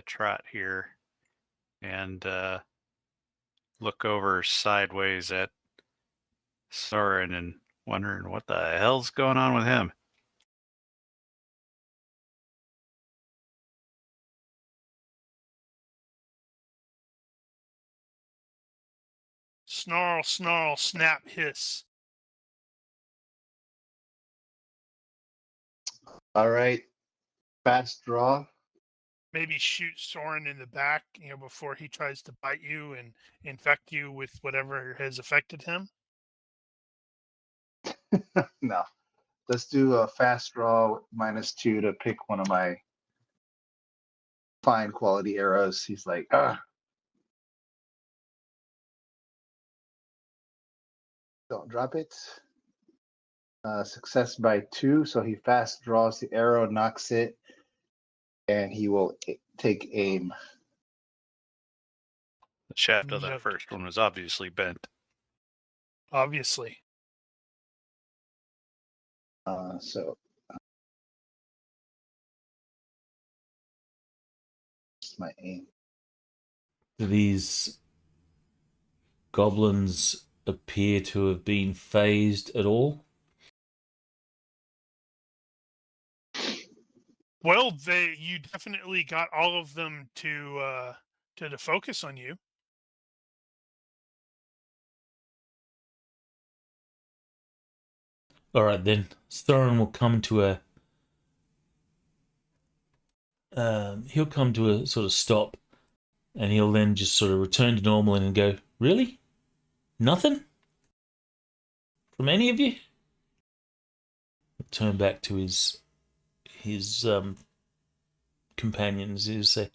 C: trot here and look over sideways at Soren and wondering what the hell's going on with him.
A: Snarl, snarl, snap, hiss.
B: All right. Fast draw.
A: Maybe shoot Soren in the back, before he tries to bite you and infect you with whatever has affected him.
B: No. Let's do a fast draw with -2 to pick one of my fine quality arrows. He's like, don't drop it. Success by 2, so he fast draws the arrow, knocks it, and he will take aim.
C: The shaft of that
A: Noted.
C: first one was obviously bent.
A: Obviously.
B: So my aim.
E: Do these goblins appear to have been phased at all?
A: Well, you definitely got all of them to focus on you.
E: All right, then. Thorin will come to a... he'll come to a sort of stop, and he'll then just sort of return to normal and go, really? Nothing? From any of you? He'll turn back to his companions. He'll say,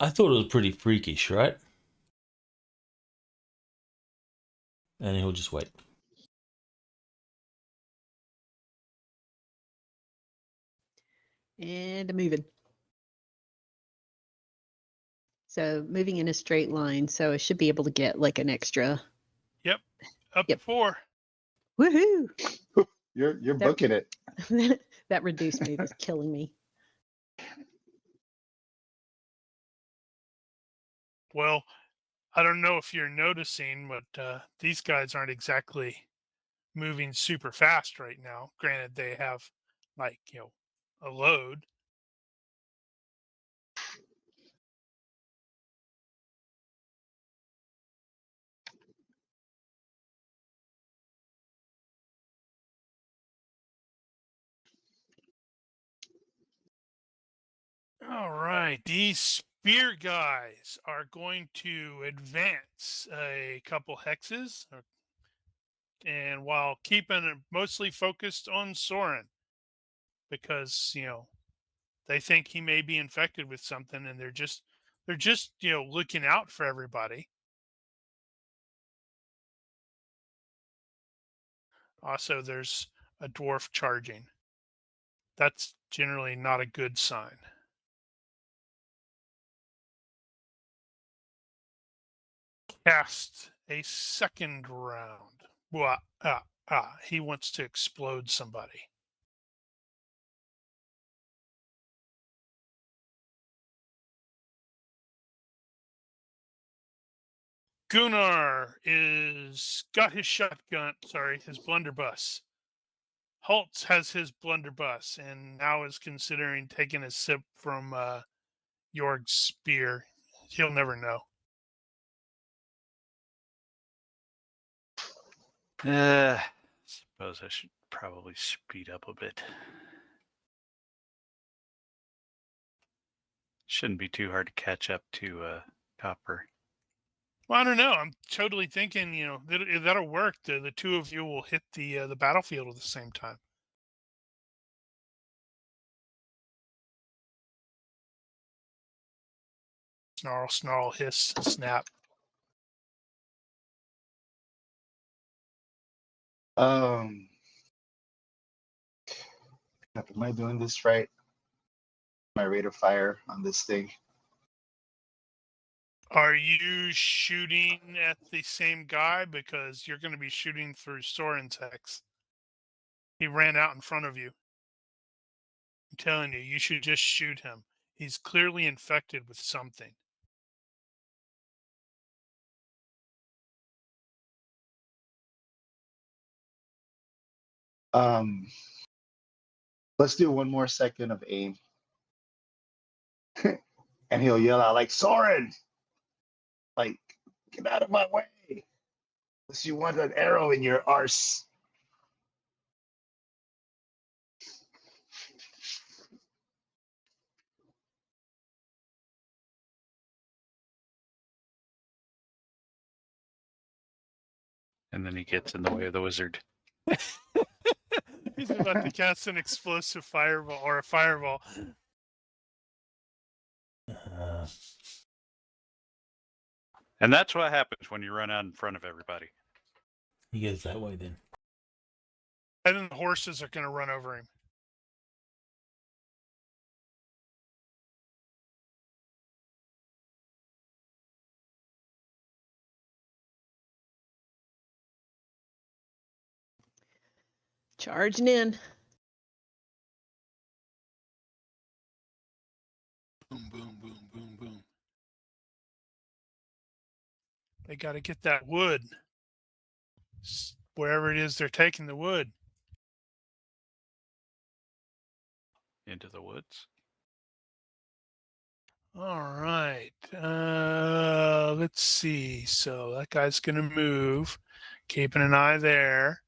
E: I thought it was pretty freakish, right? And he'll just wait.
D: And moving. So moving in a straight line, so I should be able to get like an extra.
A: Yep, up
D: Yep.
A: to 4.
D: Woohoo!
B: You're booking it.
D: That reduced move is killing me.
A: Well, I don't know if you're noticing, but these guys aren't exactly moving super fast right now. Granted, they have like a load. All right, these spear guys are going to advance a couple hexes, and while keeping it mostly focused on Soren, because they think he may be infected with something, and they're just looking out for everybody. Also, there's a dwarf charging. That's generally not a good sign. Cast a second round. He wants to explode somebody. Gunnar is got his shotgun. Sorry, his blunderbuss. Holtz has his blunderbuss and now is considering taking a sip from Jorg's spear. He'll never know.
C: Suppose I should probably speed up a bit. Shouldn't be too hard to catch up to Copper.
A: Well, I don't know. I'm totally thinking, that'll work. The two of you will hit the battlefield at the same time. Snarl, snarl, hiss, snap.
B: Am I doing this right? My rate of fire on this thing.
A: Are you shooting at the same guy? Because you're going to be shooting through Soren's hex. He ran out in front of you. I'm telling you, you should just shoot him. He's clearly infected with something.
B: Let's do one more second of aim. And he'll yell out like, Soren! Like, get out of my way. Unless you want an arrow in your arse.
C: And then he gets in the way of the wizard.
A: He's about to cast an explosive fireball or a fireball.
C: And that's what happens when you run out in front of everybody.
E: He goes that way then.
A: And then the horses are going to run over him.
D: Charging in.
A: Boom, boom, boom, boom, They got to get that wood. Wherever it is they're taking the wood.
C: Into the woods.
A: All right. Let's see. So that guy's going to move. Keeping an eye there.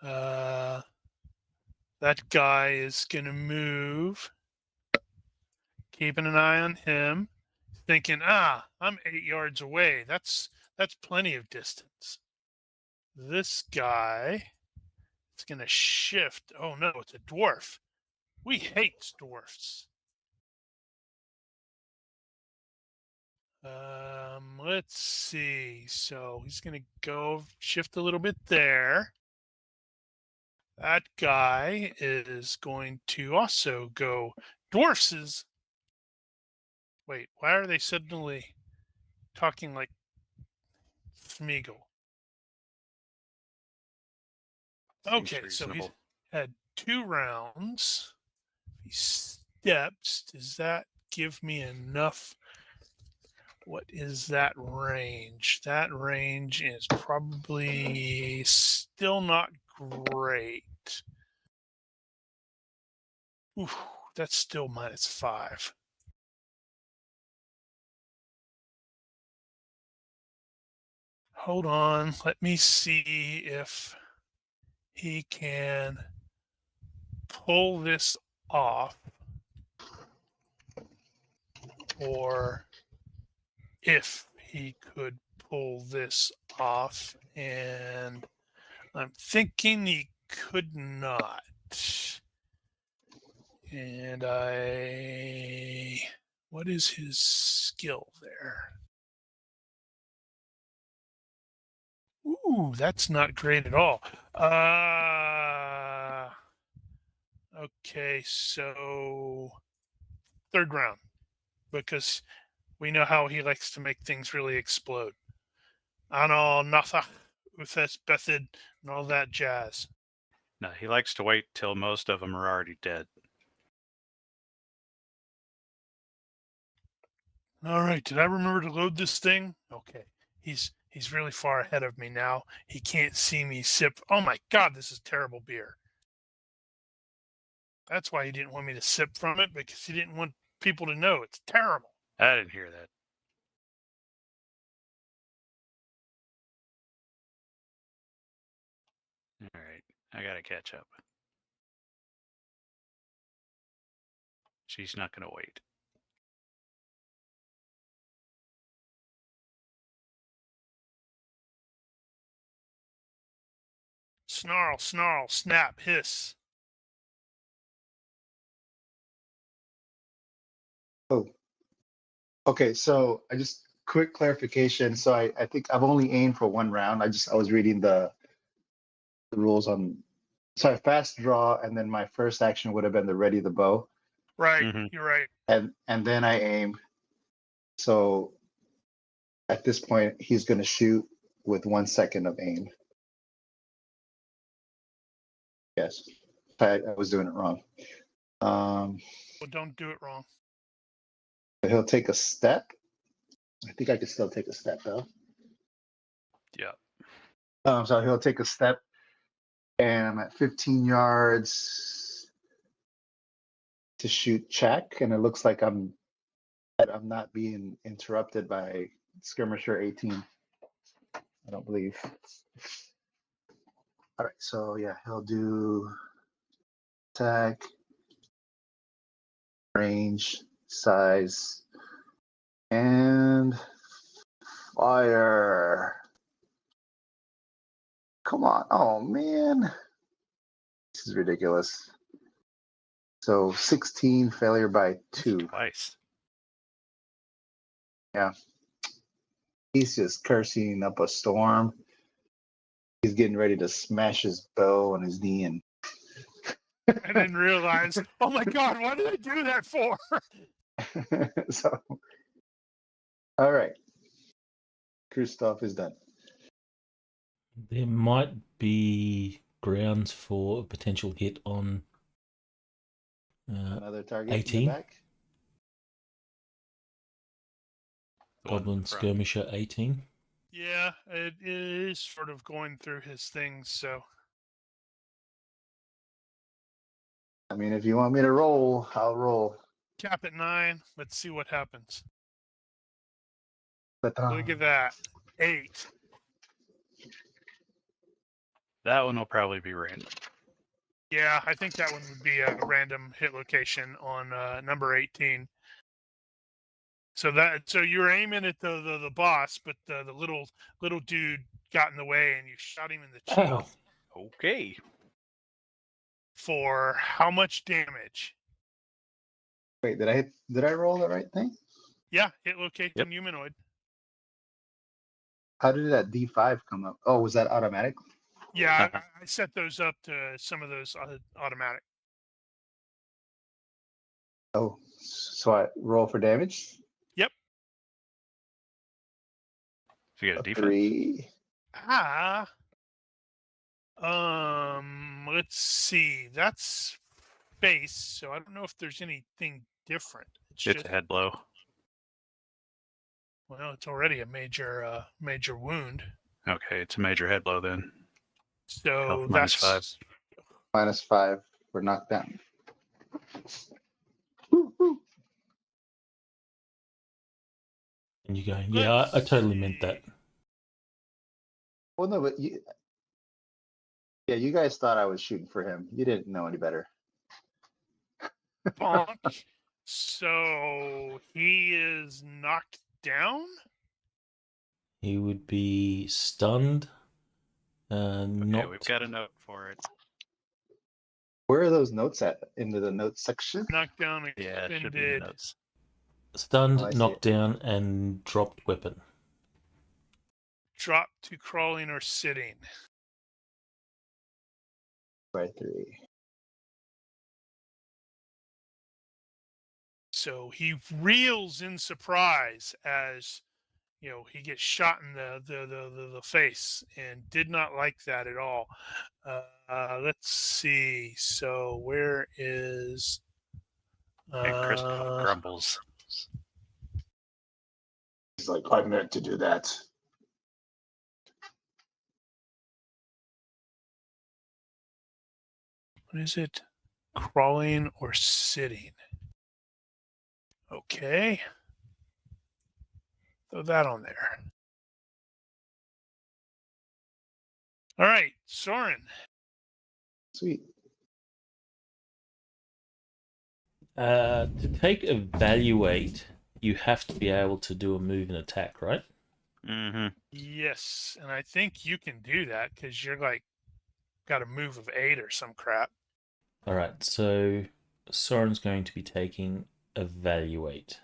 A: That guy is going to move. Keeping an eye on him. Thinking, I'm 8 yards away. That's plenty of distance. This guy is going to shift. Oh, no, it's a dwarf. We hate dwarfs. Let's see. So he's going to go shift a little bit there. That guy is going to also go. Dwarfs is. Wait, why are they suddenly talking like Smeagol? Okay, so he's had 2 rounds. He steps. Does that give me enough? What is that range? That range is probably still not great. Oof, that's still -5. Hold on. Let me see if he can pull this off, or if he could pull this off, and I'm thinking he could not. And what is his skill there? Ooh, that's not great at all. Okay, so 3rd round, because we know how he likes to make things really explode. Ano, Nathach, Uthes, Bethid, and all that jazz.
C: No, he likes to wait till most of them are already dead.
A: All right, did I remember to load this thing? Okay, he's really far ahead of me now. He can't see me sip. Oh my God, this is terrible beer. That's why he didn't want me to sip from it, because he didn't want people to know it's terrible.
C: I didn't hear that. All right, I gotta catch up. She's not gonna wait.
A: Snarl, snarl, snap, hiss.
B: Oh, okay. So I just quick clarification. So I think I've only aimed for 1 round. I was reading the rules on. So I fast draw, and then my first action would have been to ready the bow,
A: Right,
C: Mhm.
A: You're right.
B: and then I aim. So at this point, he's going to shoot with 1 second of aim. Yes, I was doing it wrong.
A: Well, don't do it wrong.
B: He'll take a step. I think I can still take a step though.
C: Yeah.
B: So he'll take a step, and I'm at 15 yards to shoot check, and it looks like I'm not being interrupted by skirmisher 18. I don't believe. All right, so yeah, he'll do attack, range, size, and fire. Come on. Oh man. This is ridiculous. So 16, failure by 2.
C: Twice.
B: Yeah. He's just cursing up a storm. He's getting ready to smash his bow on his knee, and
A: I didn't realize. Oh my God, what did I do that for?
B: so all right. Kristoff is done.
E: There might be grounds for a potential hit on
B: Another target
E: 18.
B: in the back.
C: The one
E: Goblin
C: in front.
E: Skirmisher 18.
A: Yeah, it is sort of going through his things, so.
B: I mean, if you want me to roll, I'll roll.
A: Cap at 9. Let's see what happens.
B: But
A: Look at that. 8.
C: That one will probably be random.
A: Yeah, I think that one would be a random hit location on number 18. So you're aiming at the boss, but the little dude got in the way, and you shot him in the cheek.
E: Ow.
C: Okay.
A: For how much damage?
B: wait, did I roll the right thing?
A: Yeah, hit location
C: Yep.
A: humanoid.
B: How did that D5 come up? Oh, was that automatic?
A: Yeah, I set those up to some of those automatic.
B: Oh, so I roll for damage?
A: Yep.
C: So you got a defense.
B: 3.
A: Let's see. That's face, so I don't know if there's anything different.
C: It's
A: just
C: a head blow.
A: well, it's already a major wound.
C: Okay, it's a major head blow then.
A: So
C: Health minus
A: that's
B: -5 for knockdown. Woo, woo.
E: And you go, yeah, I totally meant that.
B: Well, no, but you guys thought I was shooting for him. You didn't know any better.
A: bonk. So he is knocked down.
E: He would be stunned.
C: Okay,
E: Not.
C: we've got a note for it.
B: Where are those notes at? Into the notes section?
A: Knocked down.
C: Yeah, it should be in the
A: Extended.
C: notes.
E: Stunned,
B: Oh, I see
E: knocked
B: it.
E: down, and dropped weapon.
A: Drop to crawling or sitting.
B: By 3.
A: So he reels in surprise as he gets shot in the face, and did not like that at all. Let's see. So where is
C: And Chris grumbles.
B: He's like, I meant to do that.
A: what is it? Crawling or sitting? Okay. Throw that on there. All right, Soren.
B: Sweet.
E: To take evaluate, you have to be able to do a move and attack, right?
C: Mm-hmm.
A: Yes, and I think you can do that because you're got a move of 8 or some crap.
E: All right, so Soren's going to be taking evaluate.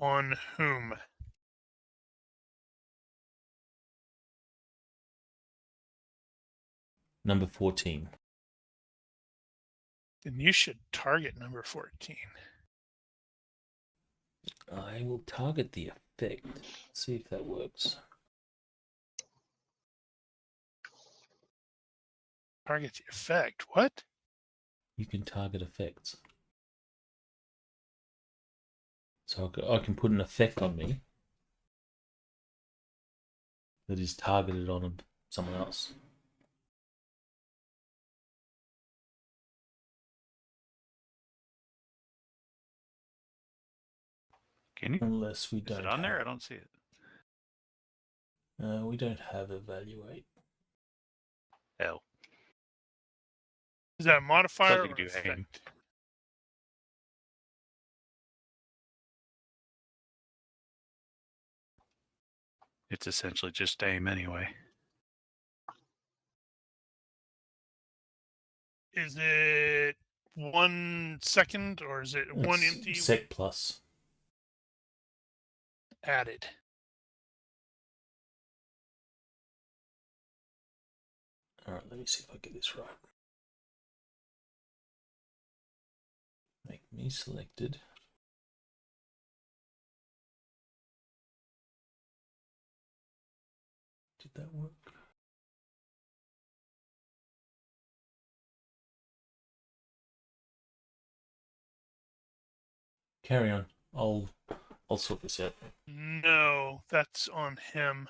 A: On whom?
E: Number 14.
A: Then you should target number 14.
E: I will target the effect. See if that works.
A: Target the effect. What?
E: You can target effects. So I can put an effect on me that is targeted on someone else.
C: Can you?
E: Unless we
C: Is
E: don't
C: it on there? I
E: have-
C: don't see it.
E: we don't have evaluate.
C: Hell.
A: Is that a modifier
C: Thought you
A: or
C: could do aim.
A: effect?
C: It's essentially just aim anyway.
A: Is it 1 second or is it one
E: It's
A: empty
E: sec plus.
A: added?
E: All right, let me see if I get this right. Make me selected. Did that work? Carry on. I'll sort this out.
A: No, that's on him.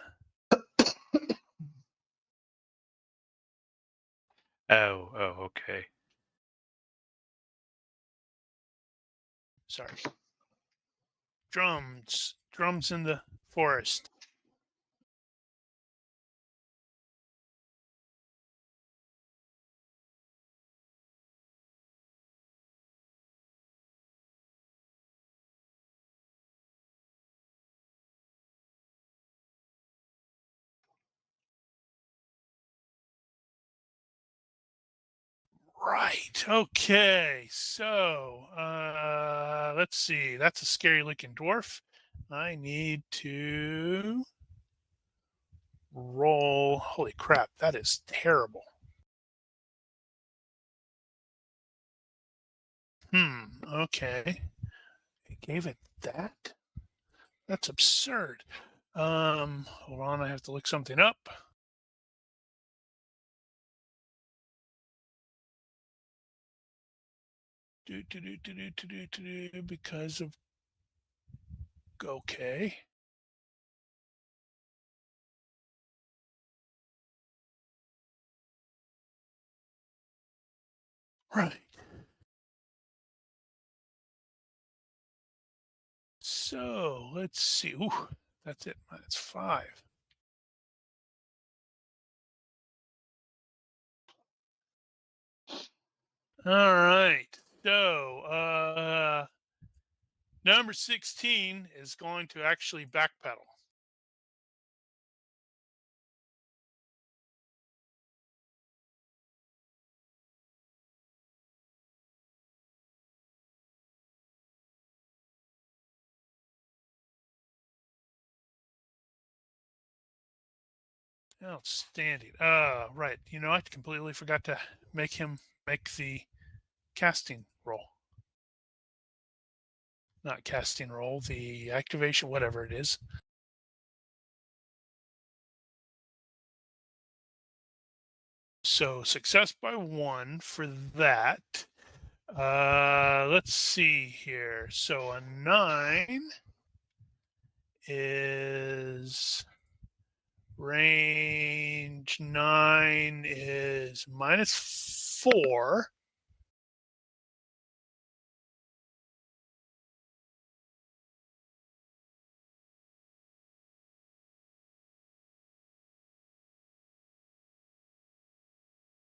C: Oh, okay.
A: Sorry. Drums in the forest. Right. Okay. So, let's see. That's a scary looking dwarf. I need to roll. Holy crap. That is terrible. Okay. I gave it that? That's absurd. Hold on. I have to look something up. Because of okay. Right. So let's see. Ooh, that's it. That's 5. All right. So number 16 is going to actually backpedal. Outstanding. Right. You know, I completely forgot to make him make the casting roll. Not casting roll, the activation, whatever it is. So success by 1 for that. Let's see here. So a 9 is range 9 is -4.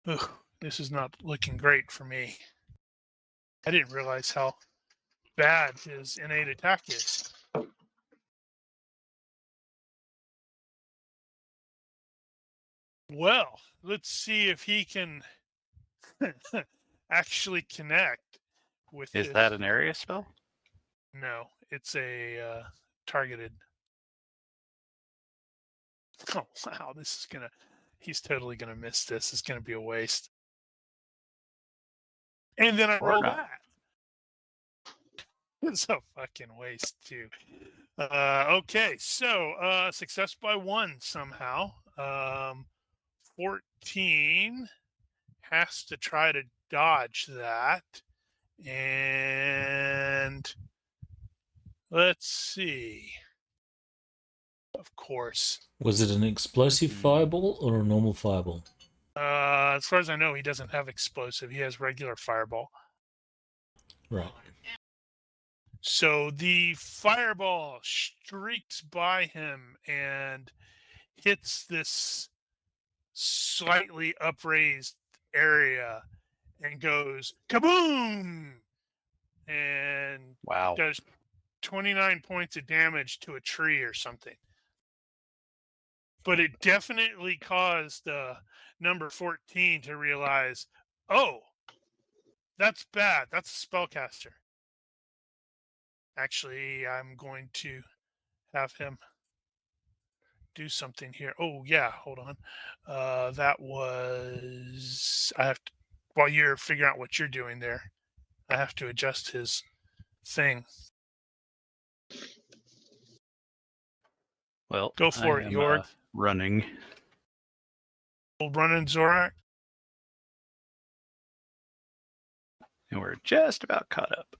A: Ugh, this is not looking great for me. I didn't realize how bad his innate attack is. Well, let's see if he can actually connect with
C: Is
A: this.
C: that an area spell?
A: No, it's a targeted. Oh, wow, this is gonna, he's totally gonna miss this. It's gonna be a waste. And then I
C: Or
A: roll
C: not.
A: that. It's a fucking waste too. Okay, so success by 1 somehow. 14 has to try to dodge that. And let's see. Of course.
E: Was it an explosive fireball or a normal fireball?
A: As far as I know, he doesn't have explosive. He has regular fireball.
E: Right.
A: So the fireball streaks by him and hits this slightly upraised area and goes kaboom and
C: Wow.
A: does 29 points of damage to a tree or something. But it definitely caused number 14 to realize, oh, that's bad. That's a spellcaster. Actually, I'm going to have him do something here. Oh, yeah, hold on. That was, I have to, while you're figuring out what you're doing there, I have to adjust his thing.
C: Well,
A: Go for
C: I
A: it,
C: am,
A: Jorg.
C: running.
A: Running Zorak.
C: And we're just about caught up.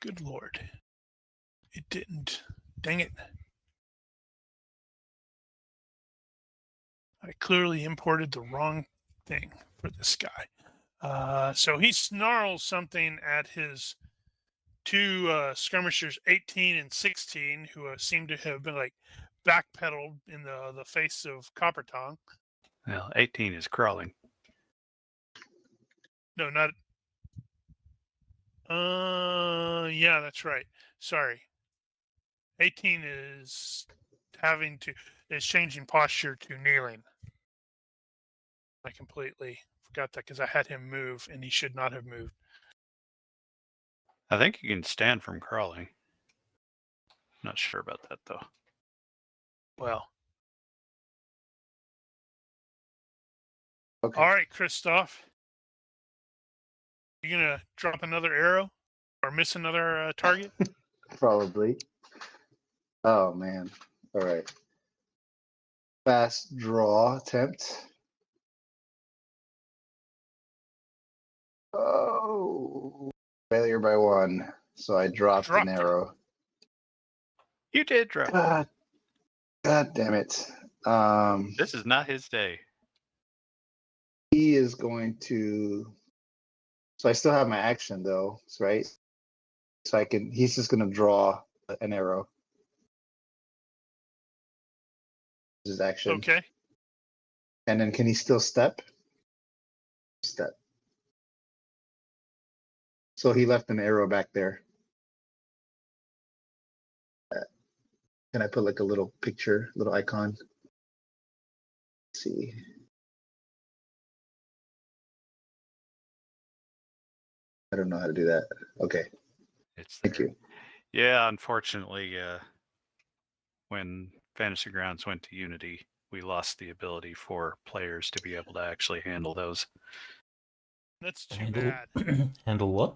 A: Good Lord. It didn't. Dang it. I clearly imported the wrong thing for this guy. So he snarls something at his two skirmishers, 18 and 16, who seem to have been like backpedaled in the face of Copper Tongue.
C: Well, 18 is crawling.
A: No, not. Yeah, that's right. Sorry. 18 is changing posture to kneeling. I completely forgot that because I had him move and he should not have moved.
C: I think you can stand from crawling. Not sure about that though.
A: Well.
B: Okay.
A: All right, Christoph. You gonna drop another arrow or miss another target?
B: Probably. Oh man. All right. Fast draw attempt. Oh, failure by 1. So I dropped an
A: Dropped it.
B: arrow.
C: You did drop.
B: God damn it.
C: This is not his day.
B: He is going to. So I still have my action though, right? So I can. He's just going to draw an arrow. His action.
A: Okay.
B: And then can he still step? Step. So he left an arrow back there. Can I put like a little picture, little icon? Let's see. I don't know how to do that. Okay.
C: It's
B: Thank
C: there.
B: you.
C: Yeah, unfortunately, when Fantasy Grounds went to Unity, we lost the ability for players to be able to actually handle those.
A: That's too
E: Handle
A: bad.
E: handle what?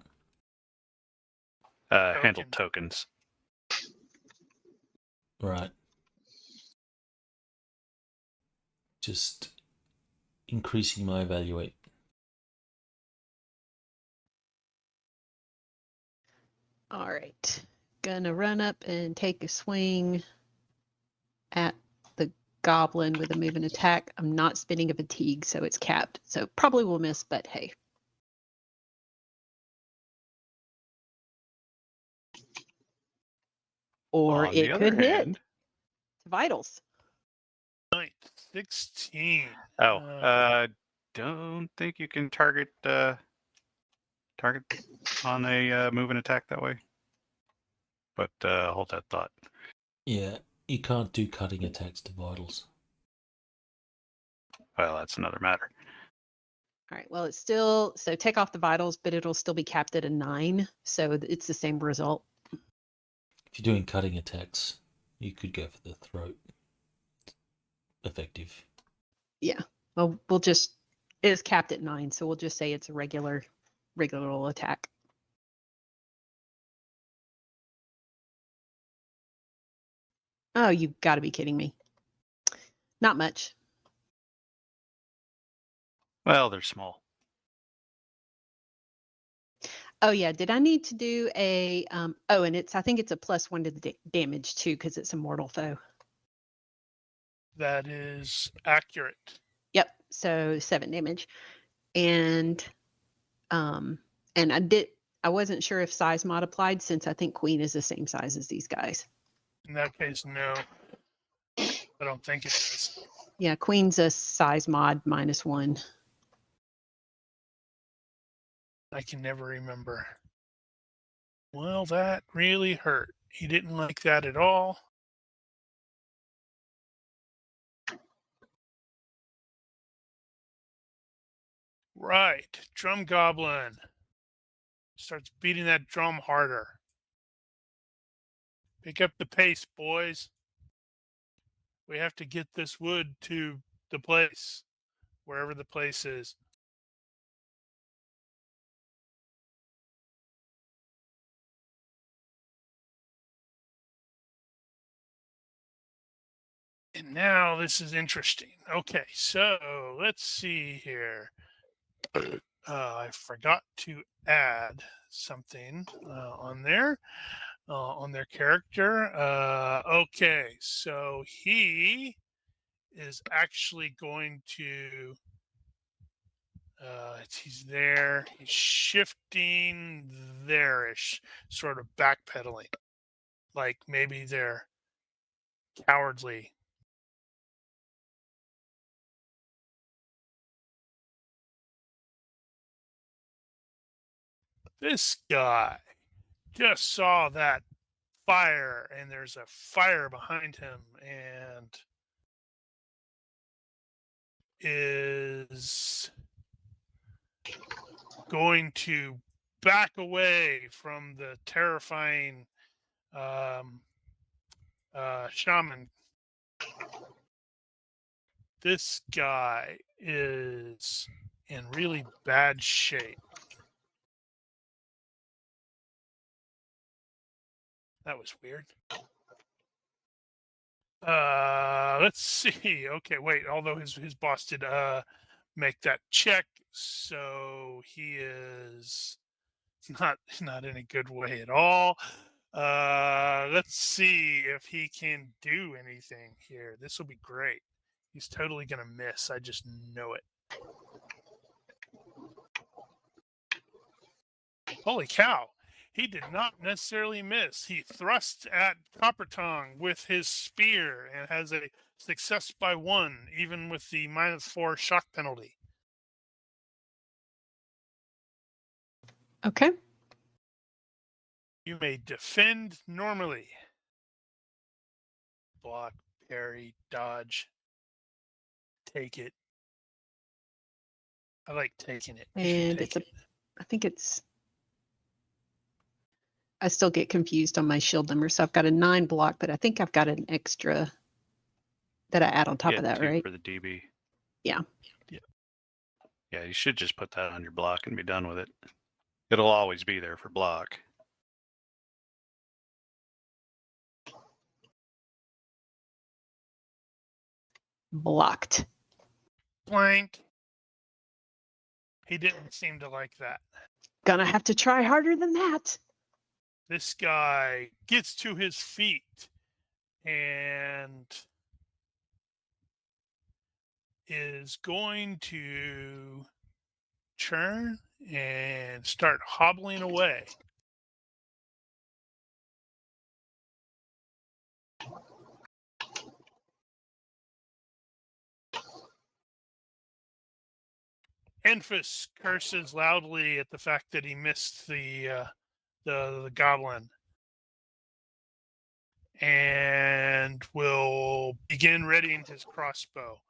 C: Handle tokens.
E: Right. Just increasing my evaluate.
D: All right. Gonna run up and take a swing at the goblin with a move and attack. I'm not spinning a fatigue, so it's capped. So probably will miss, but hey. Or
C: On
D: it
C: the
D: could
C: other
D: hit.
C: hand,
D: Vitals.
A: 16.
C: don't think you can target on a move and attack that way. But hold that thought.
E: Yeah, you can't do cutting attacks to vitals.
C: Well, that's another matter.
D: All right. Well, it's still, so take off the vitals, but it'll still be capped at a 9. So it's the same result.
E: If you're doing cutting attacks, you could go for the throat. Effective.
D: Yeah. Well, we'll just, it's capped at 9. So we'll just say it's a regular attack. Oh, you've got to be kidding me. Not much.
C: Well, they're small.
D: Oh yeah, did I need to do a and I think it's a +1 to the damage too because it's a mortal foe.
A: That is accurate.
D: Yep, so 7 damage. And I wasn't sure if size mod applied since I think Queen is the same size as these guys.
A: In that case, no. I don't think it does.
D: Yeah, Queen's a size mod -1.
A: I can never remember. Well, that really hurt. He didn't like that at all. Right. Drum Goblin starts beating that drum harder. Pick up the pace, boys. We have to get this wood to the place, wherever the place is. And now this is interesting. Okay, so let's see here. I forgot to add something on there, on their character. Okay, so he is actually going to. He's there. He's shifting there-ish, sort of backpedaling, like maybe they're cowardly. This guy just saw that fire, and there's a fire behind him, and is going to back away from the terrifying shaman. This guy is in really bad shape. That was weird. Let's see. Okay, wait. Although his boss did make that check, so he is not in a good way at all. Let's see if he can do anything here. This will be great. He's totally gonna miss. I just know it. Holy cow! He did not necessarily miss. He thrusts at Copper Tongue with his spear and has a success by 1, even with the -4 shock penalty.
D: Okay.
A: You may defend normally. Block, parry, dodge. Take it. I like taking it. You should
D: And
A: take it.
D: I think it's, I still get confused on my shield number. So I've got a 9 block, but I think I've got an extra that I add on top of that,
C: 2
D: right?
C: for the DB.
D: Yeah.
C: Yeah, you should just put that on your block and be done with it. It'll always be there for block.
D: Blocked.
A: Blank. He didn't seem to like that.
D: Gonna have to try harder than that.
A: This guy gets to his feet and is going to turn and start hobbling away. Enfys curses loudly at the fact that he missed the goblin, and will begin readying his crossbow.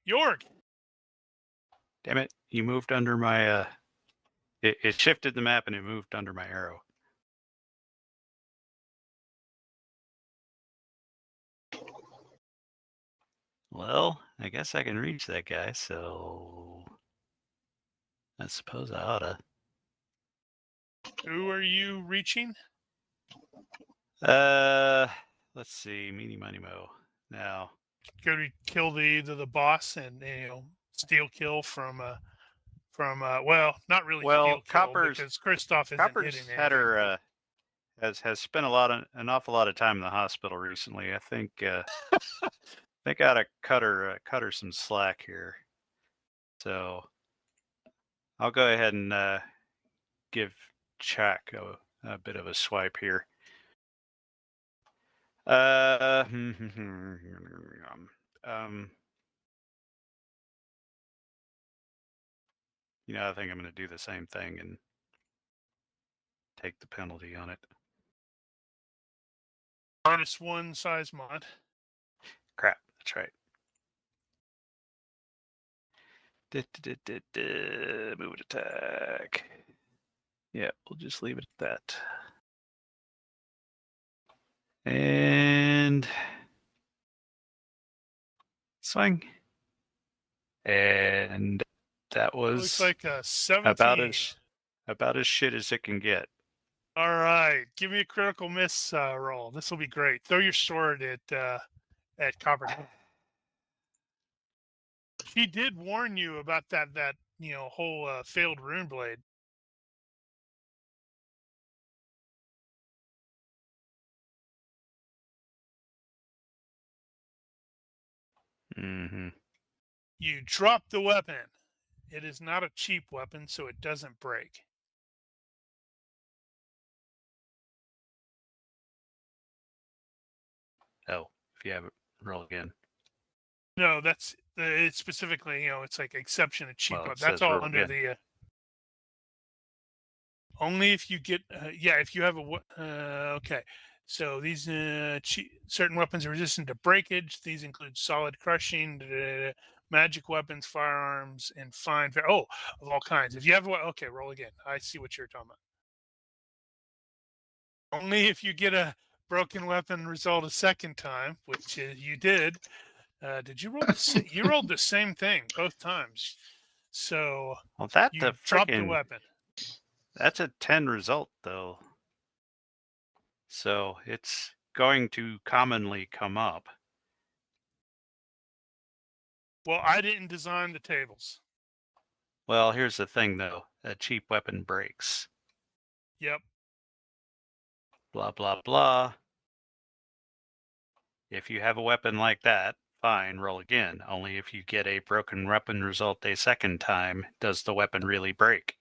A: York!
C: Damn it, you moved under my... It shifted the map and it moved under my arrow. Well, I guess I can reach that guy, so... I suppose I oughta.
A: Who are you reaching?
C: Let's see, meeny miny mo. Now,
A: Go to kill either the boss and steal kill from well, not really
C: well,
A: steal kill
C: Copper's
A: because Kristoff isn't hitting
C: Copper's
A: anything.
C: had her has spent an awful lot of time in the hospital recently. I think think I ought to cut her some slack here. So I'll go ahead and give Chuck a bit of a swipe here. You know, I think I'm going to do the same thing and take the penalty on it.
A: -1 size mod.
C: Crap, that's right. Move it attack. Yeah, we'll just leave it at that. And swing. And that was
A: Looks like a 17.
C: about as shit as it can get.
A: All right, give me a critical miss roll. This will be great. Throw your sword at Copper. She did warn you about that whole failed rune blade.
C: Mm-hmm.
A: You drop the weapon. It is not a cheap weapon, so it doesn't break.
C: Oh, if you have it, roll again.
A: No, that's it's specifically, it's like exception to cheap
C: Well, it
A: weapon. That's
C: says
A: all
C: roll
A: under
C: again.
A: the. Only if you get, if you have okay. So these certain weapons are resistant to breakage. These include solid crushing, magic weapons, firearms, and fine. Of all kinds. If you have okay, roll again. I see what you're talking about. Only if you get a broken weapon result a second time, which you did. Did you roll you rolled the same thing both times? So
C: Well, that
A: you
C: the
A: dropped the
C: freaking
A: weapon.
C: that's a 10 result though. So it's going to commonly come up.
A: Well, I didn't design the tables.
C: Well, here's the thing though. A cheap weapon breaks.
A: Yep.
C: Blah blah blah. If you have a weapon like that, fine, roll again. Only if you get a broken weapon result a second time, does the weapon really break.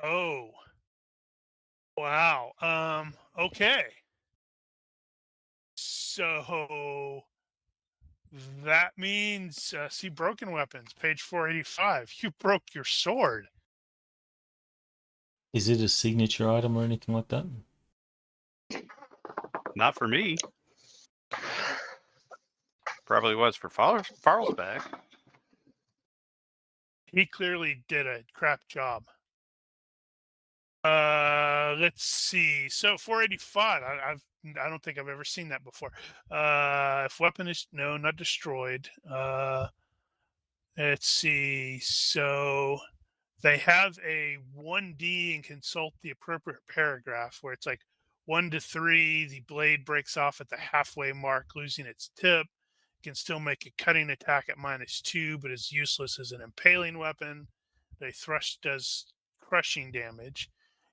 A: Oh. Wow. Okay. So that means see broken weapons, page 485. You broke your sword.
E: Is it a signature item or anything like that?
C: Not for me. Probably was for Farlsback.
A: He clearly did a crap job. Let's see. So 485. I don't think I've ever seen that before. If weapon is not destroyed. Let's see. So they have a 1D and consult the appropriate paragraph where it's like 1 to 3. The blade breaks off at the halfway mark, losing its tip. It can still make a cutting attack at -2, but is useless as an impaling weapon. The thrust does crushing damage.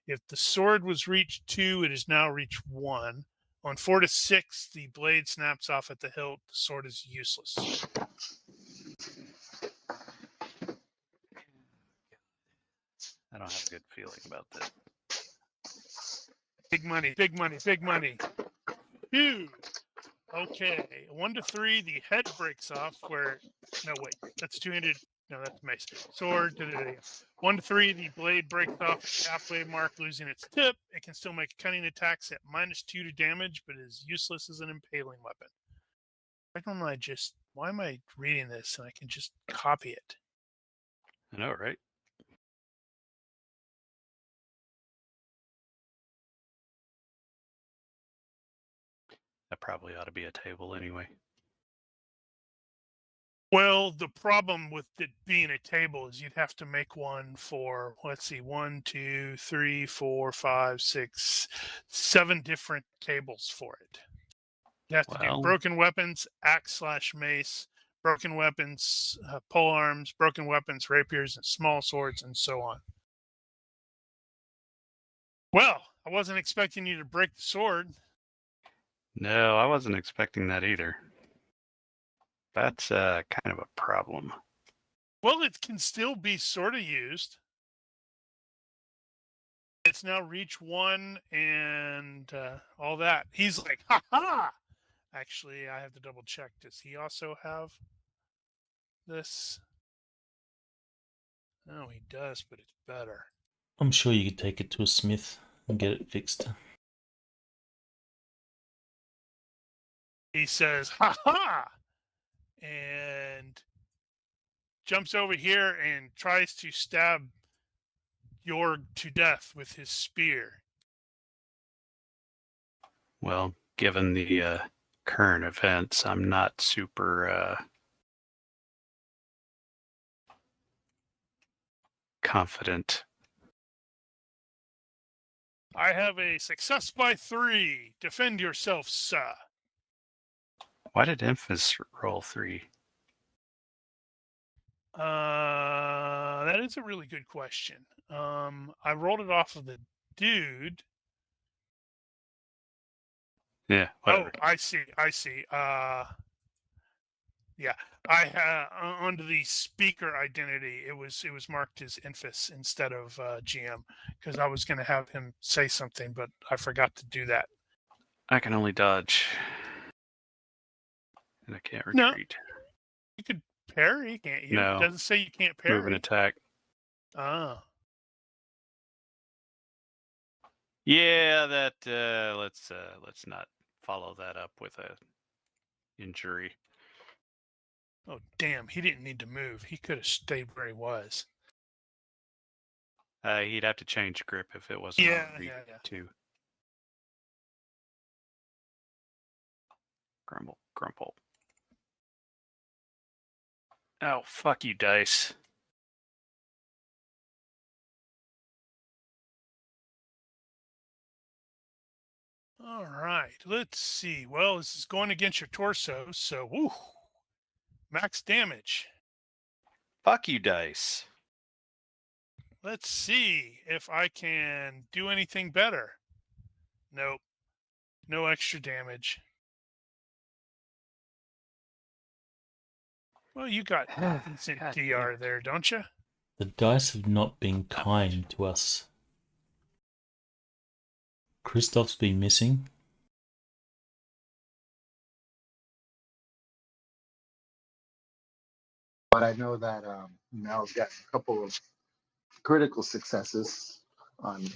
A: If the sword was reach 2, it is now reach 1. On 4 to 6, the blade snaps off at the hilt. The sword is useless.
C: I don't have a good feeling about this.
A: Big money, big money, big money. Huge. Okay. 1 to 3, the head breaks off where. No, wait. That's 200. No, that's mace. Sword. 1 to 3, the blade breaks off at the halfway mark, losing its tip. It can still make cutting attacks at -2 to damage, but is useless as an impaling weapon. Why am I reading this and I can just copy it?
C: I know, right? That probably ought to be a table anyway.
A: Well, the problem with it being a table is you'd have to make one for, let's see, 1, 2, 3, 4, 5, 6, 7 different tables for it. You have to do broken weapons, axe/mace, broken weapons, pole arms, broken weapons, rapiers, and small swords, and so on. Well, I wasn't expecting you to break the sword.
C: No, I wasn't expecting that either. That's kind of a problem.
A: Well, it can still be sort of used. It's now reach 1 and all that. He's like, ha ha! Actually, I have to double check. Does he also have this? No, he does, but it's better.
E: I'm sure you could take it to a smith and get it fixed.
A: He says, ha ha! And jumps over here and tries to stab Jorg to death with his spear.
C: Well, given the current events, I'm not super confident
A: I have a success by 3. Defend yourself, sir.
C: Why did Emphas roll 3?
A: That is a really good question. I rolled it off of the dude.
C: Yeah, whatever.
A: Oh, I see. Yeah, I under the speaker identity, it was marked as Infus instead of GM because I was going to have him say something, but I forgot to do that.
C: I can only dodge. And I can't
A: No.
C: retreat.
A: You could parry, can't you?
C: No.
A: It doesn't say you can't parry.
C: Move and attack.
A: Ah.
C: Yeah, that let's not follow that up with a injury.
A: Oh, damn. He didn't need to move. He could have stayed where he was.
C: He'd have to change grip if it wasn't
A: Yeah.
C: too. Grumble. Oh, fuck you, dice.
A: All right. Let's see. Well, this is going against your torso, so woo. Max damage.
C: Fuck you, dice.
A: Let's see if I can do anything better. Nope. No extra damage. Well, you got decent
C: God
A: DR
C: damn it.
A: there, don't you?
E: The dice have not been kind to us. Christoph's been missing.
B: But I know that Mel's got a couple of critical successes on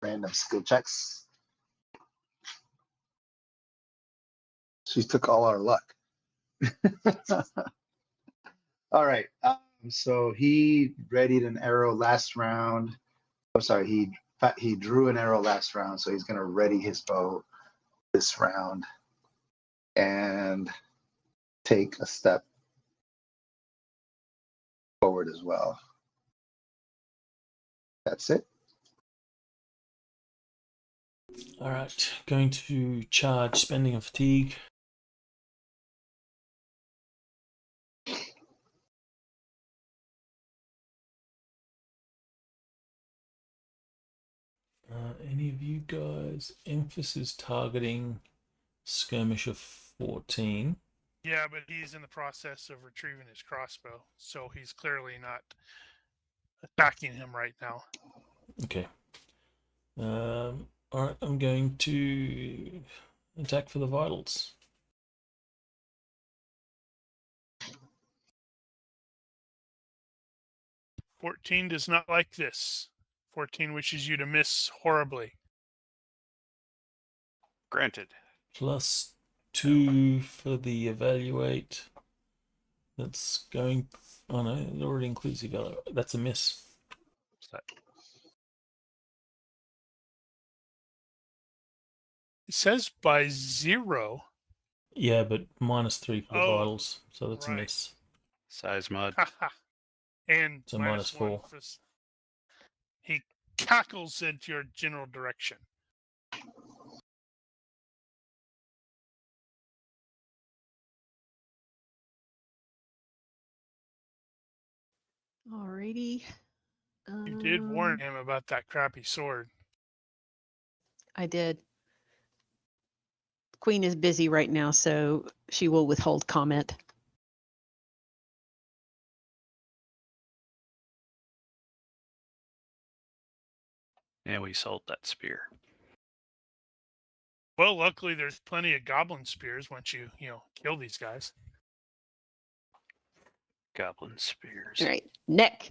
B: random skill checks. She took all our luck. All right. So he readied an arrow last round. Oh, sorry. He drew an arrow last round, so he's going to ready his bow this round and take a step forward as well. That's it.
E: All right, going to charge spending of fatigue. Any of you guys? Emphasis targeting skirmish of 14.
A: Yeah, but he's in the process of retrieving his crossbow, so he's clearly not attacking him right now.
E: Okay. All right, I'm going to attack for the vitals.
A: "14 does not like this. 14 wishes you to miss horribly."
C: Granted.
E: Plus 2 for the evaluate. That's going. Oh no, it already includes the evaluate. That's a miss.
A: It says by 0.
E: Yeah, but minus 3 for the
A: Oh,
E: vitals, so that's a
A: right.
E: miss.
C: Size mod.
A: And
E: So
A: minus
E: minus
A: 1
E: 4.
A: for... He cackles into your general direction.
D: Alrighty.
A: You did warn him about that crappy sword.
D: I did. Queen is busy right now, so she will withhold comment.
C: And we sold that spear.
A: Well, luckily there's plenty of goblin spears once you kill these guys.
C: Goblin spears.
D: All right, neck.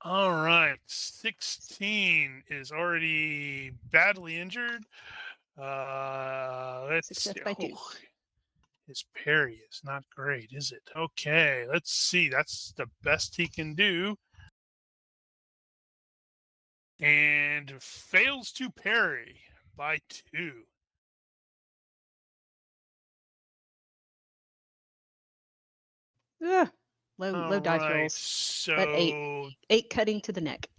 A: All right, 16 is already badly injured. Let's
D: Success
A: see.
D: by 2.
A: His parry is not great, is it? Okay, let's see. That's the best he can do. And fails to parry by 2.
D: Ugh, low dice
A: right,
D: rolls.
A: so
D: But 8 cutting to the neck.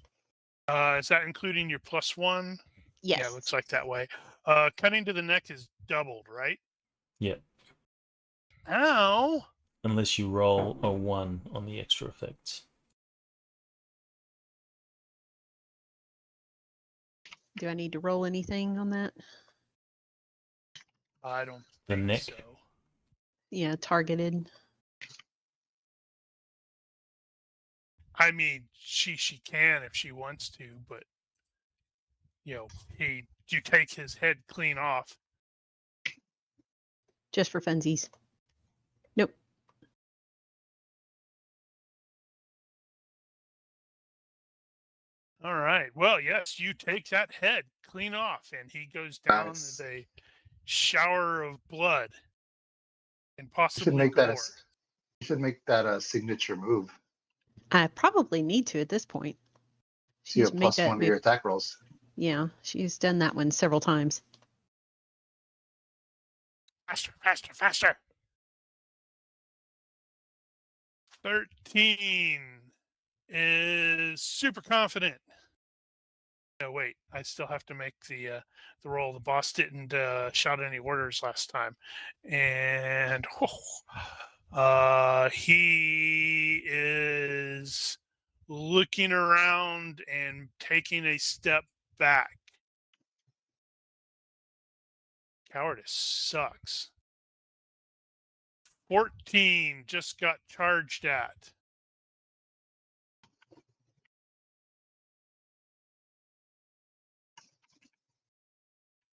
A: Is that including your +1?
D: Yes.
A: Yeah, it looks like that way. Cutting to the neck is doubled, right?
E: Yep.
A: Ow!
E: Unless you roll a 1 on the extra effects.
D: Do I need to roll anything on that?
A: I don't
E: The
A: think
E: neck?
A: so.
D: Yeah, targeted.
A: I mean, she can if she wants to, but you take his head clean off.
D: Just for funsies. Nope.
A: All right. Well, yes, you take that head clean off, and he goes down
B: Nice.
A: with a shower of blood and
B: You should
A: possibly
B: make that
A: gore.
B: a signature move.
D: I probably need to at this point.
B: So you
D: She's
B: have
D: made that
B: +1 to your attack rolls.
D: Yeah, she's done that one several times.
A: Faster, faster, faster. 13 is super confident. No, wait. I still have to make the roll. The boss didn't shout any orders last time, and he is looking around and taking a step back. Cowardice sucks. 14 just got charged at.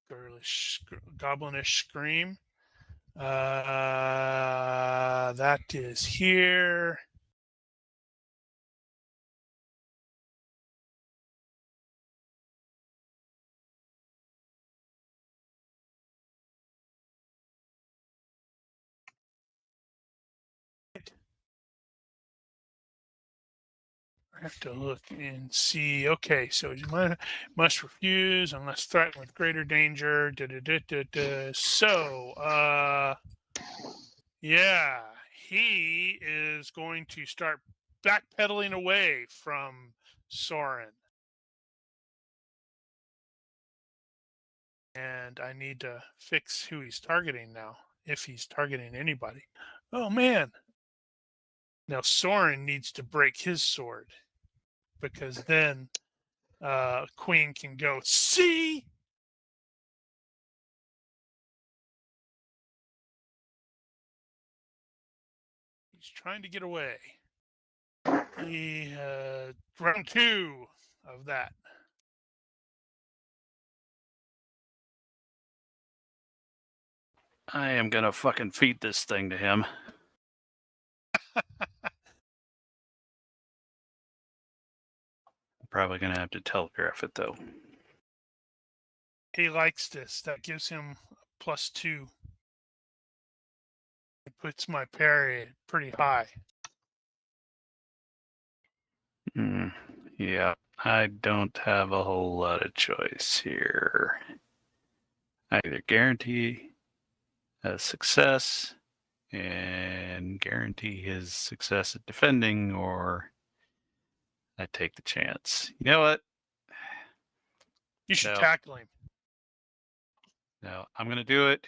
A: Girlish, goblinish scream. That is here. I have to look and see. Okay, so you must refuse unless threatened with greater danger. So, yeah, he is going to start backpedaling away from Soren. And I need to fix who he's targeting now, if he's targeting anybody. Oh, man. Now, Soren needs to break his sword, because then Queen can go, see? He's trying to get away. Round 2 of that.
C: I am gonna fucking feed this thing to him. Probably gonna have to telegraph it though.
A: He likes this. That gives him +2. It puts my parry pretty high.
C: Yeah, I don't have a whole lot of choice here. I either guarantee a success and guarantee his success at defending, or I take the chance. You know what?
A: You should
C: No.
A: tackle him.
C: No, I'm going to do it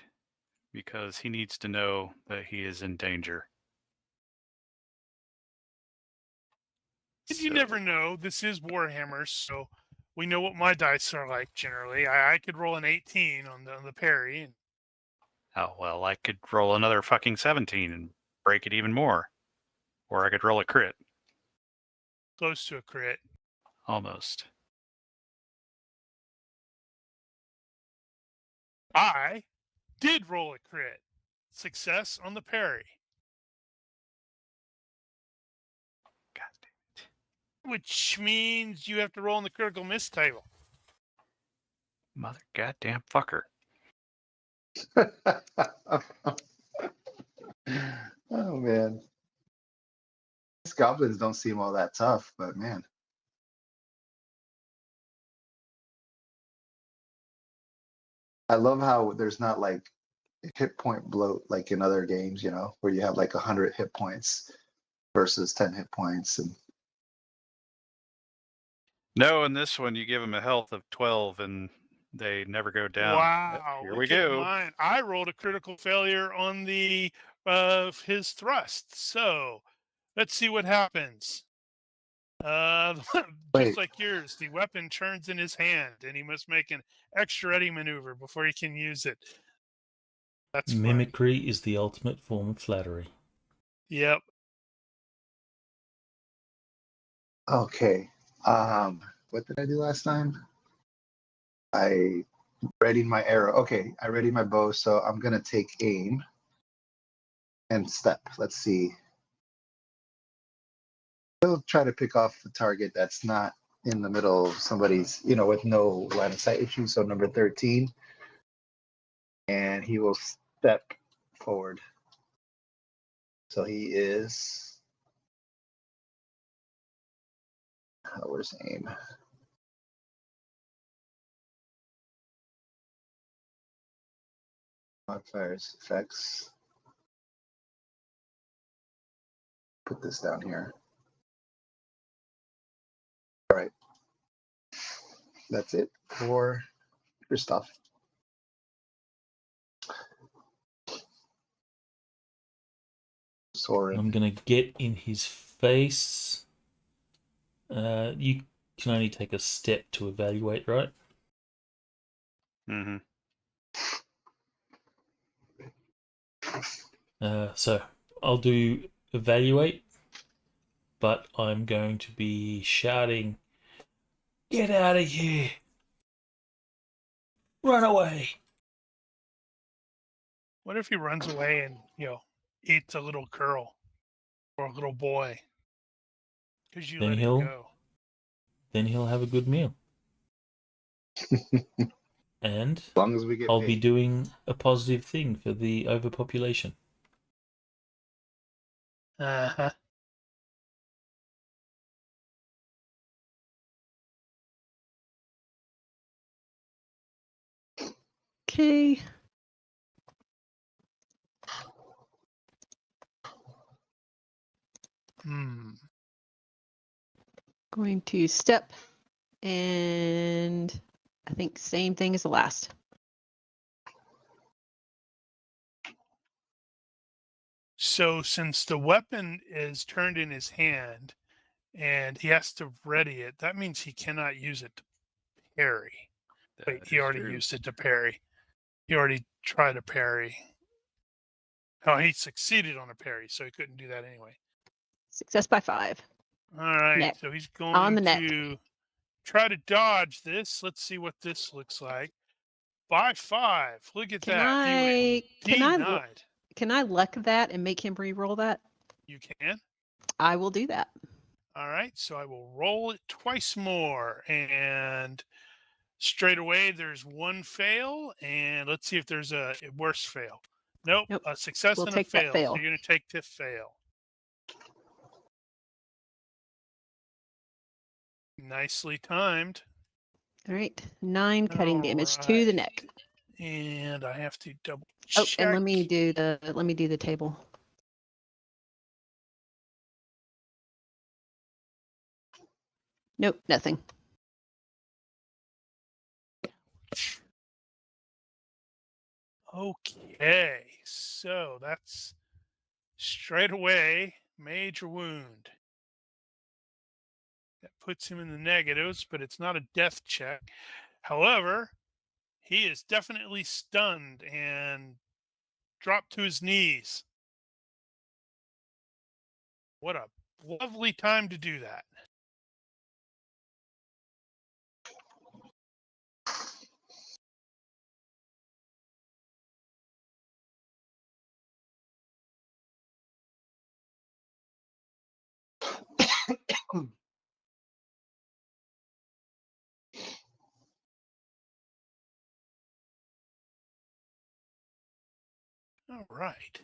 C: because he needs to know that he is in danger.
A: And you never know. This is Warhammer, so we know what my dice are like generally. I could roll an 18 on the parry. And
C: Oh, well, I could roll another fucking 17 and break it even more. Or I could roll a crit.
A: close to a crit.
C: Almost.
A: I did roll a crit. Success on the parry.
C: God damn it.
A: Which means you have to roll in the critical miss table.
C: Mother goddamn fucker.
B: Oh man, these goblins don't seem all that tough, but man, I love how there's not like a hit point bloat like in other games, you know, where you have like 100 hit points versus 10 hit points. And
C: No, in this one you give them a health of 12 and they never go down.
A: Wow.
C: Here we
A: look at
C: go.
A: Mine. I rolled a critical failure on the his thrust. So let's see what happens. Just
B: Wait.
A: like yours, the weapon turns in his hand, and he must make an extra ready maneuver before he can use it. That's funny.
E: Mimicry is the ultimate form of flattery.
A: Yep.
B: Okay. What did I do last time? I readied my arrow. Okay, I readied my bow, so I'm gonna take aim and step. Let's see. I'll try to pick off the target that's not in the middle of somebody's, with no line of sight issue. So number 13, and he will step forward. So he is. Where's aim? Modifiers, effects. Put this down here. All right. That's it for your stuff. Soren.
E: I'm gonna get in his face. You can only take a step to evaluate, right?
C: Mm-hmm.
E: So I'll do evaluate, but I'm going to be shouting, "Get out of here! Run away!"
A: What if he runs away and, eats a little girl or a little boy? Because you
E: Then
A: let him go.
E: Then he'll have a good meal. And
B: As long as we get
E: I'll
B: paid.
E: be doing a positive thing for the overpopulation.
A: Uh-huh.
D: Okay. Going to step, and I think same thing as the last.
A: So since the weapon is turned in his hand and he has to ready it, that means he cannot use it to parry. Wait, he already used it to parry. He already tried a parry. Oh, he succeeded on a parry, so he couldn't do that anyway.
D: Success by 5.
A: All right,
D: Neck.
A: so he's
D: On
A: going
D: the neck.
A: to try to dodge this. Let's see what this looks like. By 5. Look at that. He denied.
D: Can I luck that and make him re-roll that?
A: You can.
D: I will do that.
A: All right, so I will roll it twice more, and straight away there's one fail, and let's see if there's a worse fail. Nope. A success
D: We'll
A: and
D: take
A: a
D: that
A: fail.
D: fail.
A: So you're going to take the fail. Nicely timed.
D: All right, 9 cutting damage to the neck.
A: And I have to double
D: Oh,
A: check.
D: and let me do the table. Nope, nothing.
A: Okay, so that's straight away major wound. That puts him in the negatives, but it's not a death check. However, he is definitely stunned and dropped to his knees. What a lovely time to do that. All right.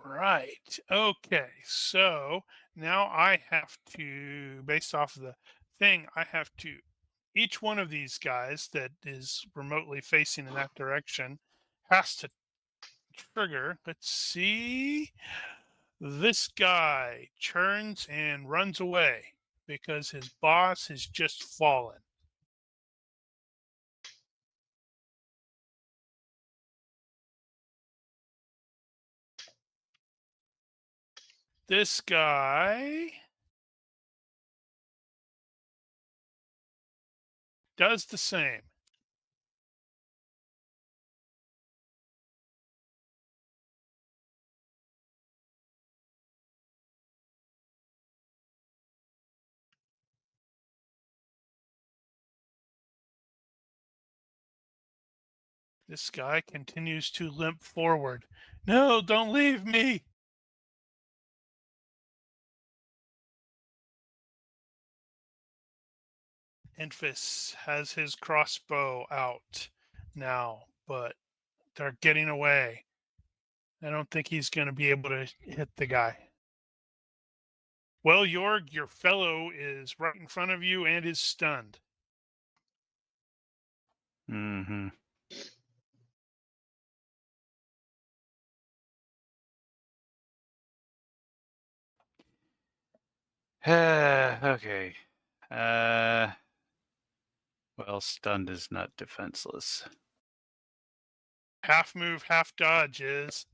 A: Right. Okay. So now I have to, based off of the thing, I have to, each one of these guys that is remotely facing in that direction has to trigger. Let's see. This guy turns and runs away because his boss has just fallen. This guy does the same. This guy continues to limp forward. No, don't leave me. Enfys has his crossbow out now, but they're getting away. I don't think he's going to be able to hit the guy. Well, Jorg, your fellow is right in front of you and is stunned.
C: Mm-hmm. Okay. Well, stunned is not defenseless.
A: Half move, half dodge is.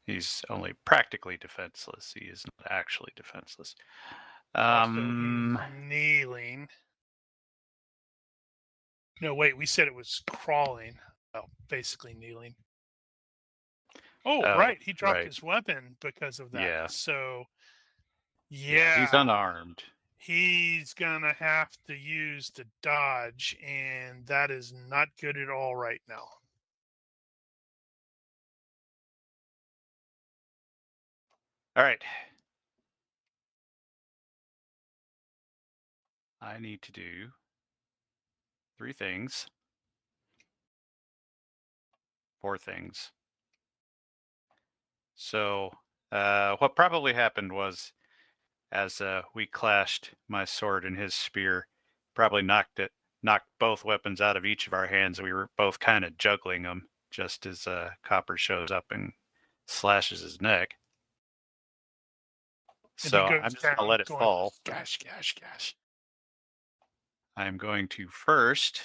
C: He's only practically defenseless. He is not actually defenseless.
A: Also, he's kneeling. No, wait, we said it was crawling. Well, basically kneeling. Oh, right. He dropped his weapon because of that.
C: Yeah.
A: So, yeah.
C: He's unarmed.
A: He's going to have to use the dodge, and that is not good at all right now.
C: All right. I need to do 3 things. 4 things. So, what probably happened was, as we clashed my sword and his spear, probably knocked both weapons out of each of our hands. We were both kind of juggling them just as Copper shows up and slashes his neck. So I'm just going to let it fall.
A: Gosh, gosh, gosh.
C: I'm going to first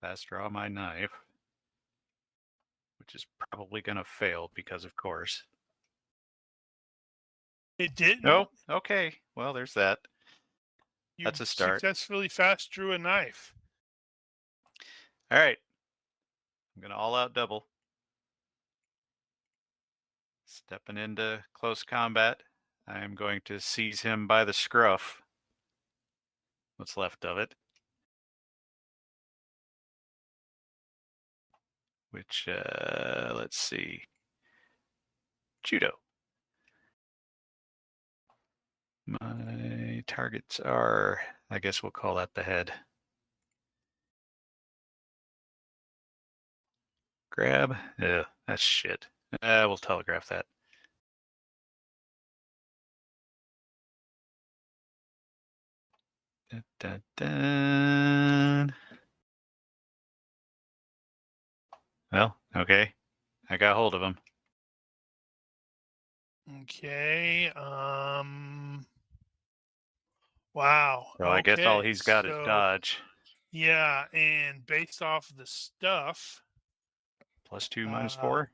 C: fast draw my knife, which is probably going to fail because, of course.
A: It didn't.
C: Oh, okay. Well, there's that. That's a start.
A: Successfully fast drew a knife.
C: All right. I'm going to all out double. Stepping into close combat. I am going to seize him by the scruff. What's left of it. Which, let's see. Judo. My targets are, I guess we'll call that the head. Grab. Yeah, that's shit. We'll telegraph that. Dun, dun, dun. Well, okay. I got hold of him.
A: Okay. Wow.
C: So I guess all he's got is dodge.
A: Yeah, and based off the stuff.
C: +2, -4?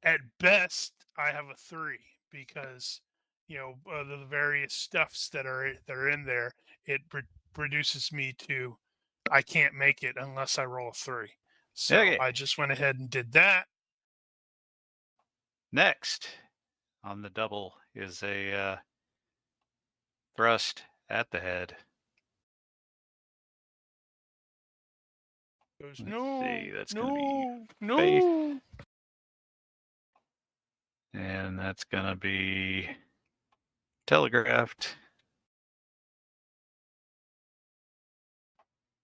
A: At best, I have a 3 because, the various stuffs that are in there, it reduces me to, I can't make it unless I roll a 3. So
C: okay.
A: I just went ahead and did that.
C: Next on the double is a thrust at the head.
A: Goes,
C: Let's
A: no,
C: see, that's
A: no,
C: gonna be
A: no.
C: faith. And that's going to be telegraphed.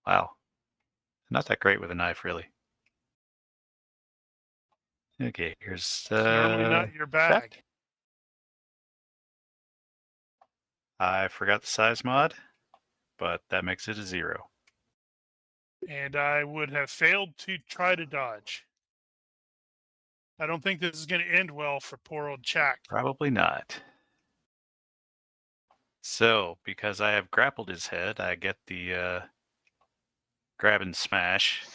C: Wow. Not that great with a knife, really. Okay, here's
A: It's normally not your bag.
C: I forgot the size mod, but that makes it a 0.
A: And I would have failed to try to dodge. I don't think this is going to end well for poor old Chak.
C: Probably not. So, because I have grappled his head, I get the grab and smash.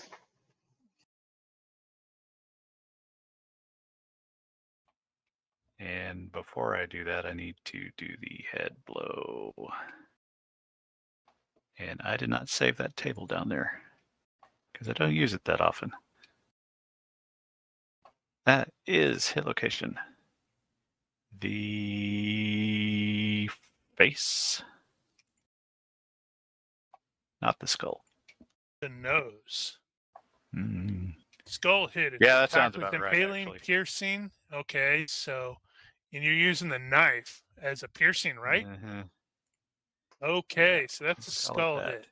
C: And before I do that, I need to do the head blow. And I did not save that table down there because I don't use it that often. That is hit location. The face, not the skull.
A: The nose.
C: Mm.
A: Skull hit.
C: Yeah, that
A: Attack
C: sounds
A: with
C: about right,
A: impaling,
C: actually.
A: piercing. Okay, so and you're using the knife as a piercing, right?
C: Uh-huh.
A: Okay,
C: Yeah,
A: so that's a
C: call it
A: skull
C: that.
A: hit.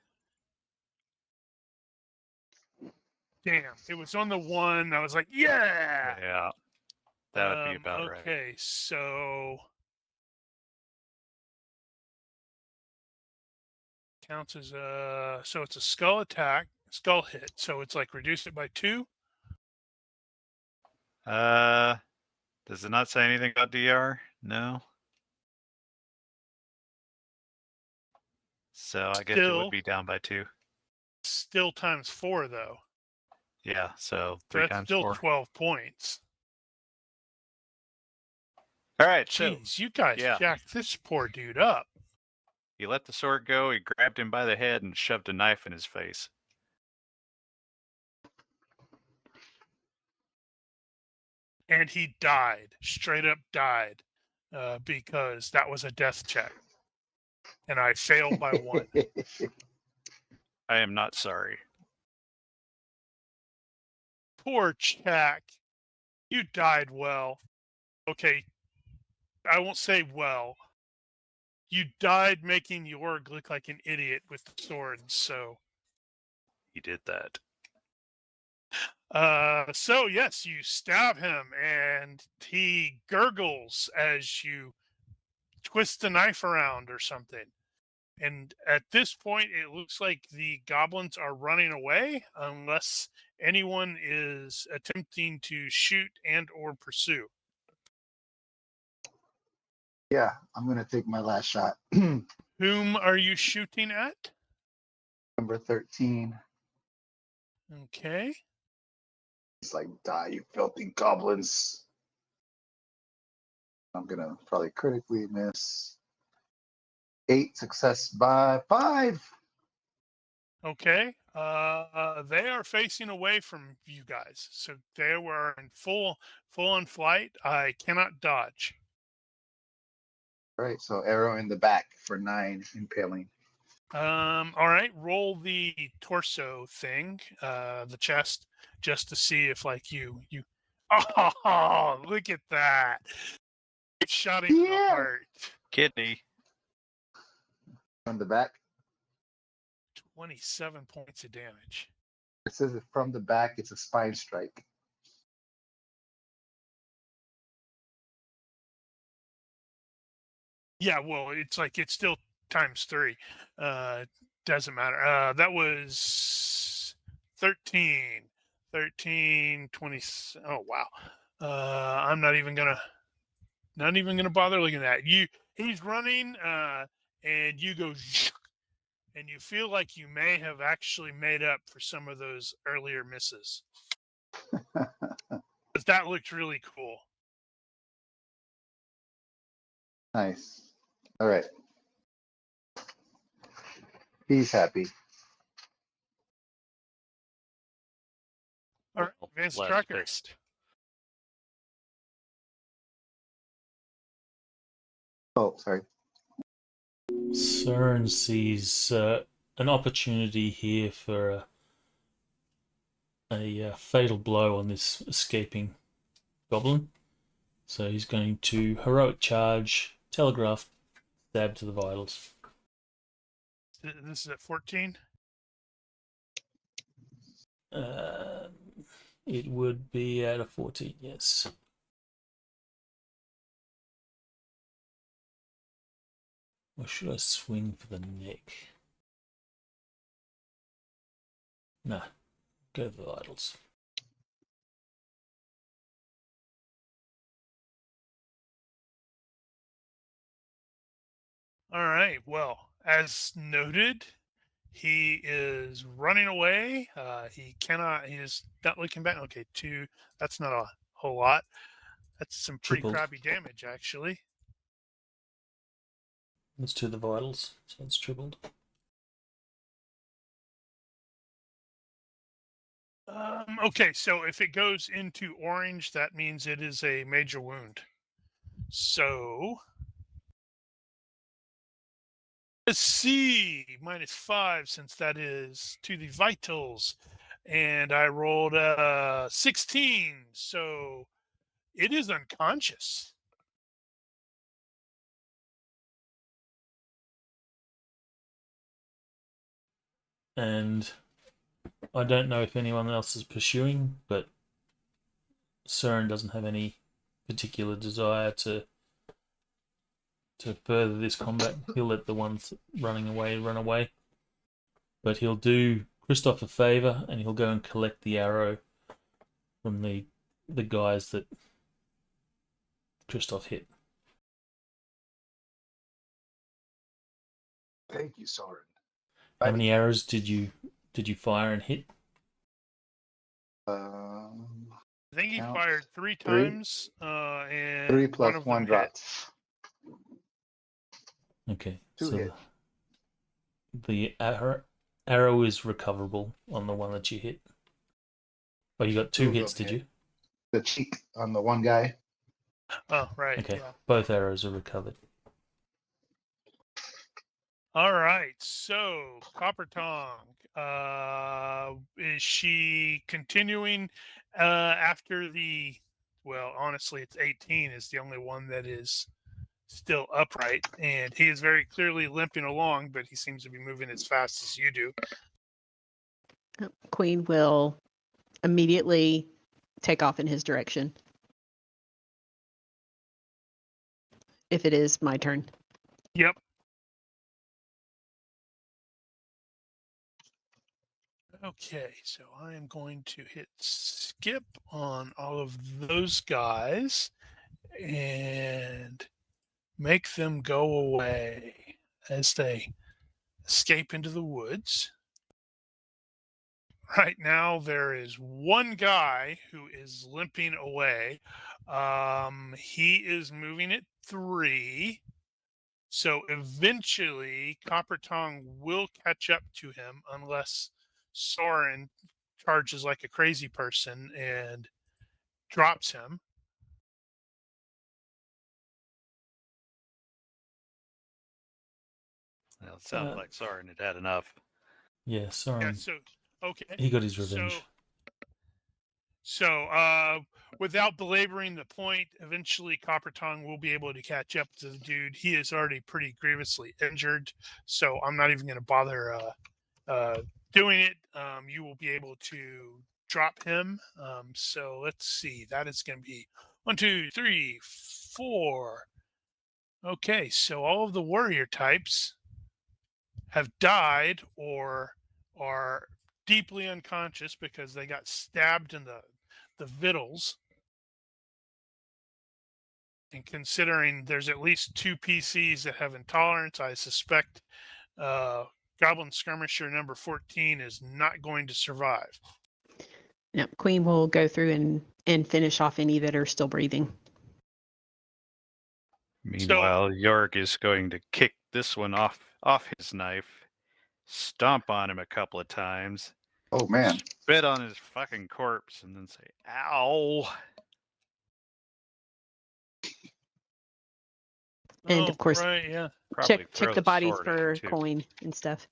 A: Damn, it was on the one. I was like, yeah.
C: Yeah, that would be about right.
A: Okay, so counts as so it's a skull attack, skull hit. So it's like reduce it by 2.
C: Does it not say anything about DR? No. So I guess it would be down by 2.
A: Still times 4 though.
C: Yeah, so
A: So
C: 3
A: that's
C: times
A: still
C: 4.
A: 12 points.
C: All right, so
A: Jeez, you guys
C: yeah.
A: jacked this poor dude up.
C: He let the sword go, he grabbed him by the head and shoved a knife in his face.
A: And he died, straight up died, because that was a death check. And I failed by 1.
C: I am not sorry.
A: Poor Chak. You died well. Okay, I won't say well. You died making Jorg look like an idiot with the sword, so...
C: He did that.
A: So yes, you stab him, and he gurgles as you twist the knife around or something. And at this point, it looks like the goblins are running away, unless anyone is attempting to shoot and or pursue.
B: Yeah, I'm gonna take my last shot.
A: Whom are you shooting at?
B: Number 13.
A: Okay.
B: It's like, die, you filthy goblins. I'm gonna probably critically miss. 8, success by 5.
A: Okay. They are facing away from you guys, so they were in full on flight. I cannot dodge.
B: All right, so arrow in the back for 9 impaling.
A: All right. Roll the torso thing, the chest, just to see if like you. Oh, look at that! Shot him in the heart.
C: Kidney.
B: From the back.
A: 27 points of damage.
B: It says that from the back, it's a spine strike.
A: Yeah, well, it's like it's still times 3. Doesn't matter. That was 13, 20. Oh wow. I'm not even gonna bother looking at it. He's running, and you go, and you feel like you may have actually made up for some of those earlier misses. But that looked really cool.
B: Nice. All right. He's happy.
A: All right, advanced tracker.
C: Fist.
B: Oh, sorry.
E: Cern sees an opportunity here for a fatal blow on this escaping goblin. So he's going to heroic charge, telegraph, stab to the vitals.
A: This is at 14.
E: It would be at a 14, yes. Or should I swing for the neck? Nah, go for the vitals.
A: All right. Well, as noted, he is running away. He cannot. He is not looking back. Okay, 2. That's not a whole lot. That's some pretty
E: Tripled.
A: crappy damage, actually.
E: That's 2 of the vitals, so it's tripled.
A: Okay, so if it goes into orange, that means it is a major wound. So let's see, -5 since that is to the vitals, and I rolled a 16, so it is unconscious.
E: And I don't know if anyone else is pursuing, but Søren doesn't have any particular desire to further this combat. He'll let the ones running away run away. But he'll do Christoph a favour and he'll go and collect the arrow from the guys that Christoph hit.
B: Thank you, Soren.
E: How many arrows did you fire and hit?
A: I think he
B: Count
A: fired 3
B: 3.
A: times, and
B: 3
A: one
B: plus
A: of
B: 1
A: them
B: drops.
E: Okay,
B: 2
E: so
B: hit.
E: the arrow is recoverable on the one that you hit. Oh, you got 2
B: 2 of
E: hits,
B: them
E: did
B: hit.
E: you?
B: The cheek on the one guy.
A: Oh, right.
E: Okay,
A: Yeah.
E: both arrows are recovered.
A: All right. So, Copper Tongue, is she continuing after the? Well, honestly, it's 18 is the only one that is still upright, and he is very clearly limping along, but he seems to be moving as fast as you do.
D: Queen will immediately take off in his direction. If it is my turn.
A: Yep. Okay, so I am going to hit skip on all of those guys and make them go away as they escape into the woods. Right now, there is one guy who is limping away. He is moving at 3. So eventually, Copper Tongue will catch up to him unless Soren charges like a crazy person and drops him.
C: Well, it sounded like Søren had enough.
E: Yeah, Søren.
A: Yeah, so okay.
E: He got his revenge.
A: So, without belaboring the point, eventually Copper Tongue will be able to catch up to the dude. He is already pretty grievously injured, so I'm not even going to bother doing it. You will be able to drop him. So let's see. That is going to be 1, 2, 3, 4. Okay, so all of the warrior types have died or are deeply unconscious because they got stabbed in the vittles. And considering there's at least 2 PCs that have intolerance, I suspect Goblin Skirmisher number 14 is not going to survive.
D: Yeah, Queen will go through and finish off any that are still breathing.
C: Meanwhile, York is going to kick this one off his knife, stomp on him a couple of times.
B: Oh, man.
C: Spit on his fucking corpse and then say, "Ow."
D: And of course,
A: right, yeah.
D: check the bodies for coin and stuff.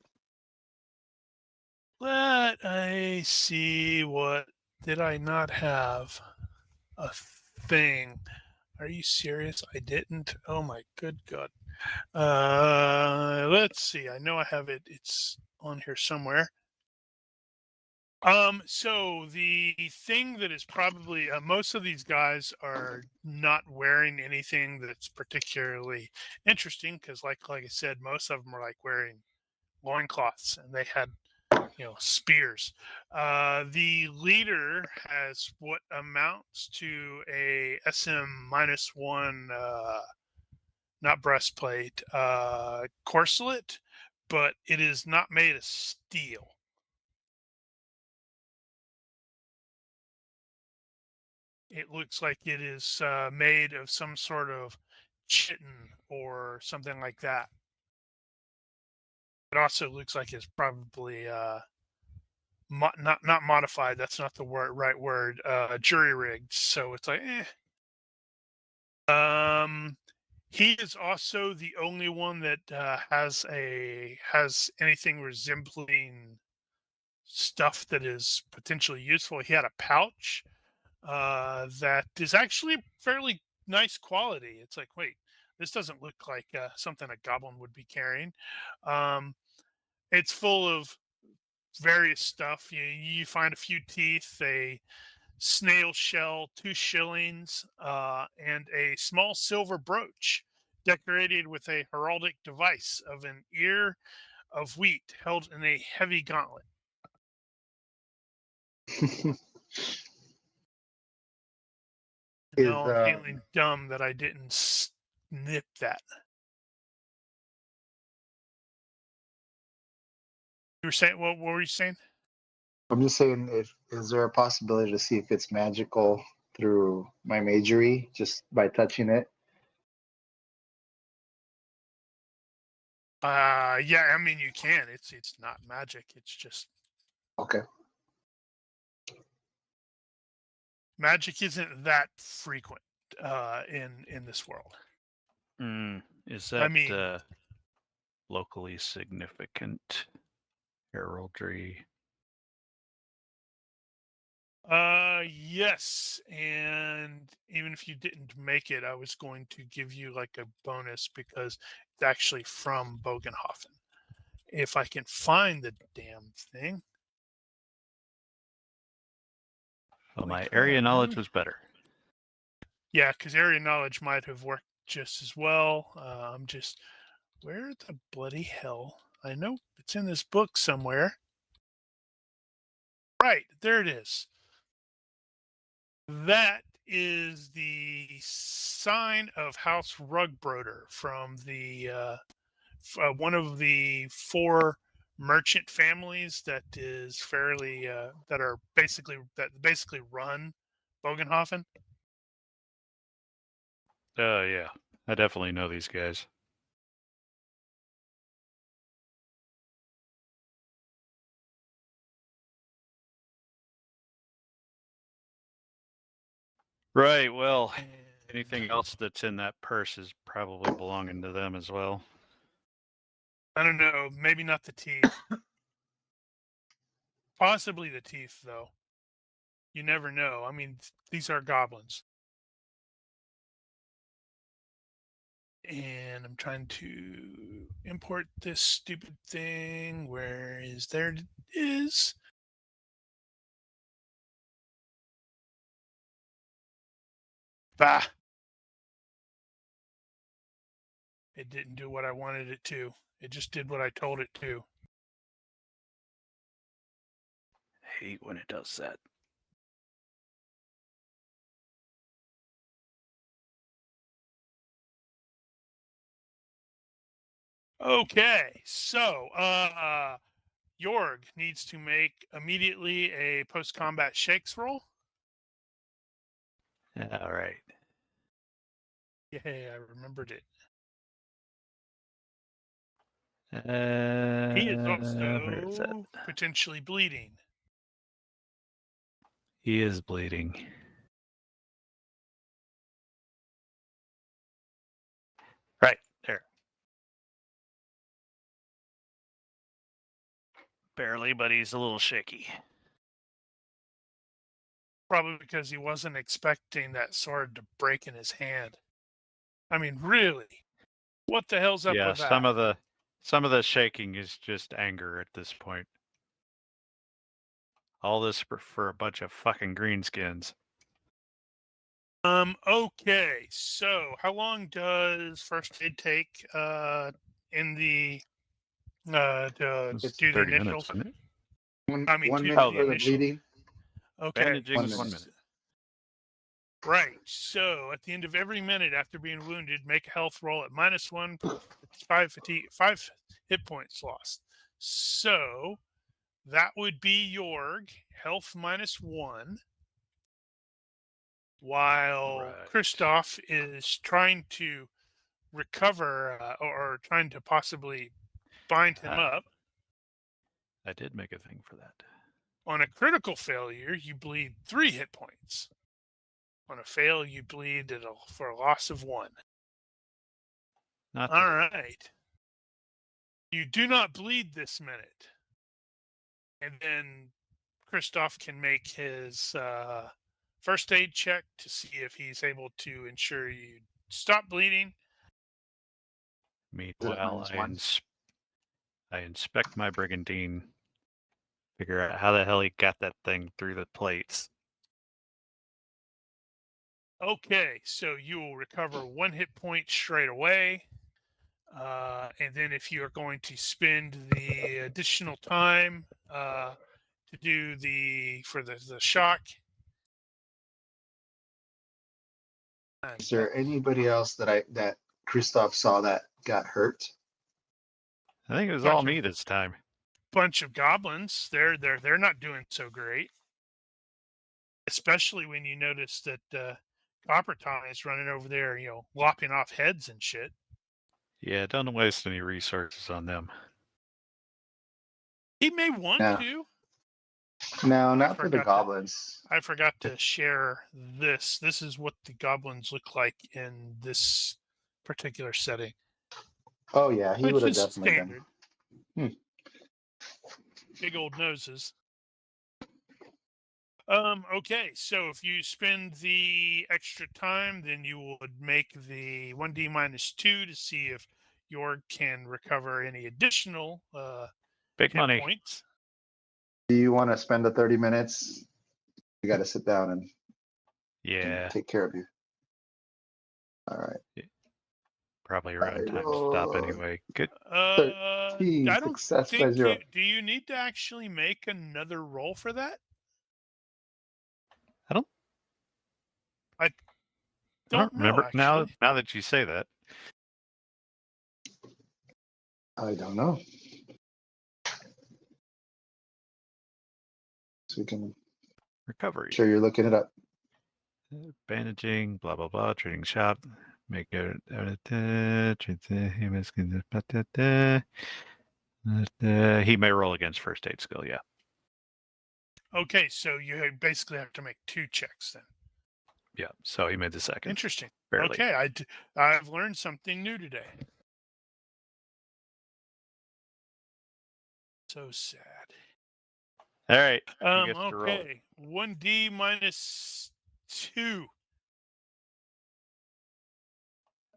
A: Let I see. What did I not have? A thing. Are you serious? I didn't. Oh my good God. Let's see. I know I have it. It's on here somewhere. So the thing that is probably most of these guys are not wearing anything that's particularly interesting because, like I said, most of them are like wearing loincloths, and they had spears. The leader has what amounts to a SM-1, not breastplate, corselet, but it is not made of steel. It looks like it is made of some sort of chitin or something like that. It also looks like it's probably not modified. That's not the right word. Jury rigged. So it's like, he is also the only one that has anything resembling stuff that is potentially useful. He had a pouch that is actually fairly nice quality. It's like, wait, this doesn't look like something a goblin would be carrying. It's full of various stuff. You find a few teeth, a snail shell, 2 shillings, and a small silver brooch decorated with a heraldic device of an ear of wheat held in a heavy gauntlet. No, I'm feeling dumb that I didn't snip that. You were saying, what were you saying?
B: I'm just saying, is there a possibility to see if it's magical through my magery just by touching it?
A: Yeah, I mean you can. It's not magic. It's just
B: Okay.
A: magic isn't that frequent in this world.
C: Is that
A: I mean,
C: locally significant heraldry?
A: Yes, and even if you didn't make it, I was going to give you like a bonus because it's actually from Bögenhafen. If I can find the damn thing.
C: Well, my area knowledge was better.
A: Yeah, because area knowledge might have worked just as well. I'm just, where the bloody hell? I know it's in this book somewhere. Right, there it is. That is the sign of House Rugbroder from the one of the 4 merchant families that is fairly that basically run Bögenhafen.
C: Yeah, I definitely know these guys. Right, well, anything else that's in that purse is probably belonging to them as well.
A: I don't know, maybe not the teeth. Possibly the teeth, though. You never know. I mean, these are goblins. And I'm trying to import this stupid thing. Where is there? It is. Bah! It didn't do what I wanted it to. It just did what I told it to.
C: I hate when it does that.
A: Okay, so Jorg needs to make immediately a post-combat shakes roll.
C: All right.
A: Yay, I remembered it.
C: He
A: He is also potentially bleeding.
C: He is bleeding. Right, there. Barely, but he's a little shaky.
A: Probably because he wasn't expecting that sword to break in his hand. I mean, really? What the hell's up with that?
C: Some of the shaking is just anger at this point. All this for a bunch of fucking greenskins.
A: Okay, so how long does first aid take in the to
C: It's
A: do the
C: 30
A: initial?
C: minutes, isn't it?
A: I mean,
B: 1
A: 2
B: minute
A: to the
B: for the
A: initial.
B: bleeding.
A: Okay.
C: Bandaging is
B: 1
C: 1
B: minute.
C: minute.
A: Right. So at the end of every minute after being wounded, make a health roll at -1 for 5 hit points lost. So that would be Jorg, health -1, while
C: Right.
A: Christoph is trying to recover or trying to possibly bind him up.
C: I did make a thing for that.
A: On a critical failure, you bleed 3 hit points. On a fail, you bleed for a loss of 1.
C: Not
A: All
C: today.
A: right. You do not bleed this minute. And then Christoph can make his first aid check to see if he's able to ensure you stop bleeding.
C: Meanwhile,
B: -1?
C: I inspect my brigandine, figure out how the hell he got that thing through the plates.
A: Okay, so you will recover 1 hit point straight away. And then if you are going to spend the additional time to do the shock.
B: Is there anybody else that Christoph saw that got hurt?
C: I think it was
A: Bunch
C: all
A: of-
C: me this time.
A: Bunch of goblins. They're not doing so great. Especially when you notice that Copper Tommy is running over there, lopping off heads and shit.
C: Yeah, don't waste any resources on them.
A: He may want
B: Yeah.
A: to.
B: No, not for the
A: forgot to-
B: goblins.
A: I forgot to share this. This is what the goblins look like in this particular setting.
B: Oh yeah, he
A: Which
B: would have
A: is
B: definitely
A: standard.
B: been.
A: Big old noses. Okay, so if you spend the extra time, then you would make the 1d -2 to see if Jorg can recover any additional
C: Big
A: hit
C: money.
A: points.
B: Do you want to spend the 30 minutes? You got to sit down and
C: Yeah,
B: take care of you. All right.
C: probably around time to
B: roll
C: stop anyway. Good.
A: I
B: 13
A: don't
B: success by
A: think
B: 0.
A: do you need to actually make another roll for that?
C: I
A: Don't know,
C: remember now.
A: actually.
C: Now that you say that,
B: I don't know. So we can
C: recovery,
B: sure you're looking it up.
C: bandaging, blah blah blah, trading shop, make it. He may roll against first aid skill. Yeah.
A: Okay, so you basically have to make 2 checks then.
C: Yeah. So he made the second.
A: Interesting.
C: Barely.
A: Okay, I've learned something new today. So sad.
C: All right. He gets to roll it.
A: Okay. 1d -2.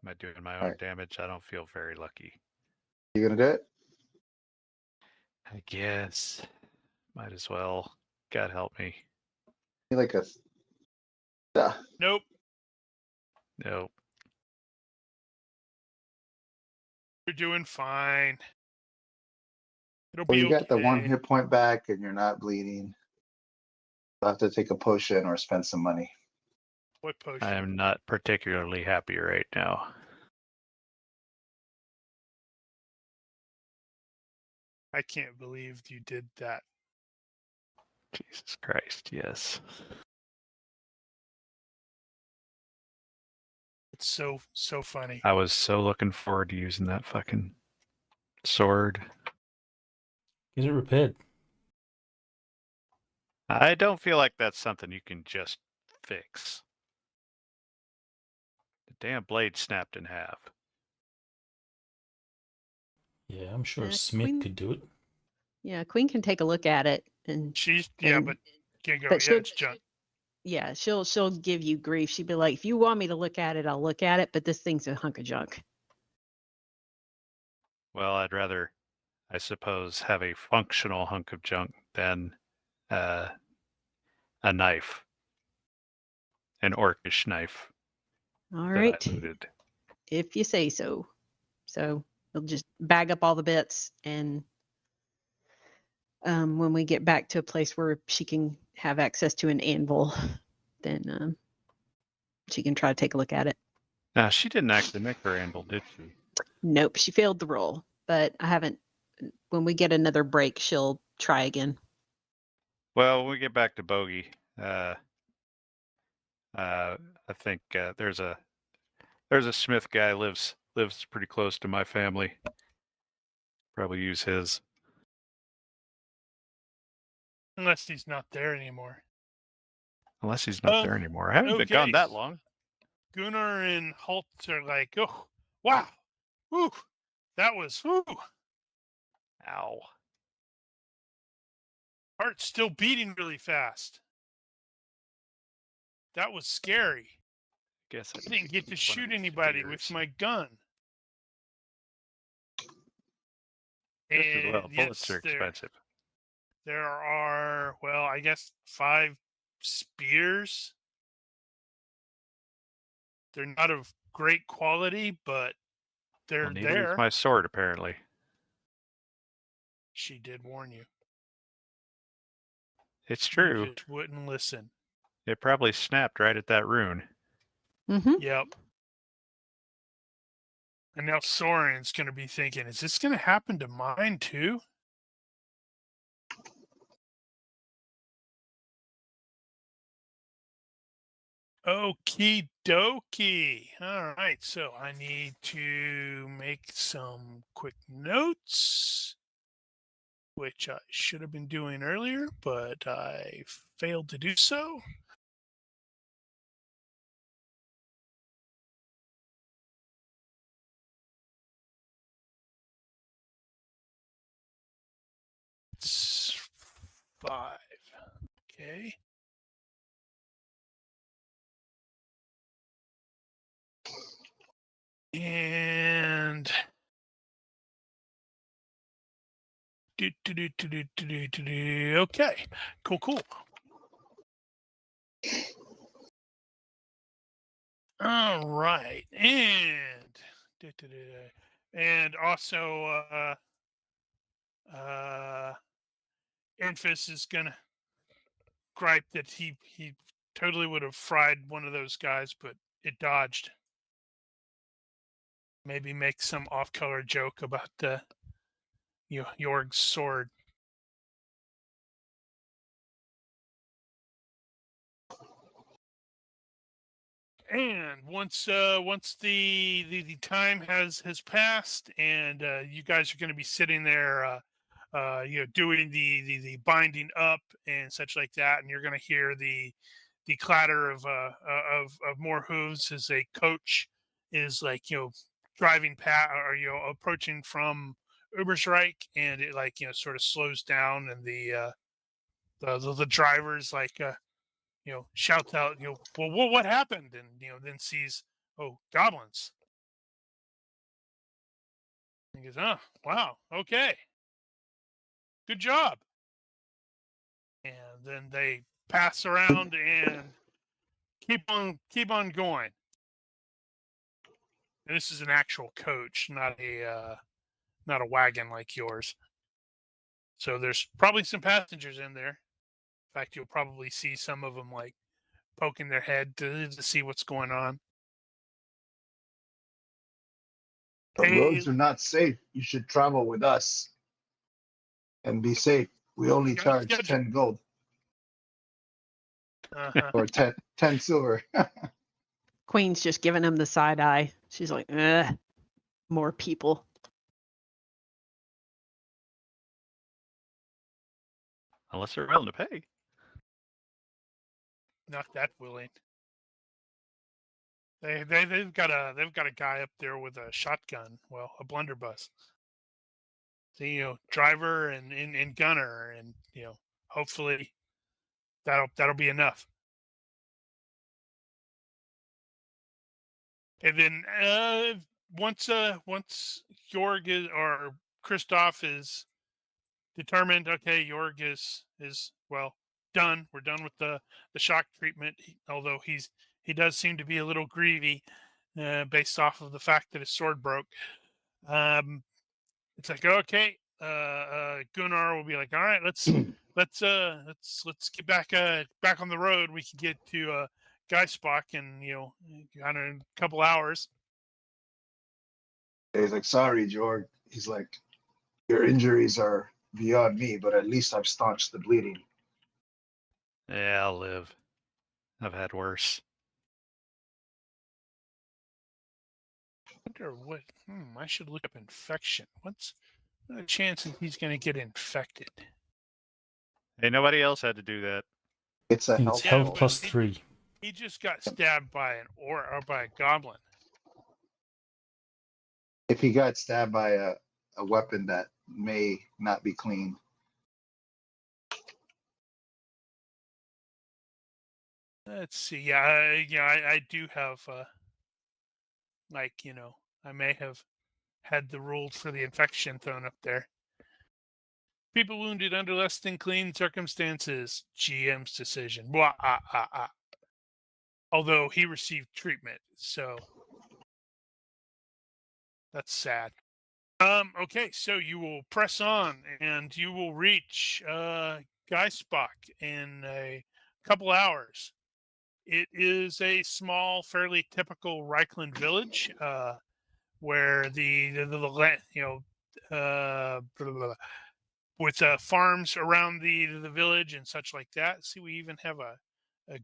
C: Am I doing my own
B: Alright.
C: damage? I don't feel very lucky.
B: You gonna do it?
C: I guess. Might as well. God help me.
B: You like a
A: Nope.
C: No.
A: You're doing fine. It'll
B: well,
A: be
B: you got the 1
A: okay.
B: hit point back and you're not bleeding. You'll have to take a potion or spend some money.
A: What potion?
C: I am not particularly happy right now.
A: I can't believe you did that.
C: Jesus Christ, yes.
A: It's so funny.
C: I was so looking forward to using that fucking sword.
E: Get it repaired.
C: I don't feel like that's something you can just fix. The damn blade snapped in half.
E: Yeah, I'm sure a
D: Yeah,
E: smith
D: Queen-
E: could do it.
D: Yeah, Queen can take a look at it and and-
A: but can't go.
D: but
A: Yeah, it's junk.
D: yeah, she'll give you grief. She'd be like, if you want me to look at it, I'll look at it, but this thing's a hunk of junk.
C: Well, I'd rather, I suppose, have a functional hunk of junk than a knife. An orcish knife.
D: All
C: that
D: right,
C: I looted.
D: if you say so. So we'll just bag up all the bits and when we get back to a place where she can have access to an anvil, then she can try to take a look at it.
C: Now, she didn't actually make her anvil, did she?
D: Nope, she failed the roll, but I haven't. When we get another break, she'll try again.
C: Well, when we get back to Bogey, I think there's a Smith guy lives pretty close to my family. Probably use his.
A: Unless he's not there anymore.
C: Unless he's not there anymore. I haven't been gone that long.
A: Gunnar and Holt are like, oh, wow. Woo. That was, woo.
C: Ow.
A: Heart's still beating really fast. That was scary.
C: Guess
A: I didn't get to shoot anybody with my gun.
C: Just as well. Bullets are expensive.
A: There are, well, I guess 5 spears. They're not of great quality, but they're there.
C: Neither is my sword, apparently.
A: She did warn you.
C: It's true.
A: You just wouldn't listen.
C: It probably snapped right at that rune.
D: Mm-hmm.
A: Yep. And now Soren's going to be thinking, is this going to happen to mine too? Okie dokie. All right, so I need to make some quick notes, which I should have been doing earlier, but I failed to do so. It's 5. Okay. And okay, cool. All right, and also Enfys is gonna gripe that he totally would have fried one of those guys, but it dodged. Maybe make some off-color joke about Jorg's sword. And once the time has passed, and you guys are going to be sitting there, doing the binding up and such like that, and you're going to hear the clatter of more hooves as a coach is driving past or approaching from Ubersreich, and it sort of slows down, and the driver's shouts out, well, what happened? And, then sees, oh, goblins. He goes, oh, wow, okay. Good job. And then they pass around and keep on going. And this is an actual coach, not a wagon like yours. So there's probably some passengers in there. In fact, you'll probably see some of them poking their head to see what's going on.
B: The roads are not safe. You should travel with us and be safe. We only charge 10 gold. Or 10 silver.
D: Queen's just giving him the side eye. She's like, more people.
C: Unless they're willing to pay.
A: Not that willing. They've got a guy up there with a shotgun, well, a blunderbuss. So, driver and gunner, and hopefully that'll be enough. And then once Jorg is, or Christoph is determined, okay, Jorg is well done. We're done with the shock treatment. Although he does seem to be a little greedy, based off of the fact that his sword broke. It's like, okay, Gunnar will be like, all right, let's get back on the road. We can get to Geissbach in I don't know, a couple hours.
B: He's like, sorry, Georg. He's like, your injuries are beyond me, but at least I've staunched the bleeding.
C: Yeah, I'll live. I've had worse.
A: I wonder what. I should look up infection. What's the chances he's going to get infected?
C: Hey, nobody else had to do that.
B: It's
E: I
B: a
E: think it's
B: health
A: Yeah,
E: health
A: but
E: plus 3.
A: He just got stabbed by an or by a goblin.
B: If he got stabbed by a weapon that may not be clean.
A: Let's see. Yeah, I do have I may have had the rules for the infection thrown up there. People wounded under less than clean circumstances. GM's decision. Blah, Although he received treatment, so that's sad. Okay, so you will press on, and you will reach Geissbach in a couple hours. It is a small, fairly typical Reichland village, where with farms around the village and such like that. See, we even have a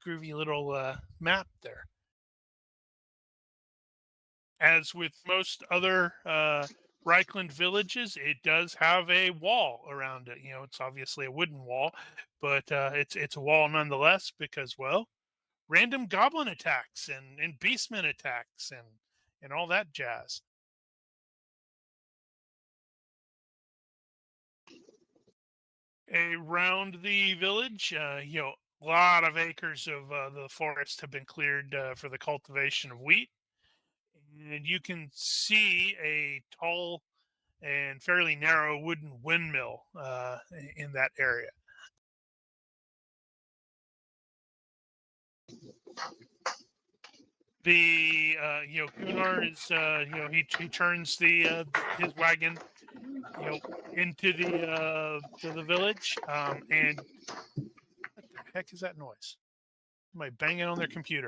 A: groovy little map there. As with most other Reichland villages, it does have a wall around it. It's obviously a wooden wall, but it's a wall nonetheless because, well, random goblin attacks and beastmen attacks and all that jazz. Around the village, a lot of acres of the forest have been cleared for the cultivation of wheat. And you can see a tall and fairly narrow wooden windmill in that area. The Gunnar is he turns his wagon into the village, and what the heck is that noise? Somebody banging on their computer.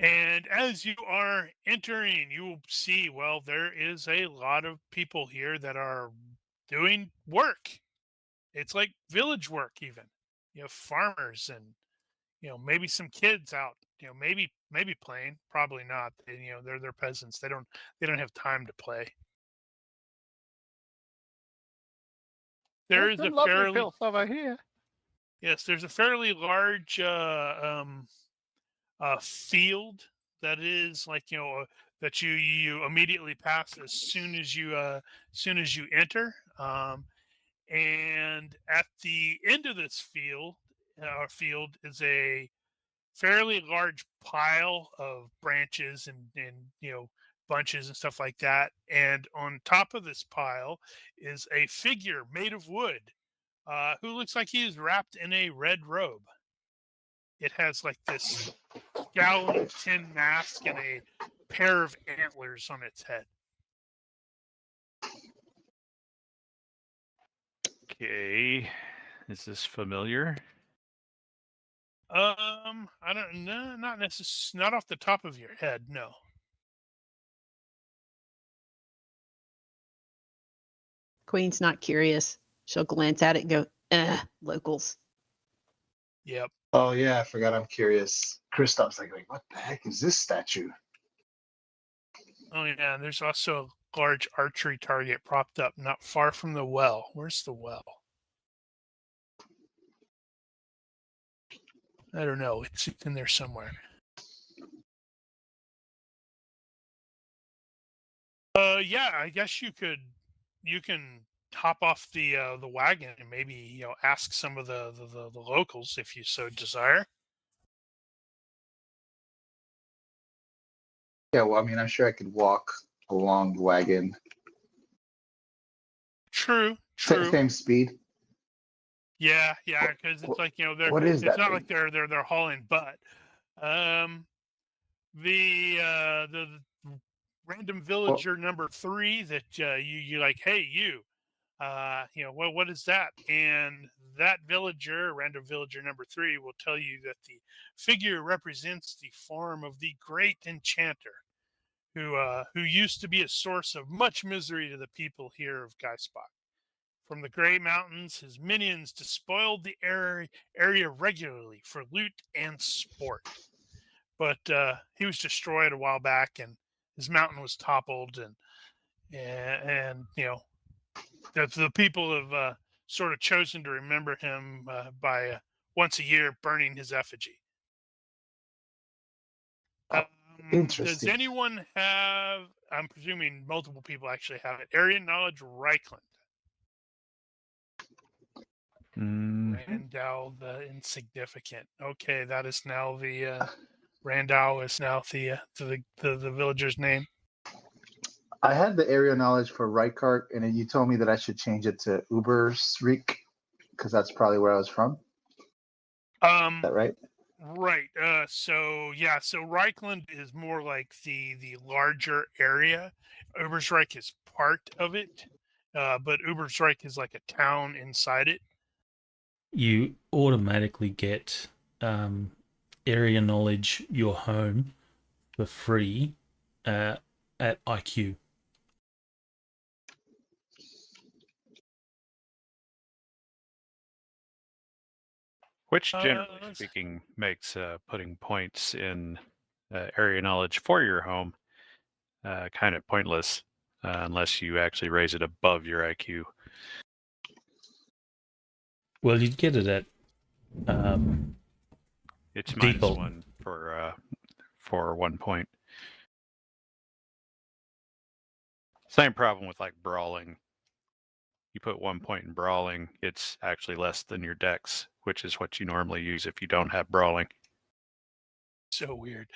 A: And as you are entering, you will see, well, there is a lot of people here that are doing work. It's like village work, even. Farmers and maybe some kids out. Maybe playing. Probably not. They're peasants. They don't have time to play. There is a fairly
C: over here.
A: Yes, there's a fairly large field that is like that you immediately pass as soon as you enter, and at the end of this field is a fairly large pile of branches and bunches and stuff like that, and on top of this pile is a figure made of wood who looks like he is wrapped in a red robe. It has like this scowling tin mask and a pair of antlers on its head.
C: Okay. Is this familiar?
A: I don't know, not necessarily, not off the top of your head, no.
D: Queen's not curious. She'll glance at it and go, locals.
A: Yep.
B: Oh yeah, I forgot. I'm curious. Kristoff's like, what the heck is this statue?
A: Oh yeah, and there's also a large archery target propped up not far from the well. Where's the well? I don't know. It's in there somewhere. Yeah, I guess you can hop off the wagon and maybe ask some of the locals if you so desire.
B: Yeah, well, I mean, I'm sure I could walk along the wagon.
A: True.
B: Same speed.
A: Yeah, because it's like they're.
B: What is
A: it's
B: that
A: not
B: thing?
A: like they're hauling butt. The random villager number 3 that you're like, hey, you know, what is that? And that villager, random villager number 3, will tell you that the figure represents the form of the great enchanter, who used to be a source of much misery to the people here of Geissbach. From the Grey Mountains, his minions despoiled the area regularly for loot and sport. But he was destroyed a while back, and his mountain was toppled, and you know, the people have sort of chosen to remember him by once a year burning his effigy. Does
B: Interesting.
A: anyone have? I'm presuming multiple people actually have it. Area knowledge, Reichland. Randall the Insignificant. Okay, that is now the Randall is now the villager's name.
B: I had the area knowledge for Reichardt, and then you told me that I should change it to Ubersreich because that's probably where I was from. Is that right?
A: Right. So Reichland is more like the larger area. Ubersreich is part of it, but Ubersreich is like a town inside it.
F: You automatically get area knowledge your home for free at IQ.
C: Which, generally speaking, makes putting points in area knowledge for your home kind of pointless unless you actually raise it above your IQ.
F: Well, you'd get it at
C: It's
F: default.
C: -1 for 1 point. Same problem with like brawling. You put 1 point in brawling, it's actually less than your dex, which is what you normally use if you don't have brawling.
A: So weird.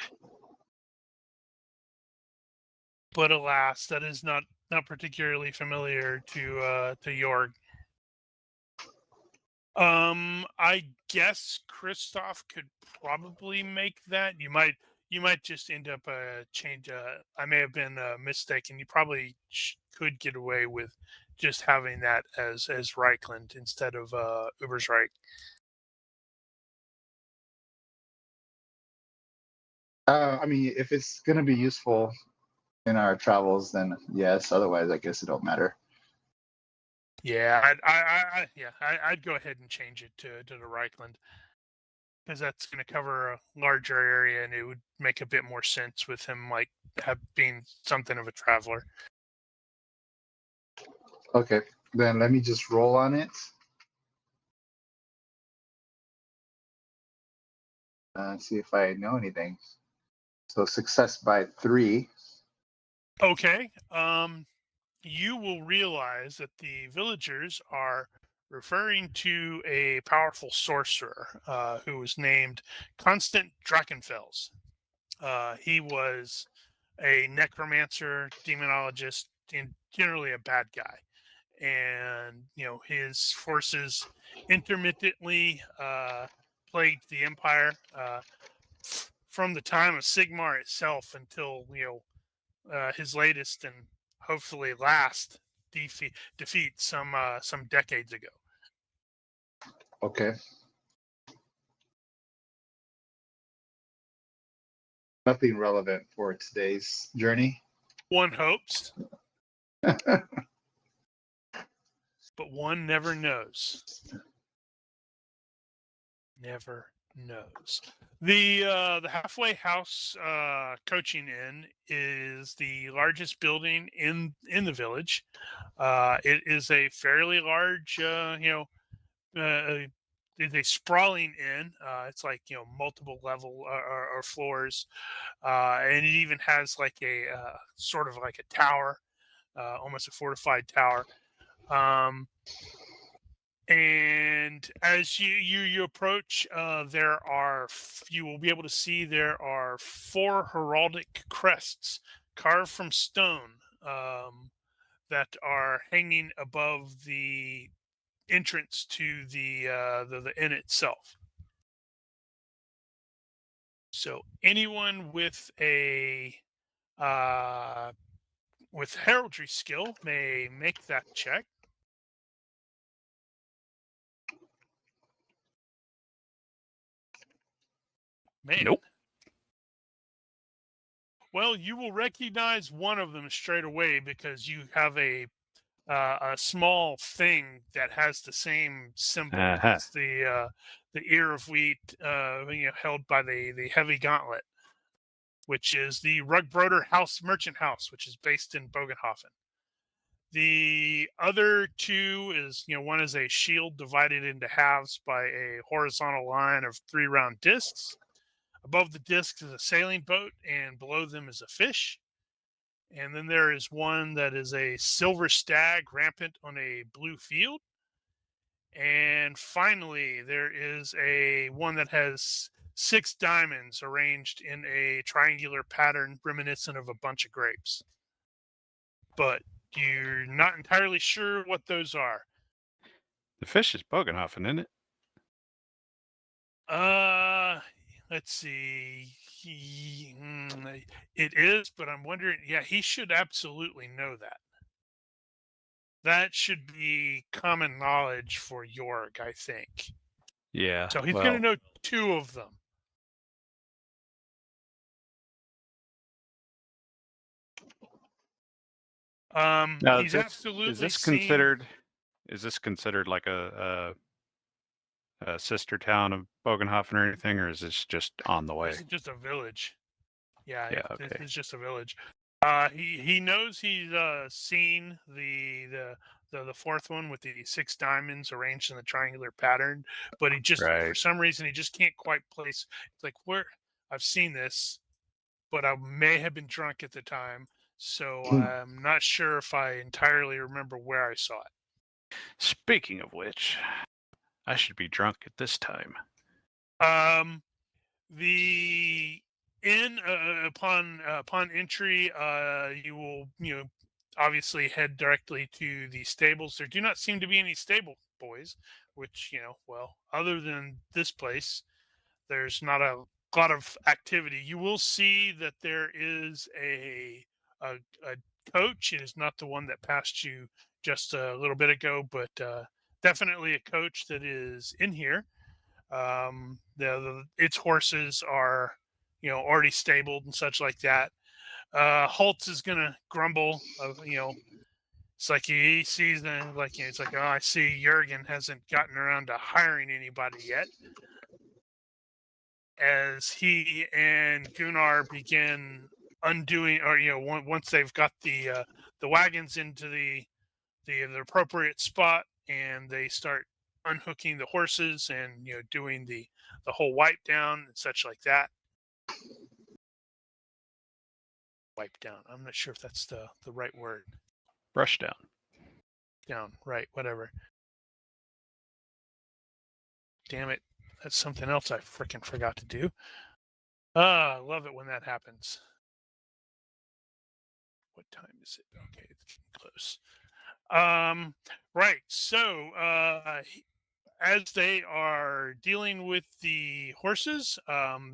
A: But alas, that is not particularly familiar to Jorg. I guess Christoph could probably make that. You might just end up change. I may have been mistaken. You probably could get away with just having that as Reichland instead of Ubersreich.
B: I mean, if it's gonna be useful in our travels, then yes. Otherwise, I guess it don't matter.
A: Yeah, I'd go ahead and change it to the Reichland, because that's going to cover a larger area, and it would make a bit more sense with him like being something of a traveler.
B: Okay, then let me just roll on it. See if I know anything. So success by 3.
A: Okay. You will realize that the villagers are referring to a powerful sorcerer who was named Constant Drachenfels. He was a necromancer, demonologist, and generally a bad guy. And you know, his forces intermittently plagued the empire from the time of Sigmar itself until his latest and hopefully last defeat some decades ago.
B: Okay. Nothing relevant for today's journey.
A: One hopes, but one never knows. Never knows. The Halfway House Coaching Inn is the largest building in the village. It is a fairly large, it's a sprawling inn. It's like multiple level or floors, and it even has like a sort of like a tower, almost a fortified tower. And as you approach, you will be able to see there are 4 heraldic crests carved from stone that are hanging above the entrance to the inn itself. So anyone with a with heraldry skill may make that check. Man.
C: Nope.
A: Well, you will recognize one of them straight away because you have a small thing that has the same symbol as the ear of wheat, held by the heavy gauntlet, which is the Rugbroder Merchant House, which is based in Bögenhafen. The other two is, one is a shield divided into halves by a horizontal line of 3 round discs. Above the discs is a sailing boat, and below them is a fish. And then there is one that is a silver stag rampant on a blue field. And finally, there is one that has 6 diamonds arranged in a triangular pattern reminiscent of a bunch of grapes. But you're not entirely sure what those are.
C: The fish is Bögenhafen, isn't it?
A: Let's see. It is, but I'm wondering. Yeah, he should absolutely know that. That should be common knowledge for Jorg, I think.
C: Yeah.
A: So he's going to know 2 of them.
C: Now,
A: he's absolutely
C: is this
A: seen...
C: considered like a sister town of Bögenhafen or anything, or is this just on the way?
A: This is just a village. Yeah,
C: okay.
A: This is just a village. He knows he's seen the 4th one with the 6 diamonds arranged in the triangular pattern, but he just for some reason he just can't quite place. It's like, where I've seen this, but I may have been drunk at the time, so I'm not sure if I entirely remember where I saw it.
C: Speaking of which, I should be drunk at this time.
A: The inn, upon entry, you will obviously head directly to the stables. There do not seem to be any stable boys, which other than this place, there's not a lot of activity. You will see that there is a coach. It is not the one that passed you just a little bit ago, but definitely a coach that is in here. Its horses are already stabled and such like that. Holtz is gonna grumble of it's like he sees them, like it's like, oh, I see Jurgen hasn't gotten around to hiring anybody yet. As he and Gunnar begin undoing, or once they've got the wagons into the appropriate spot, and they start unhooking the horses and doing the whole wipe down and such like that. Wipe down. I'm not sure if that's the right word.
C: Brush down.
A: Down. Right. Whatever. Damn it. That's something else I freaking forgot to do. I love it when that happens. What time is it? Okay, it's getting close. Right. So, as they are dealing with the horses,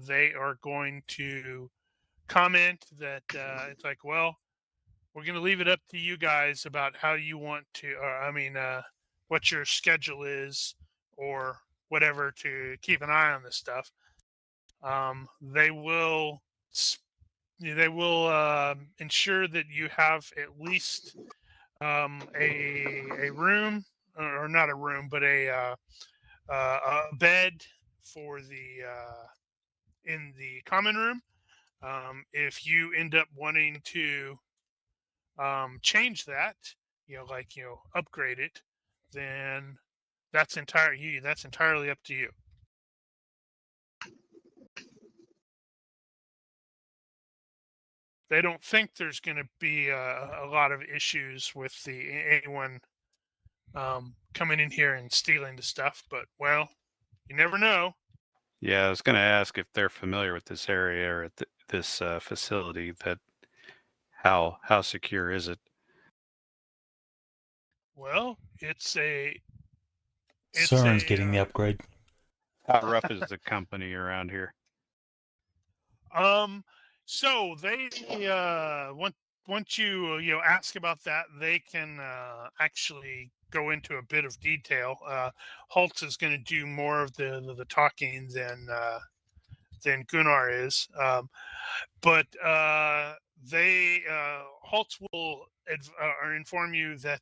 A: they are going to comment that it's like, well, we're going to leave it up to you guys about how you want to, what your schedule is or whatever to keep an eye on this stuff. They will ensure that you have at least a room, or not a room, but a bed for in the common room. If you end up wanting to change that, upgrade it, then that's entirely up to you. They don't think there's going to be a lot of issues with anyone coming in here and stealing the stuff, but well, you never know.
C: Yeah, I was going to ask if they're familiar with this area or this facility. That how secure is it?
A: Well, Soren's
F: getting the upgrade.
C: How rough is the company around here?
A: So they you ask about that, they can actually go into a bit of detail. Holtz is going to do more of the talking than Gunnar is, but they Holtz will inform you that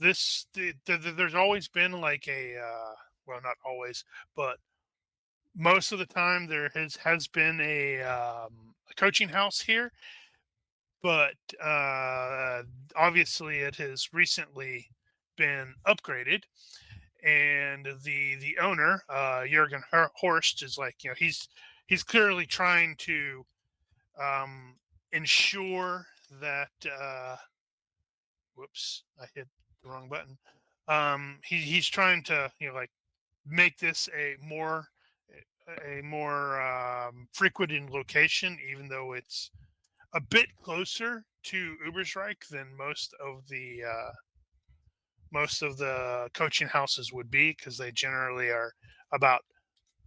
A: there's always been like a well, not always, but most of the time there has been a coaching house here, but obviously it has recently been upgraded, and the owner, Jurgen Horst, is like, he's clearly trying to ensure that whoops, I hit the wrong button. He's trying to like make this a more frequented location, even though it's a bit closer to Ubersreich than most of the coaching houses would be, because they generally are about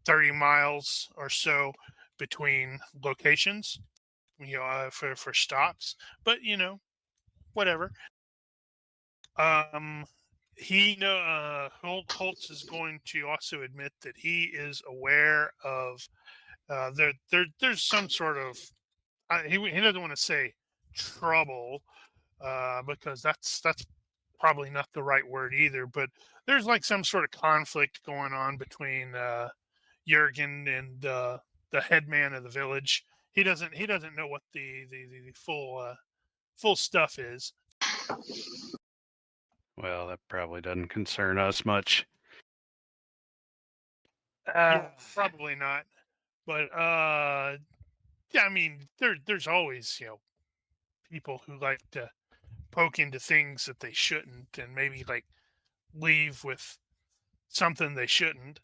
A: 30 miles or so between locations, for stops. But whatever. Holtz is going to also admit that he is aware of there's some sort of he doesn't want to say trouble, because that's probably not the right word either, but there's like some sort of conflict going on between Jurgen and the headman of the village. He doesn't know what the full stuff is.
C: Well, that probably doesn't concern us much.
A: Yeah, probably not. But yeah, I mean, there's always people who like to poke into things that they shouldn't, and maybe like leave with something they shouldn't.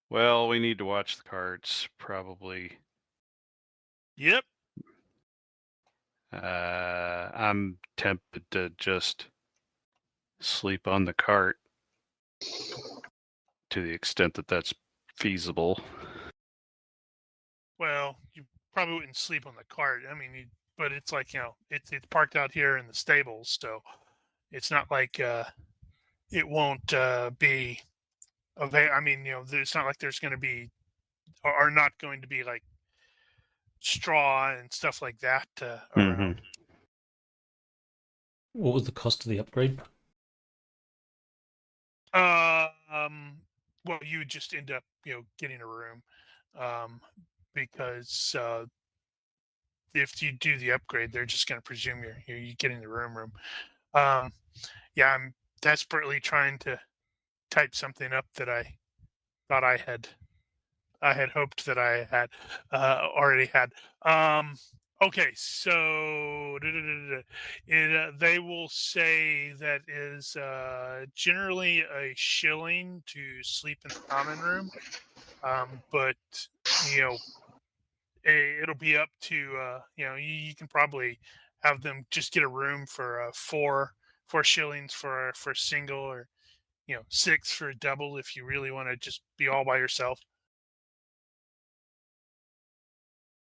C: Well, we need to watch the carts, probably.
A: Yep.
C: I'm tempted to just sleep on the cart to the extent that that's feasible.
A: Well, you probably wouldn't sleep on the cart. I mean, but it's like it's parked out here in the stables, so it's not like it won't be. I mean, it's not like there's going to be or not going to be like straw and stuff like that around.
F: What was the cost of the upgrade?
A: Well, you would just end up, getting a room, because if you do the upgrade, they're just going to presume you're getting the room. Yeah, I'm desperately trying to type something up that I thought I had hoped that I had already had. Okay, so they will say that is generally a shilling to sleep in the common room, but it'll be up to you can probably have them just get a room for 4 shillings for a single, or 6 for a double if you really want to just be all by yourself.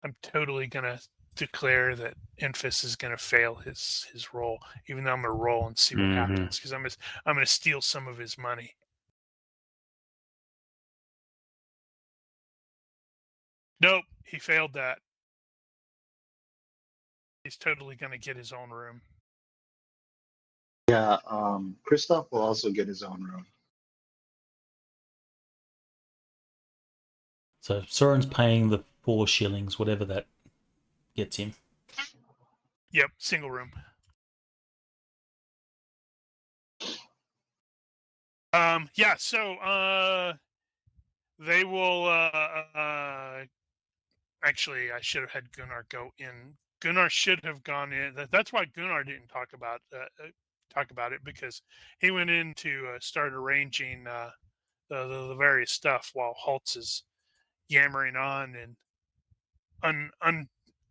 A: I'm totally gonna declare that Enfys is gonna fail his roll, even though I'm gonna roll and see what happens, because I'm gonna steal some of his money. Nope, he failed that. He's totally gonna get his own room.
B: Yeah, Christoph will also get his own room.
F: So Soren's paying the 4 shillings, whatever that gets him.
A: Yep, single room. Yeah, so they will actually, I should have had Gunnar go in. Gunnar should have gone in. That's why Gunnar didn't talk about it, because he went in to start arranging the various stuff while Holtz is yammering on and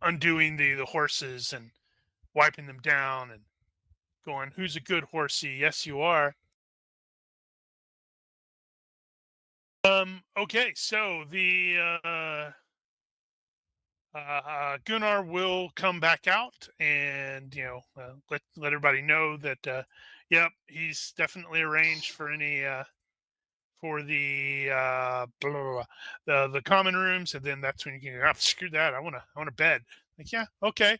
A: undoing the horses and wiping them down and going, "Who's a good horsey? Yes, you are." Okay, so the Gunnar will come back out, and let everybody know that yep, he's definitely arranged for any for the blah, blah, blah, the common rooms, and then that's when you can screw that. I want a bed. Like, yeah, okay.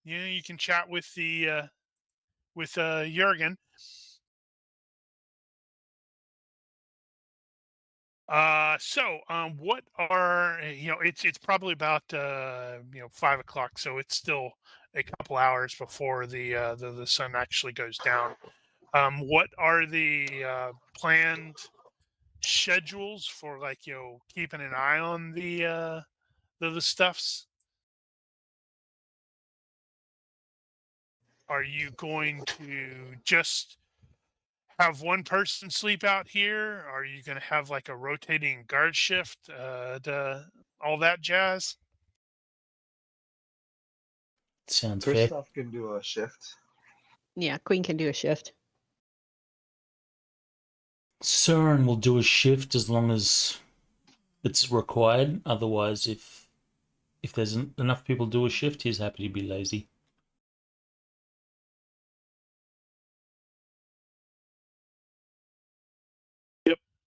A: You can chat with the with Jurgen. What are it's probably about 5 o'clock, so it's still a couple hours before the sun actually goes down. What are the planned schedules for, like, keeping an eye on the stuffs? Are you going to just have one person sleep out here? Are you going to have like a rotating guard shift, all that jazz?
F: Sounds fair.
B: Christoph can do a shift.
D: Yeah, Queen can do a shift.
F: Søren will do a shift as long as it's required. Otherwise, if there's enough people do a shift, he's happy to be lazy.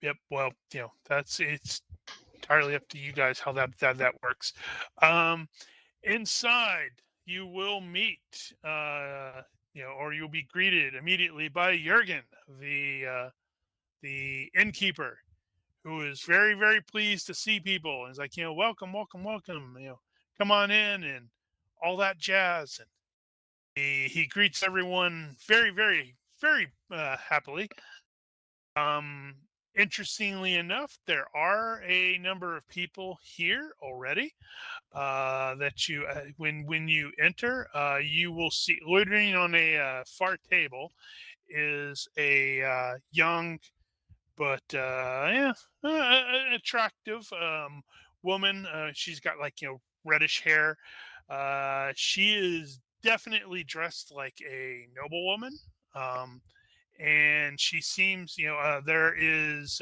A: Yep. Well, it's entirely up to you guys how that works. Inside, you will meet, or you'll be greeted immediately by Jurgen, the innkeeper, who is very, very pleased to see people. And he's like, welcome, welcome, welcome. Come on in and all that jazz. And he greets everyone very, very, very happily. Interestingly enough, there are a number of people here already that you, when you enter, you will see loitering on a far table is a young but attractive woman. She's got, like, reddish hair. She is definitely dressed like a noblewoman. And she seems, there is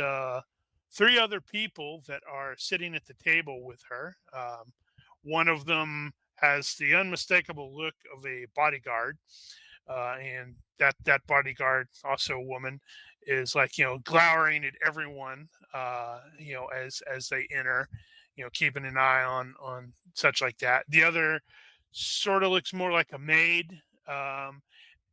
A: three other people that are sitting at the table with her. One of them has the unmistakable look of a bodyguard, and that bodyguard, also a woman, is, like, glowering at everyone, as they enter, keeping an eye on such like that. The other sort of looks more like a maid,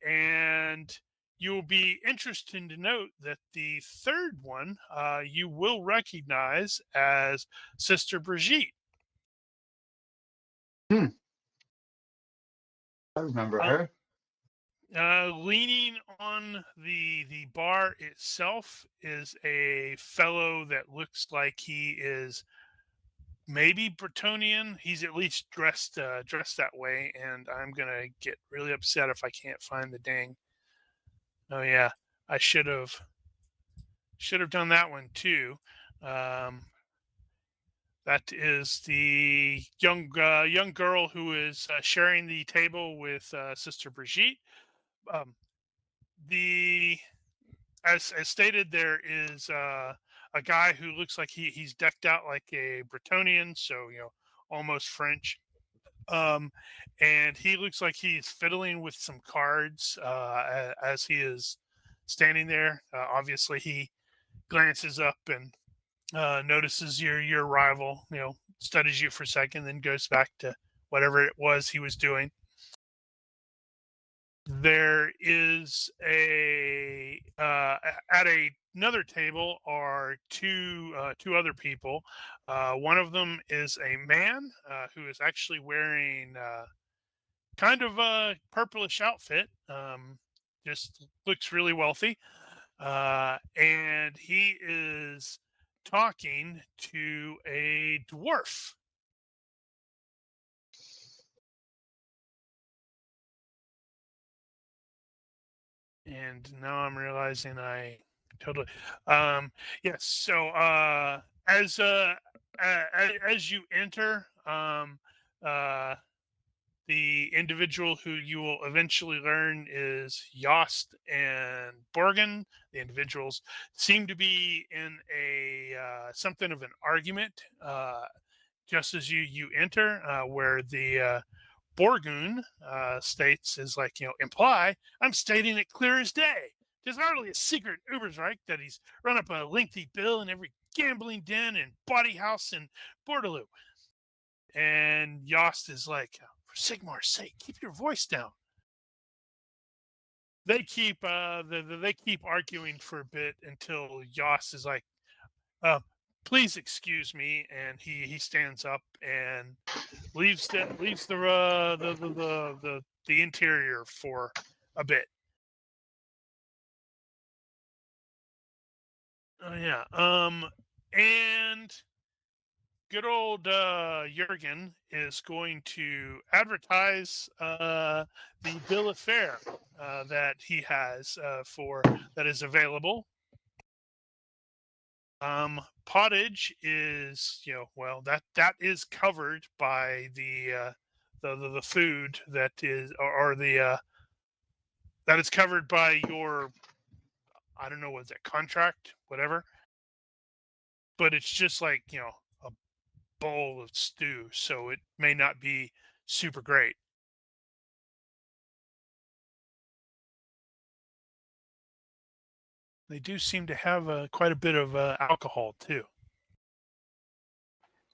A: and you'll be interested to note that the third one you will recognize as Sister Brigitte.
B: I remember her.
A: Leaning on the bar itself is a fellow that looks like he is maybe Bretonian. He's at least dressed that way, and I'm gonna get really upset if I can't find the dang. Oh yeah, I should have done that one too. That is the young girl who is sharing the table with Sister Brigitte. Um, the as stated, there is a guy who looks like he's decked out like a Bretonian, so almost French. And he looks like he's fiddling with some cards as he is standing there. Obviously, he glances up and notices your rival. Studies you for a second, then goes back to whatever it was he was doing. There is at another table are two other people. One of them is a man who is actually wearing kind of a purplish outfit. Just looks really wealthy, and he is talking to a dwarf. And now I'm realizing I totally yes. So as you enter, The individual who you will eventually learn is Yost and Borgen. The individuals seem to be in a something of an argument just as you enter, where the Borgun states is like, imply, I'm stating it clear as day. There's hardly a secret Ubersreich that he's run up a lengthy bill in every gambling den and bawdy house in Bordeloo. And Yost is like, for Sigmar's sake, keep your voice down. They keep they keep arguing for a bit until Yost is like, please excuse me, and he stands up and leaves the interior for a bit. Oh yeah. And good old Jurgen is going to advertise the bill of fare that he has that is available. Pottage is, that is covered by the food that is, or the that is covered by your, I don't know, what's that, contract, whatever. But it's just like, a bowl of stew, so it may not be super great. They do seem to have quite a bit of alcohol too.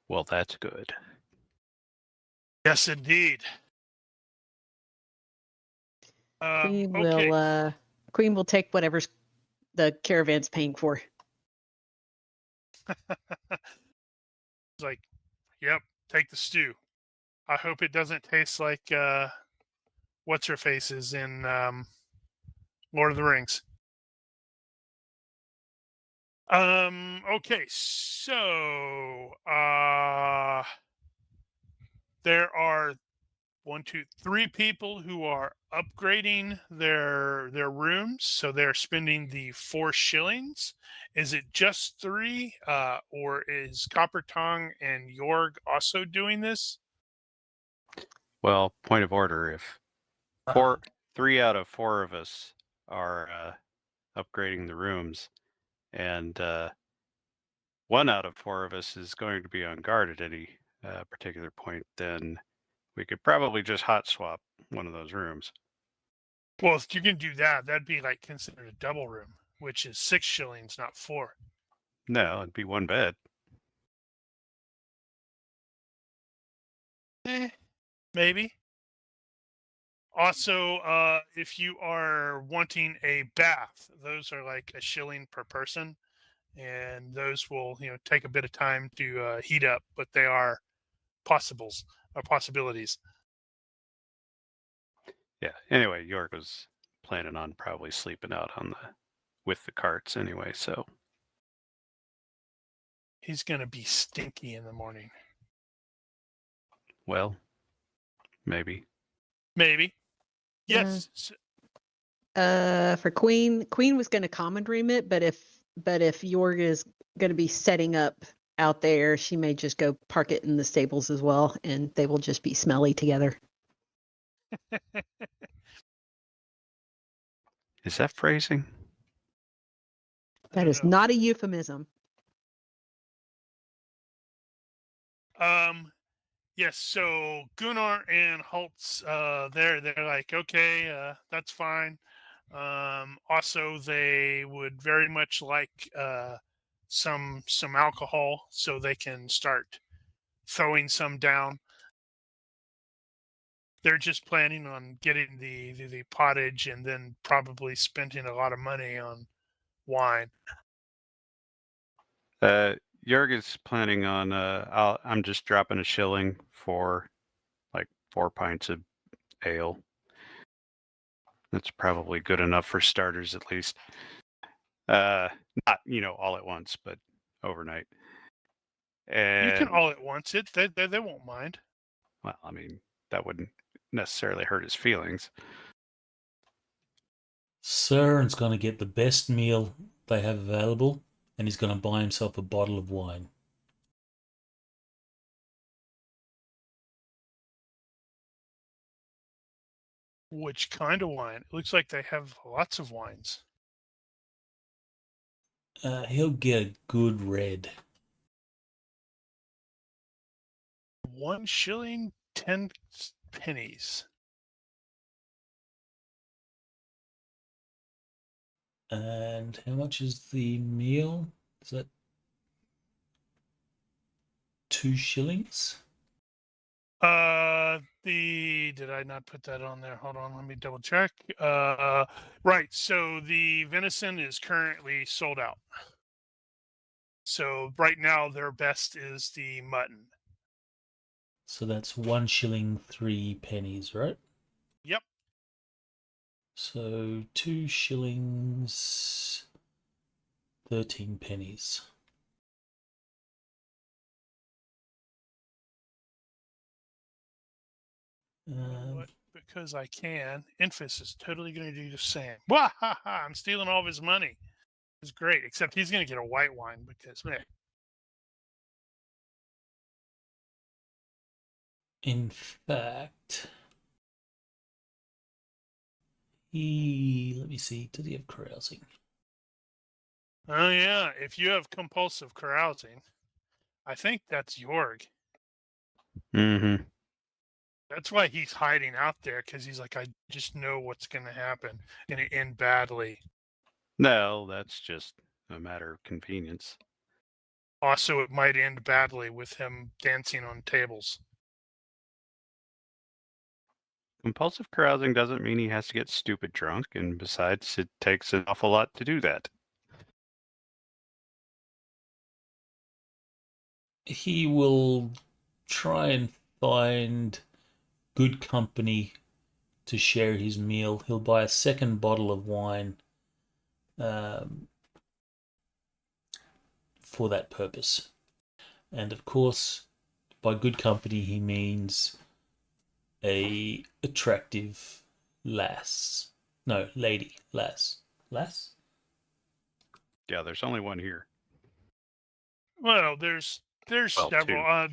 C: Well, that's good.
A: Yes, indeed.
D: Queen
A: Okay.
D: will take whatever's the caravan's paying for.
A: It's like, yep, take the stew. I hope it doesn't taste like what's her faces in Lord of the Rings. Okay, so there are 3 people who are upgrading their rooms, so they're spending the 4 shillings. Is it just 3, or is Copper Tongue and Jorg also doing this?
C: Well, point of order: if 3 out of 4 of us are upgrading the rooms, and 1 out of 4 of us is going to be on guard at any particular point, then we could probably just hot swap one of those rooms.
A: Well, if you can do that, that'd be like considered a double room, which is 6 shillings, not 4.
C: No, it'd be 1 bed.
A: Maybe. Also, if you are wanting a bath, those are like a shilling per person, and those will, take a bit of time to heat up, but they are possibilities.
C: Yeah. Anyway, York was planning on probably sleeping out with the carts anyway, so
A: He's gonna be stinky in the morning.
C: well, maybe.
A: Yes.
D: For Queen was going to command room it, but if Jorg is going to be setting up out there, she may just go park it in the stables as well, and they will just be smelly together.
C: Is that phrasing?
D: That is not a euphemism.
A: Yes, so Gunnar and Holtz, they're like, okay, that's fine. Also, they would very much like some alcohol, so they can start throwing some down. They're just planning on getting the pottage and then probably spending a lot of money on wine.
C: Jörg is planning on I'm just dropping a shilling for like 4 pints of ale. That's probably good enough for starters, at least. Not all at once, but overnight. And
A: you can all at once. They won't mind.
C: Well, I mean, that wouldn't necessarily hurt his feelings.
F: Søren's going to get the best meal they have available, and he's going to buy himself a bottle of wine.
A: Which kind of wine? It looks like they have lots of wines.
F: He'll get a good red.
A: 1 shilling, 10 pennies.
F: And how much is the meal? Is that 2 shillings?
A: Did I not put that on there? Hold on, let me double check. Right. So the venison is currently sold out. So right now their best is the mutton.
F: So that's 1 shilling 3 pennies, right?
A: Yep.
F: So 2 shillings 13 pennies.
A: What? Because I can. Infus is totally going to do the same. Wah ha ha! I'm stealing all of his money. It's great, except he's going to get a white wine because, man.
F: In fact, let me see, did he have carousing?
A: Oh yeah, if you have compulsive carousing, I think that's Jorg.
C: Mm-hmm.
A: That's why he's hiding out there, because he's like, I just know what's going to happen, and it end badly.
C: No, that's just a matter of convenience.
A: Also, it might end badly with him dancing on tables.
C: Compulsive carousing doesn't mean he has to get stupid drunk, and besides, it takes an awful lot to do that.
F: He will try and find good company to share his meal. He'll buy a second bottle of wine for that purpose. And of course, by good company, he means a attractive lass. No, lady. Lass. Lass?
C: Yeah, there's only one here.
A: Well, there's
C: Well,
A: several.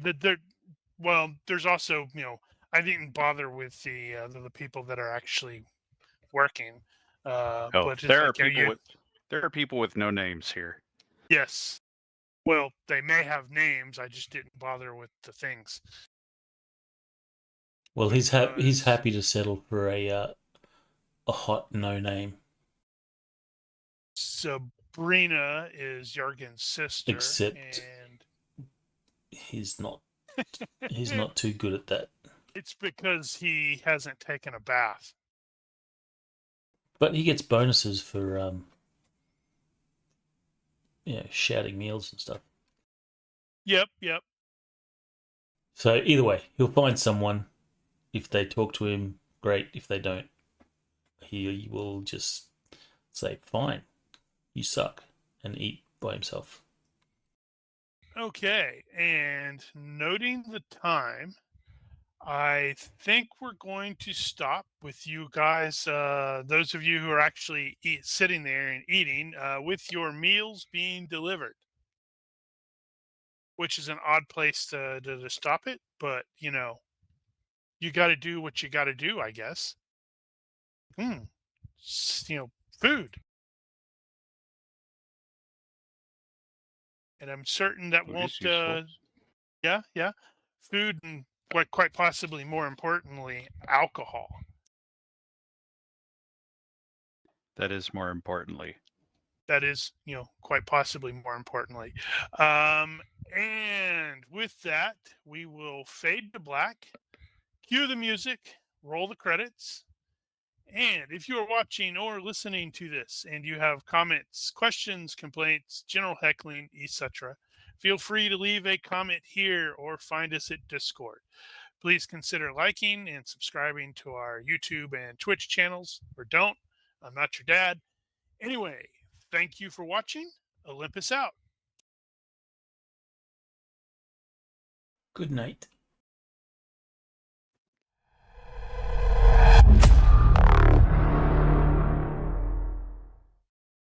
A: Well, there's also, I didn't bother with the people that are actually working.
C: Oh,
A: But it's
C: there are
A: like,
C: there are people with no names here.
A: Yes. Well, they may have names. I just didn't bother with the things.
F: Well, he's happy to settle for a hot no name.
A: Sabrina is Jurgen's sister,
F: Except
A: and
F: he's not too good at that.
A: It's because he hasn't taken a bath.
F: But he gets bonuses for shouting meals and stuff.
A: Yep.
F: So either way, he'll find someone. If they talk to him, great. If they don't, he will just say, fine, you suck, and eat by himself.
A: Okay, and noting the time, I think we're going to stop with you guys, those of you who are actually sitting there and eating, with your meals being delivered. Which is an odd place to stop it, but, you got to do what you got to do, I guess. Food. And I'm certain that
C: Food
A: won't,
C: is useful.
A: yeah. Food and quite possibly more importantly, alcohol.
C: That is more importantly.
A: That is, quite possibly more importantly. And with that, we will fade to black, cue the music, roll the credits. And if you are watching or listening to this and you have comments, questions, complaints, general heckling, etc., feel free to leave a comment here or find us at Discord. Please consider liking and subscribing to our YouTube and Twitch channels, or don't. I'm not your dad. Anyway, thank you for watching. Olympus out.
F: Good night.